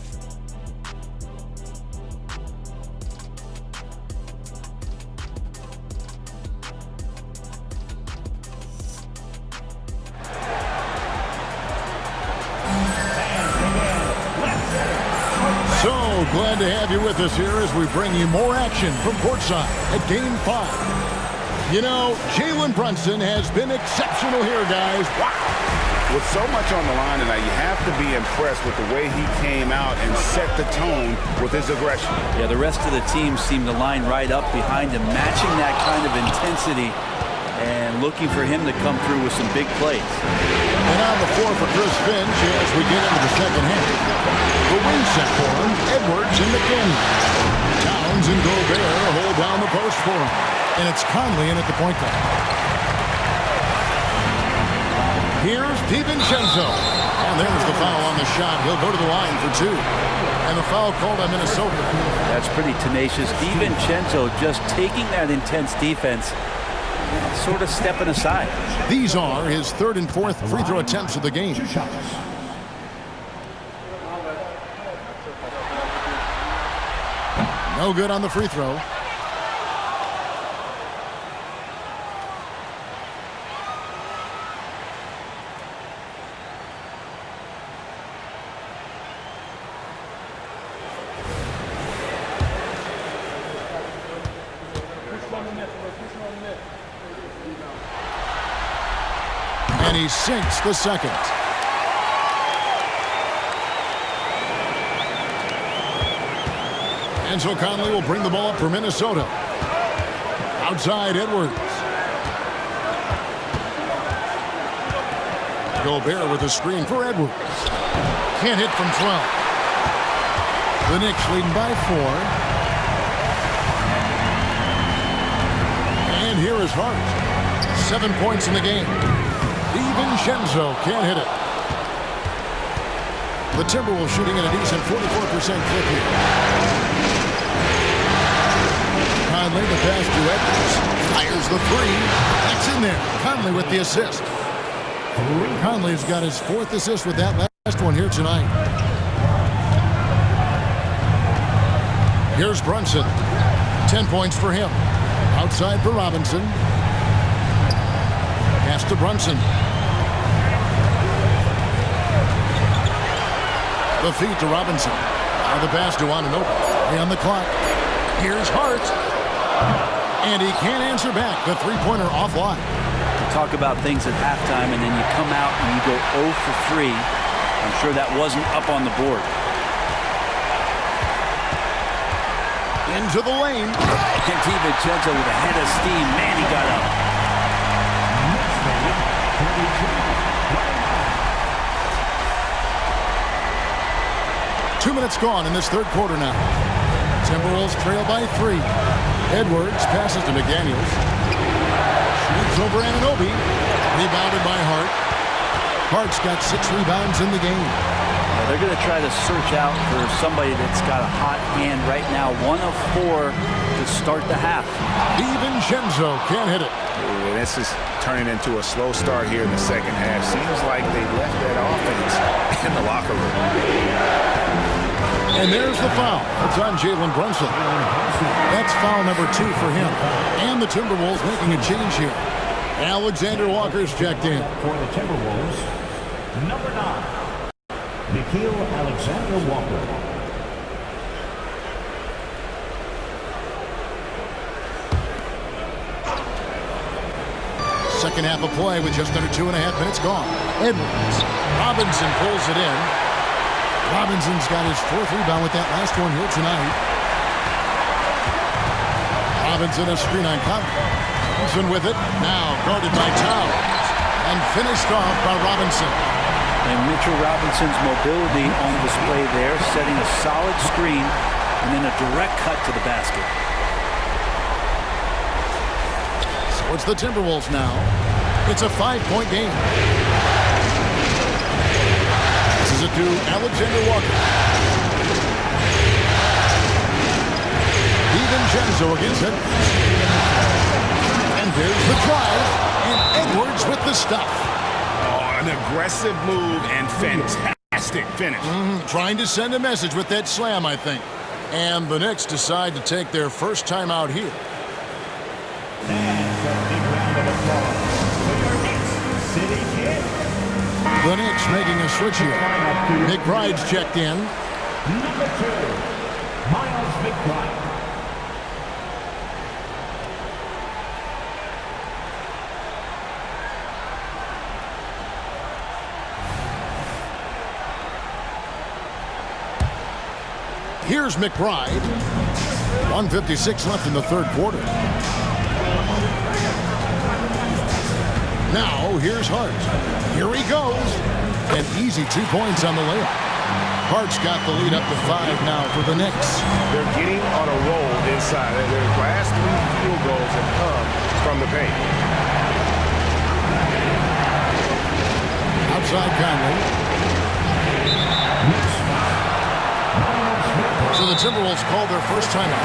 So glad to have you with us here as we bring you more action from courtside at Game 5. Jalen Brunson has been exceptional here, guys. Wow. With so much on the line tonight, you have to be impressed with the way he came out and set the tone with his aggression. Yeah, the rest of the team seemed to line right up behind him, matching that kind of intensity and looking for him to come through with some big plays. And on the floor for Chris Finch as we get into the second half. The wing set for him, Edwards and McDaniel. Towns and Gobert hold down the post for him. And it's Conley in at the point guard. Here's DiVincenzo. And there's the foul on the shot. He'll go to the line for 2. And the foul called on Minnesota. That's pretty tenacious. DiVincenzo just taking that intense defense, sort of stepping aside. These are his 3rd and 4th free throw attempts of the game. No good on the free throw. And he sinks the second. And so Conley will bring the ball up for Minnesota. Outside Edwards. Gobert with a screen for Edwards. Can't hit from 12. The Knicks leading by 4. And here is Hart. 7 points in the game. DiVincenzo can't hit it. The Timberwolves shooting at a decent 44% clip here. Conley, the pass to Edwards. Fires the 3. That's in there. Conley with the assist. Conley's got his 4th assist with that last one here tonight. Here's Brunson. 10 points for him. Outside for Robinson. Pass to Brunson. The feed to Robinson. Now the pass to Anunoby. On the clock. Here's Hart. And he can't answer back. The three-pointer offline. Talk about things at halftime, and then you come out and you go 0 for 3. I'm sure that wasn't up on the board. Into the lane. And DiVincenzo with a head of steam. Man, he got up. 2 minutes gone in this third quarter now. Timberwolves trail by 3. Edwards passes to McDaniels. Shoots over Anunoby. Rebounded by Hart. Hart's got 6 rebounds in the game. They're going to try to search out for somebody that's got a hot hand right now. 1 of 4 to start the half. DiVincenzo can't hit it. Ooh, this is turning into a slow start here in the second half. Seems like they left that offense in the locker room. And there's the foul. It's on Jalen Brunson. That's foul number 2 for him. And the Timberwolves making a change here. Alexander Walker's checked in. For the Timberwolves, number 9, Nickeil Alexander-Walker. Second half of play with just under 2.5 minutes gone. Edwards. Robinson pulls it in. Robinson's got his 4th rebound with that last one here tonight. Robinson a screen on Conley. Robinson with it. Now guarded by Towers. And finished off by Robinson. And Mitchell Robinson's mobility on display there, setting a solid screen and then a direct cut to the basket. So it's the Timberwolves now. It's a 5-point game. This is it to Alexander Walker. DiVincenzo against it. And there's the drive. And Edwards with the stuff. Oh, an aggressive move and fantastic finish. Trying to send a message with that slam, I think. And the Knicks decide to take their first time out here. The Knicks making a switch here. McBride's checked in. Number 2, Miles McBride. Here's McBride. 1:56 left in the third quarter. Now, here's Hart. Here he goes. An easy 2 points on the layup. Hart's got the lead up to 5 now for the Knicks. They're getting on a roll inside. Their last 3 field goals have come from the paint. Outside Conley. So the Timberwolves call their first timeout.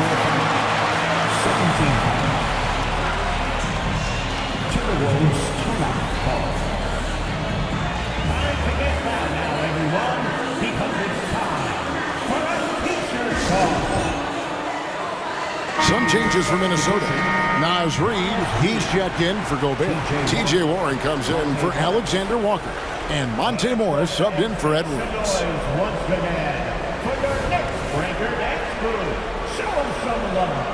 17. Timberwolves timeout call. Time to get down now, everyone, because it's time for a feature call. Some changes for Minnesota. Naz Reid, he's checked in for Gobert. T.J. Warren comes in for Alexander Walker. And Monte Morris subbed in for Edwards. Once again, for your next breaker next group. Show them some love.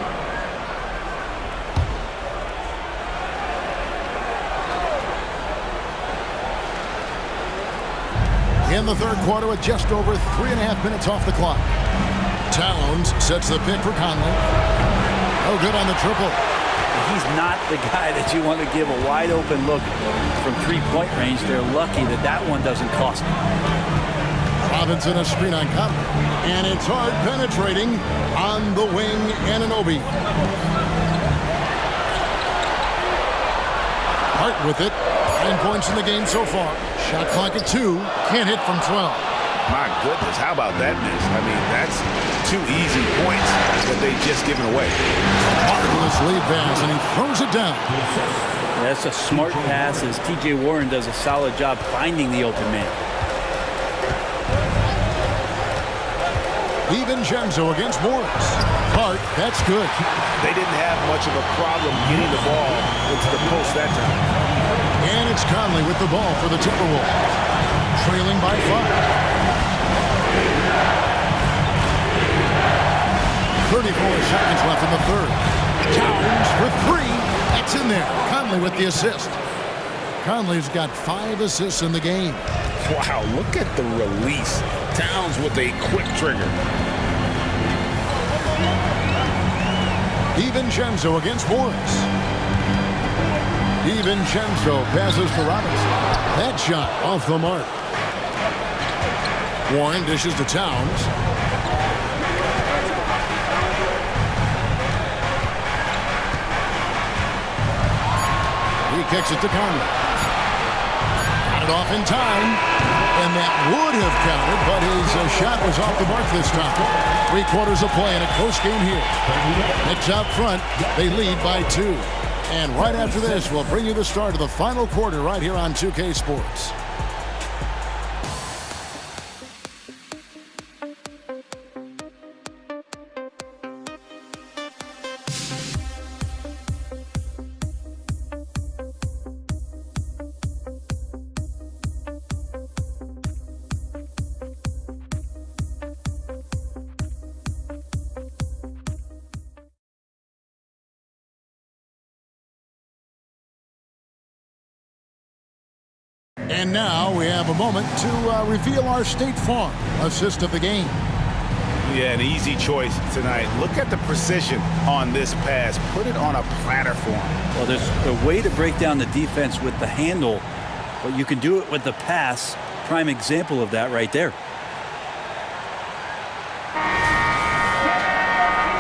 In the third quarter with just over 3.5 minutes off the clock. Towns sets the pick for Conley. Oh, good on the triple. he's not the guy that you want to give a wide open look from three-point range. They're lucky that that one doesn't cost them. Robinson a screen on Conley, and it's hard penetrating on the wing. Anunoby. Hart with it. 9 points in the game so far. Shot clock at 2. Can't hit from 12. My goodness, how about that miss? I mean, that's 2 easy points that they've just given away. Marvelous lead pass, and he throws it down. That's a smart pass as T.J. Warren does a solid job finding the open man. DiVincenzo against Morris. Hart, that's good. They didn't have much of a problem getting the ball into the post that time. And it's Conley with the ball for the Timberwolves. Trailing by 5. 34 seconds left in the third. Towns for 3. That's in there. Conley with the assist. Conley's got 5 assists in the game. Wow, look at the release. Towns with a quick trigger. DiVincenzo against Morris. DiVincenzo passes to Robinson. That shot off the mark. Warren dishes to Towns. He kicks it to Conley. Got it off in time. And that would have counted, but his shot was off the mark this time. 3/4 of play in a close game here. Knicks out front. They lead by 2. And right after this, we'll bring you the start of the final quarter right here on 2K Sports. And now we have a moment to reveal our State Farm assist of the game. Yeah, an easy choice tonight. Look at the precision on this pass. Put it on a platter for him. Well, there's a way to break down the defense with the handle, but you can do it with the pass. Prime example of that right there.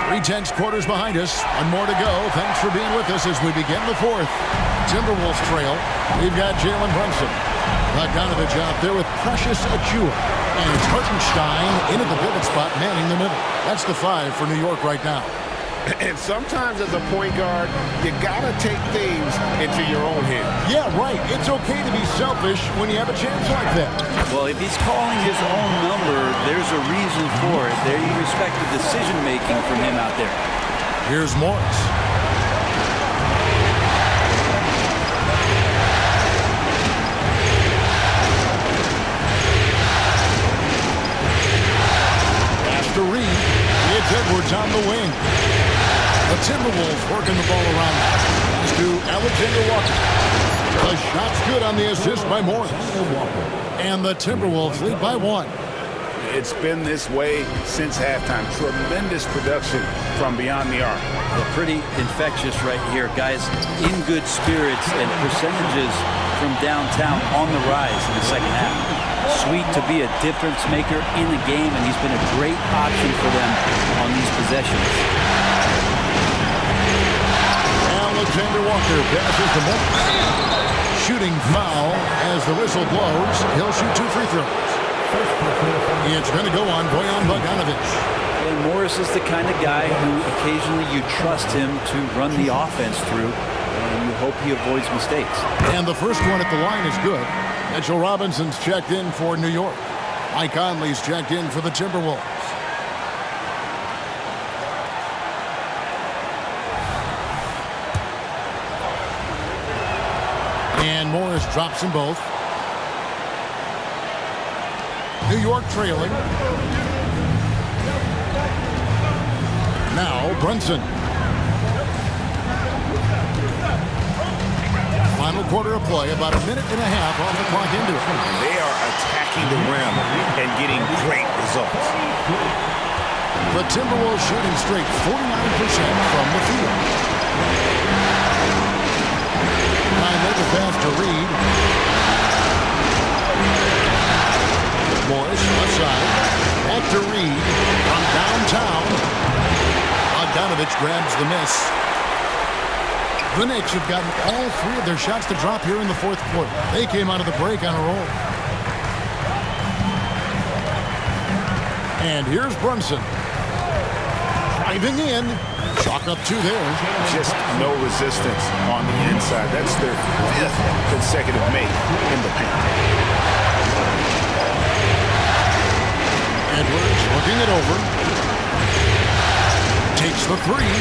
3/10 quarters behind us. One more to go. Thanks for being with us as we begin the fourth. Timberwolves trail. We've got Jalen Brunson. Bogdanovich out there with Precious Achua. And it's Hartenstein into the pivot spot, manning the middle. That's the 5 for New York right now. And sometimes as a point guard, you gotta take things into your own hands. Yeah, right. It's okay to be selfish when you have a chance like that. Well, if he's calling his own number, there's a reason for it. There you respect the decision-making from him out there. Here's Morris. After Reed, it's Edwards on the wing. The Timberwolves working the ball around. Pass to Alexander Walker. The shot's good on the assist by Morris. And the Timberwolves lead by 1. It's been this way since halftime. Tremendous production from beyond the arc. Well, pretty infectious right here. Guys in good spirits and percentages from downtown on the rise in the second half. Sweet to be a difference maker in the game, and he's been a great option for them on these possessions. Alexander Walker passes to Morris. Shooting foul as the whistle blows. He'll shoot 2 free throws. It's going to go on Bojan Bogdanovich. And Morris is the kind of guy who occasionally you trust him to run the offense through, and you hope he avoids mistakes. And the first one at the line is good. Mitchell Robinson's checked in for New York. Mike Conley's checked in for the Timberwolves. And Morris drops them both. New York trailing. Now Brunson. Final quarter of play, about a minute and a half off the clock into it. They are attacking the rim and getting great results. The Timberwolves shooting straight 49% from the field. Riley, the pass to Reed. Morris, left side. Back to Reed from downtown. Bogdanovich grabs the miss. The Knicks have gotten all three of their shots to drop here in the fourth quarter. They came out of the break on a roll. And here's Brunson. Driving in. Chalk up two there. Just no resistance on the inside. That's their fifth consecutive make in the paint. Edwards looking it over. Takes the three.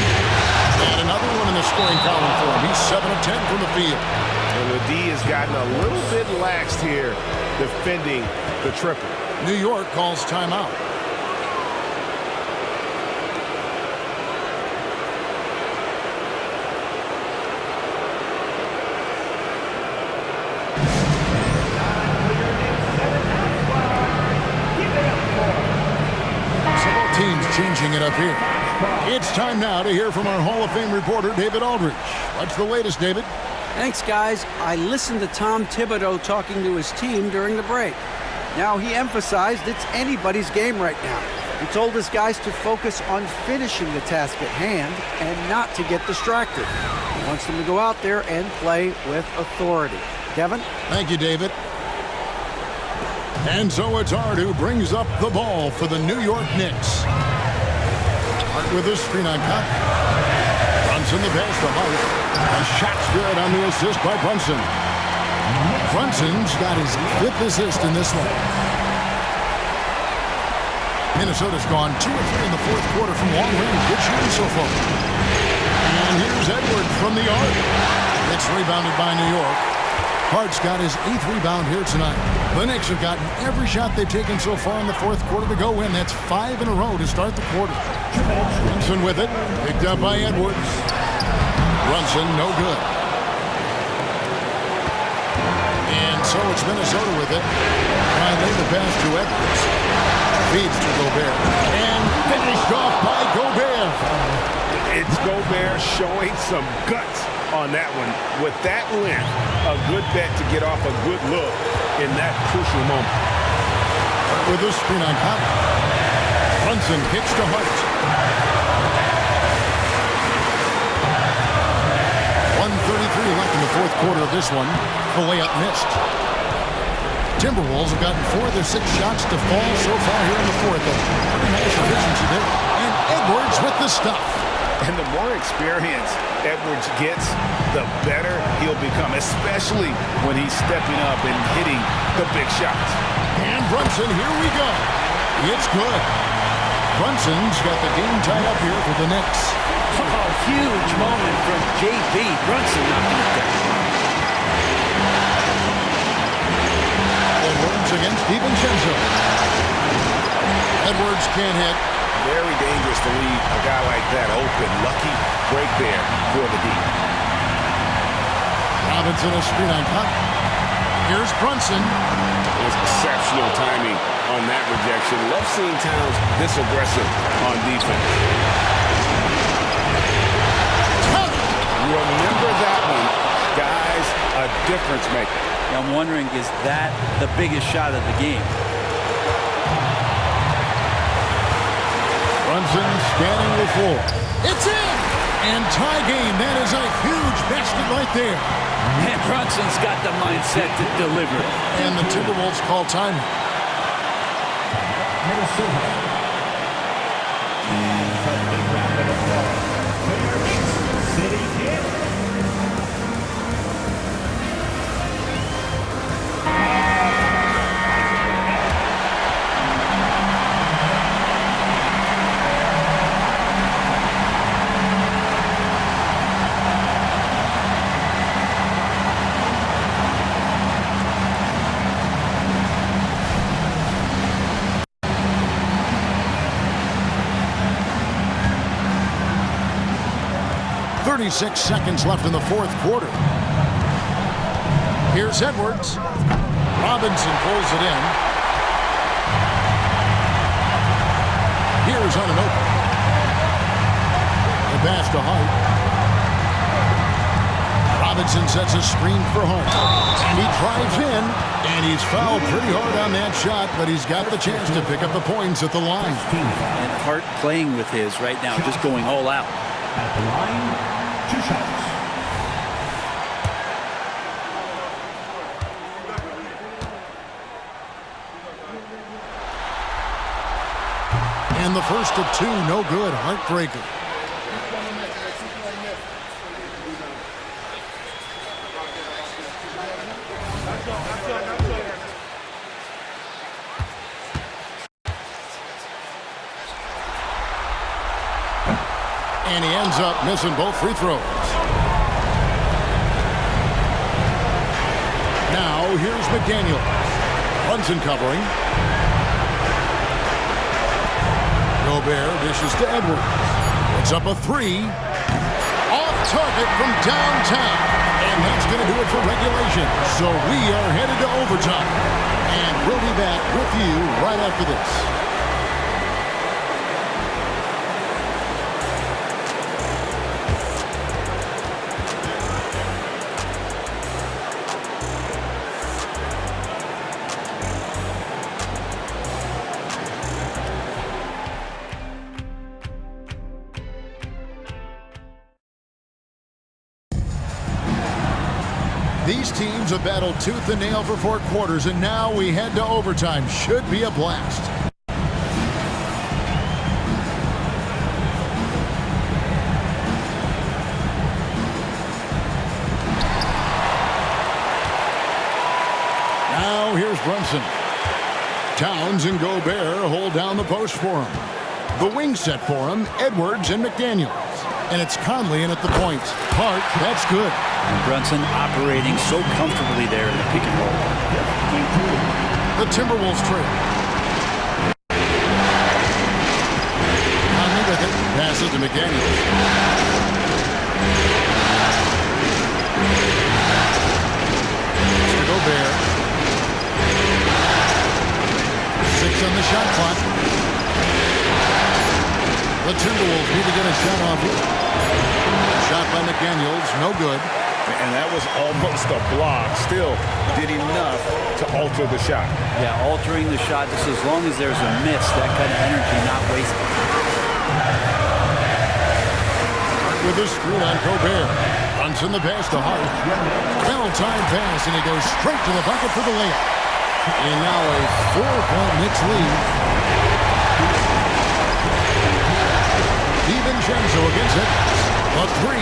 And another one in the scoring column for him. He's 7 of 10 from the field. And the D has gotten a little bit laxed here defending the triple. New York calls timeout. Teams changing it up here. It's time now to hear from our Hall of Fame reporter, David Aldridge. What's the latest, David? Thanks, guys. I listened to Tom Thibodeau talking to his team during the break. Now, he emphasized it's anybody's game right now. He told his guys to focus on finishing the task at hand and not to get distracted. He wants them to go out there and play with authority. Kevin? Thank you, David. And so it's Art who brings up the ball for the New York Knicks. Art with a screen on cut. Brunson the pass to Hart. The shot's good on the assist by Brunson. Brunson's got his fifth assist in this one. Minnesota's gone 2 of 3 in the fourth quarter from long range. Good shooting so far. And here's Edwards from the arc. It's rebounded by New York. Hart's got his 8th rebound here tonight. The Knicks have gotten every shot they've taken so far in the fourth quarter to go in. That's 5 in a row to start the quarter. Brunson with it. Picked up by Edwards. Brunson, no good. And so it's Minnesota with it. Finally, the pass to Edwards. Feeds to Gobert. And finished off by Gobert. It's Gobert showing some guts on that one. With that length, a good bet to get off a good look in that crucial moment. With a screen on top. Brunson kicks to Hart. 1:33 left in the fourth quarter of this one. The layup missed. Timberwolves have gotten 4 of their 6 shots to fall so far here in the fourth. Pretty nice efficiency there. And Edwards with the stuff. And the more experience Edwards gets, the better he'll become, especially when he's stepping up and hitting the big shots. And Brunson, here we go. It's good. Brunson's got the game tied up here for the Knicks. Oh, huge moment from JB. Brunson knocking it down. Edwards against DiVincenzo. Edwards can't hit. Very dangerous to leave a guy like that open. Lucky break there for the D. Robinson a screen on cut. Here's Brunson. It was exceptional timing on that rejection. Love seeing Towns this aggressive on defense. Remember that one. Guys, a difference maker. I'm wondering, is that the biggest shot of the game? Brunson scanning the floor. It's in! And tie game. That is a huge basket right there. Man, Brunson's got the mindset to deliver. And the Timberwolves call time. Six seconds left in the fourth quarter. Here's Edwards. Robinson pulls it in. Here's on an open. The pass to Hart. Robinson sets a screen for Hart. And he drives in, and he's fouled pretty hard on that shot, but he's got the chance to pick up the points at the line. And Hart playing with his right now, just going all out. At the line, 2 shots. And the first of 2, no good. Heartbreaker. And he ends up missing both free throws. Now here's McDaniel. Brunson covering. Gobert dishes to Edwards. It's up a 3. Off target from downtown. And that's going to do it for regulation. So we are headed to overtime. And we'll be back with you right after this. These teams have battled tooth and nail for 4 quarters, and now we head to overtime. Should be a blast. Now here's Brunson. Towns and Gobert hold down the post for him. The wing set for him, Edwards and McDaniel. And it's Conley in at the point. Hart, that's good. And Brunson operating so comfortably there in the pick and roll. The Timberwolves trail. Conley with it. Passes to McDaniel. To Gobert. 6 on the shot clock. The Timberwolves need to get a shot off here. Shot by McDaniels, no good. And that was almost a block. Still did enough to alter the shot. Yeah, altering the shot just as long as there's a miss, that kind of energy not wasted. With a screen on Gobert. Brunson the pass to Hart. Foul time pass, and he goes straight to the bucket for the layup. And now a 4-point Knicks lead. DiVincenzo against it. A 3.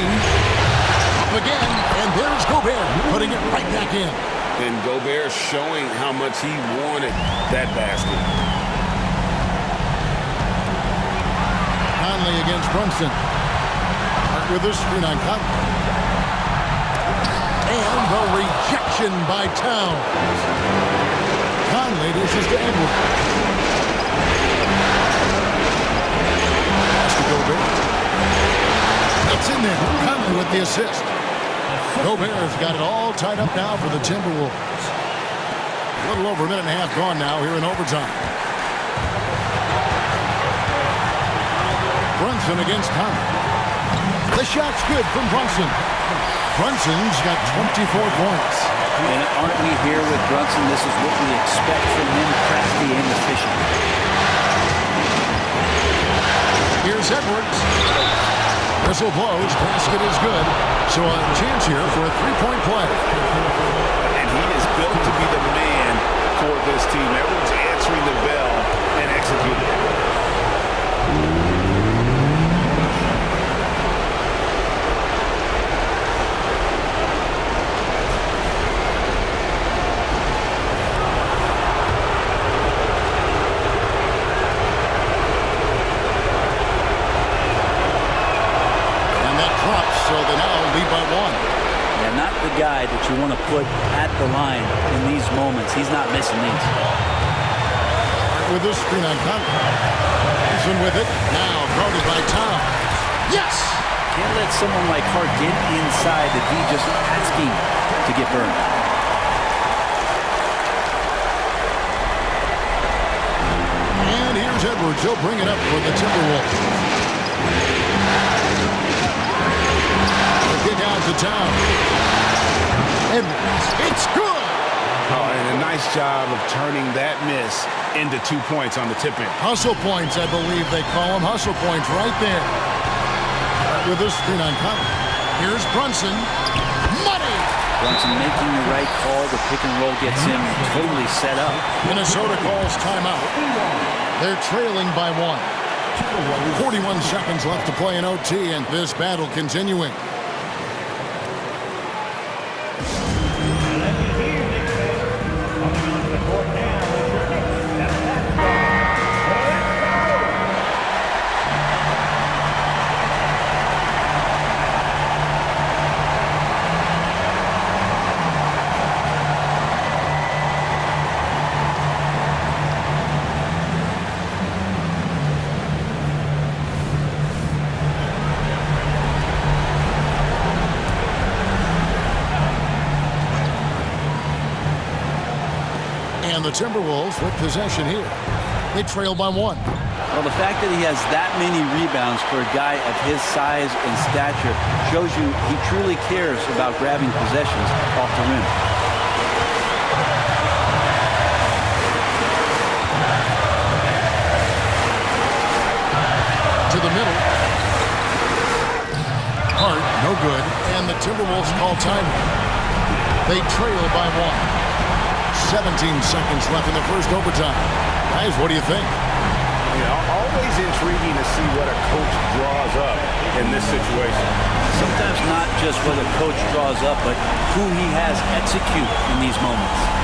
Up again. And there's Gobert putting it right back in. And Gobert showing how much he wanted that basket. Conley against Brunson. With a screen on Conley. And the rejection by Towns. Conley dishes to Edwards. Pass to Gobert. It's in there. Conley with the assist. Gobert's got it all tied up now for the Timberwolves. A little over a minute and a half gone now here in overtime. Brunson against Conley. The shot's good from Brunson. Brunson's got 24 points. And aren't we here with Brunson? This is what we expect from him, crafty and efficient. Here's Edwards. Whistle blows, basket is good. So a chance here for a 3-point play. And he is built to be the man for this team. Edwards answering the bell and executing. So they now lead by 1. Yeah, not the guy that you want to put at the line in these moments. He's not missing these. With this screen on Conley. Brunson with it. Now guarded by Tom. Yes! Can't let someone like Hart get inside the D, just asking to get burned. And here's Edwards. He'll bring it up for the Timberwolves. Kick out to Town. Edwards. It's good. Oh, and a nice job of turning that miss into 2 points on the tip-in. Hustle points, I believe they call them. Hustle points right there. With a screen on Conley. Here's Brunson. Money! Brunson making the right call. The pick and roll gets him totally set up. Minnesota calls timeout. They're trailing by 1. 41 seconds left to play in OT, and this battle continuing. And the Timberwolves with possession here. They trail by 1. Well, the fact that he has that many rebounds for a guy of his size and stature shows you he truly cares about grabbing possessions off the rim. To the middle. Hart, no good. And the Timberwolves call time. They trail by 1. 17 seconds left in the first overtime. Guys, what do you think? Always intriguing to see what a coach draws up in this situation. Sometimes not just what a coach draws up, but who he has execute in these moments.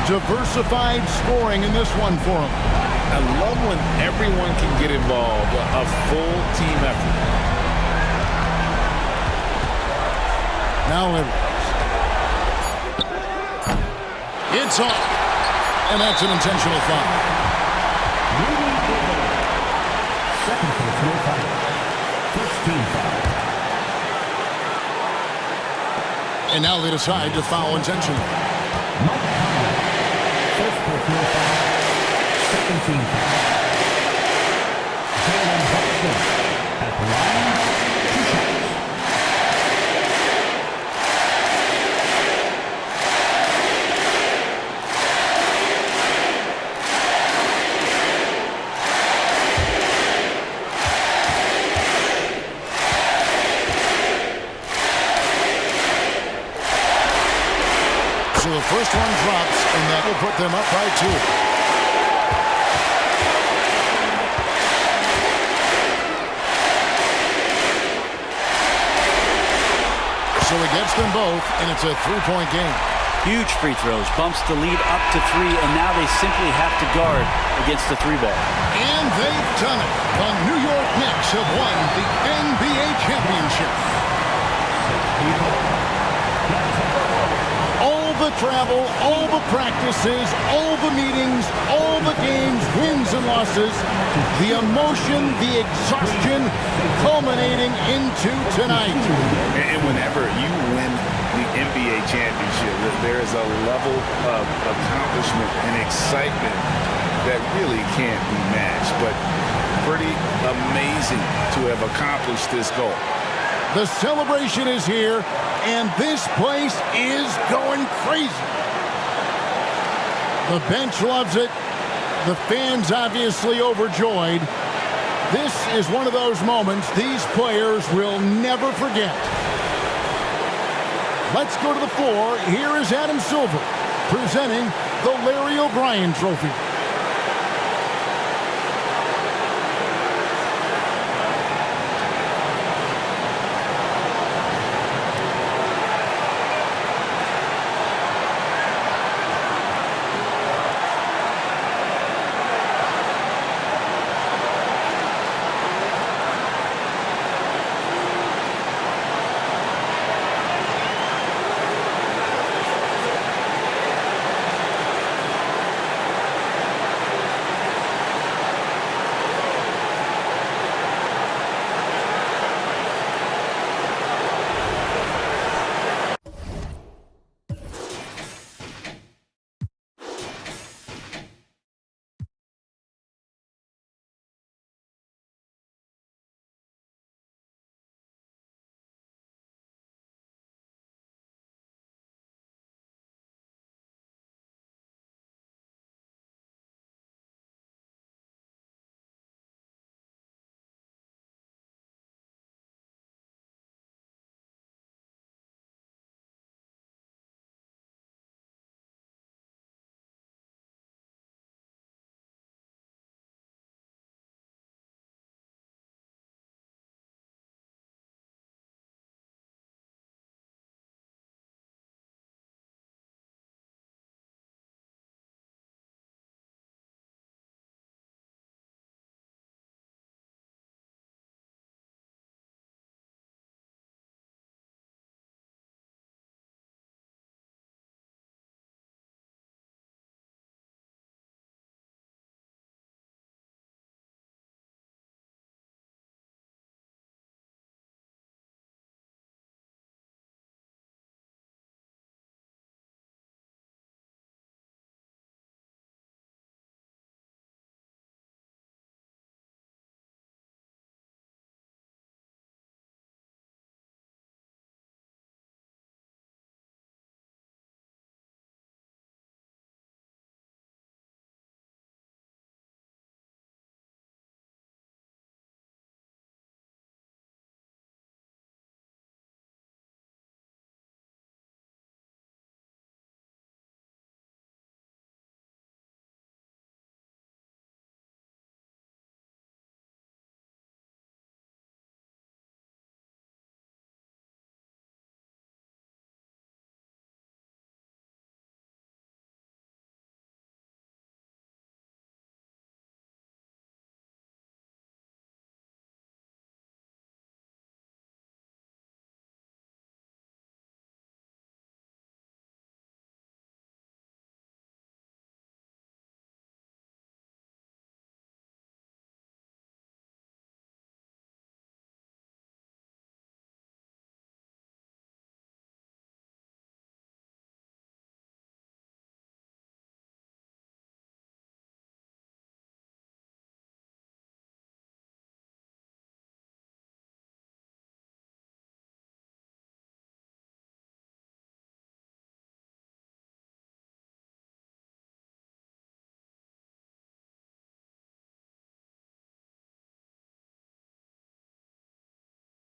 Diversified scoring in this one for him. I love when everyone can get involved, a full team effort. Now it's off, and that's an intentional foul. Second personal foul. First team foul. And now they decide to foul intentionally. First personal foul. Second team foul. Jalen Boston at the line. 2 shots. So the first one drops, and that will put them up by 2. So he gets them both, and it's a 3-point game. Huge free throws, bumps the lead up to 3, and now they simply have to guard against the 3-ball. And they've done it. The New York Knicks have won the NBA championship. All the travel, all the practices, all the meetings, all the games, wins and losses, the emotion, the exhaustion, culminating into tonight. And whenever you win the NBA championship, there is a level of accomplishment and excitement that really can't be matched. But pretty amazing to have accomplished this goal. The celebration is here, and this place is going crazy. The bench loves it. The fans obviously overjoyed. This is one of those moments these players will never forget. Let's go to the floor. Here is Adam Silver presenting the Larry O'Brien Trophy.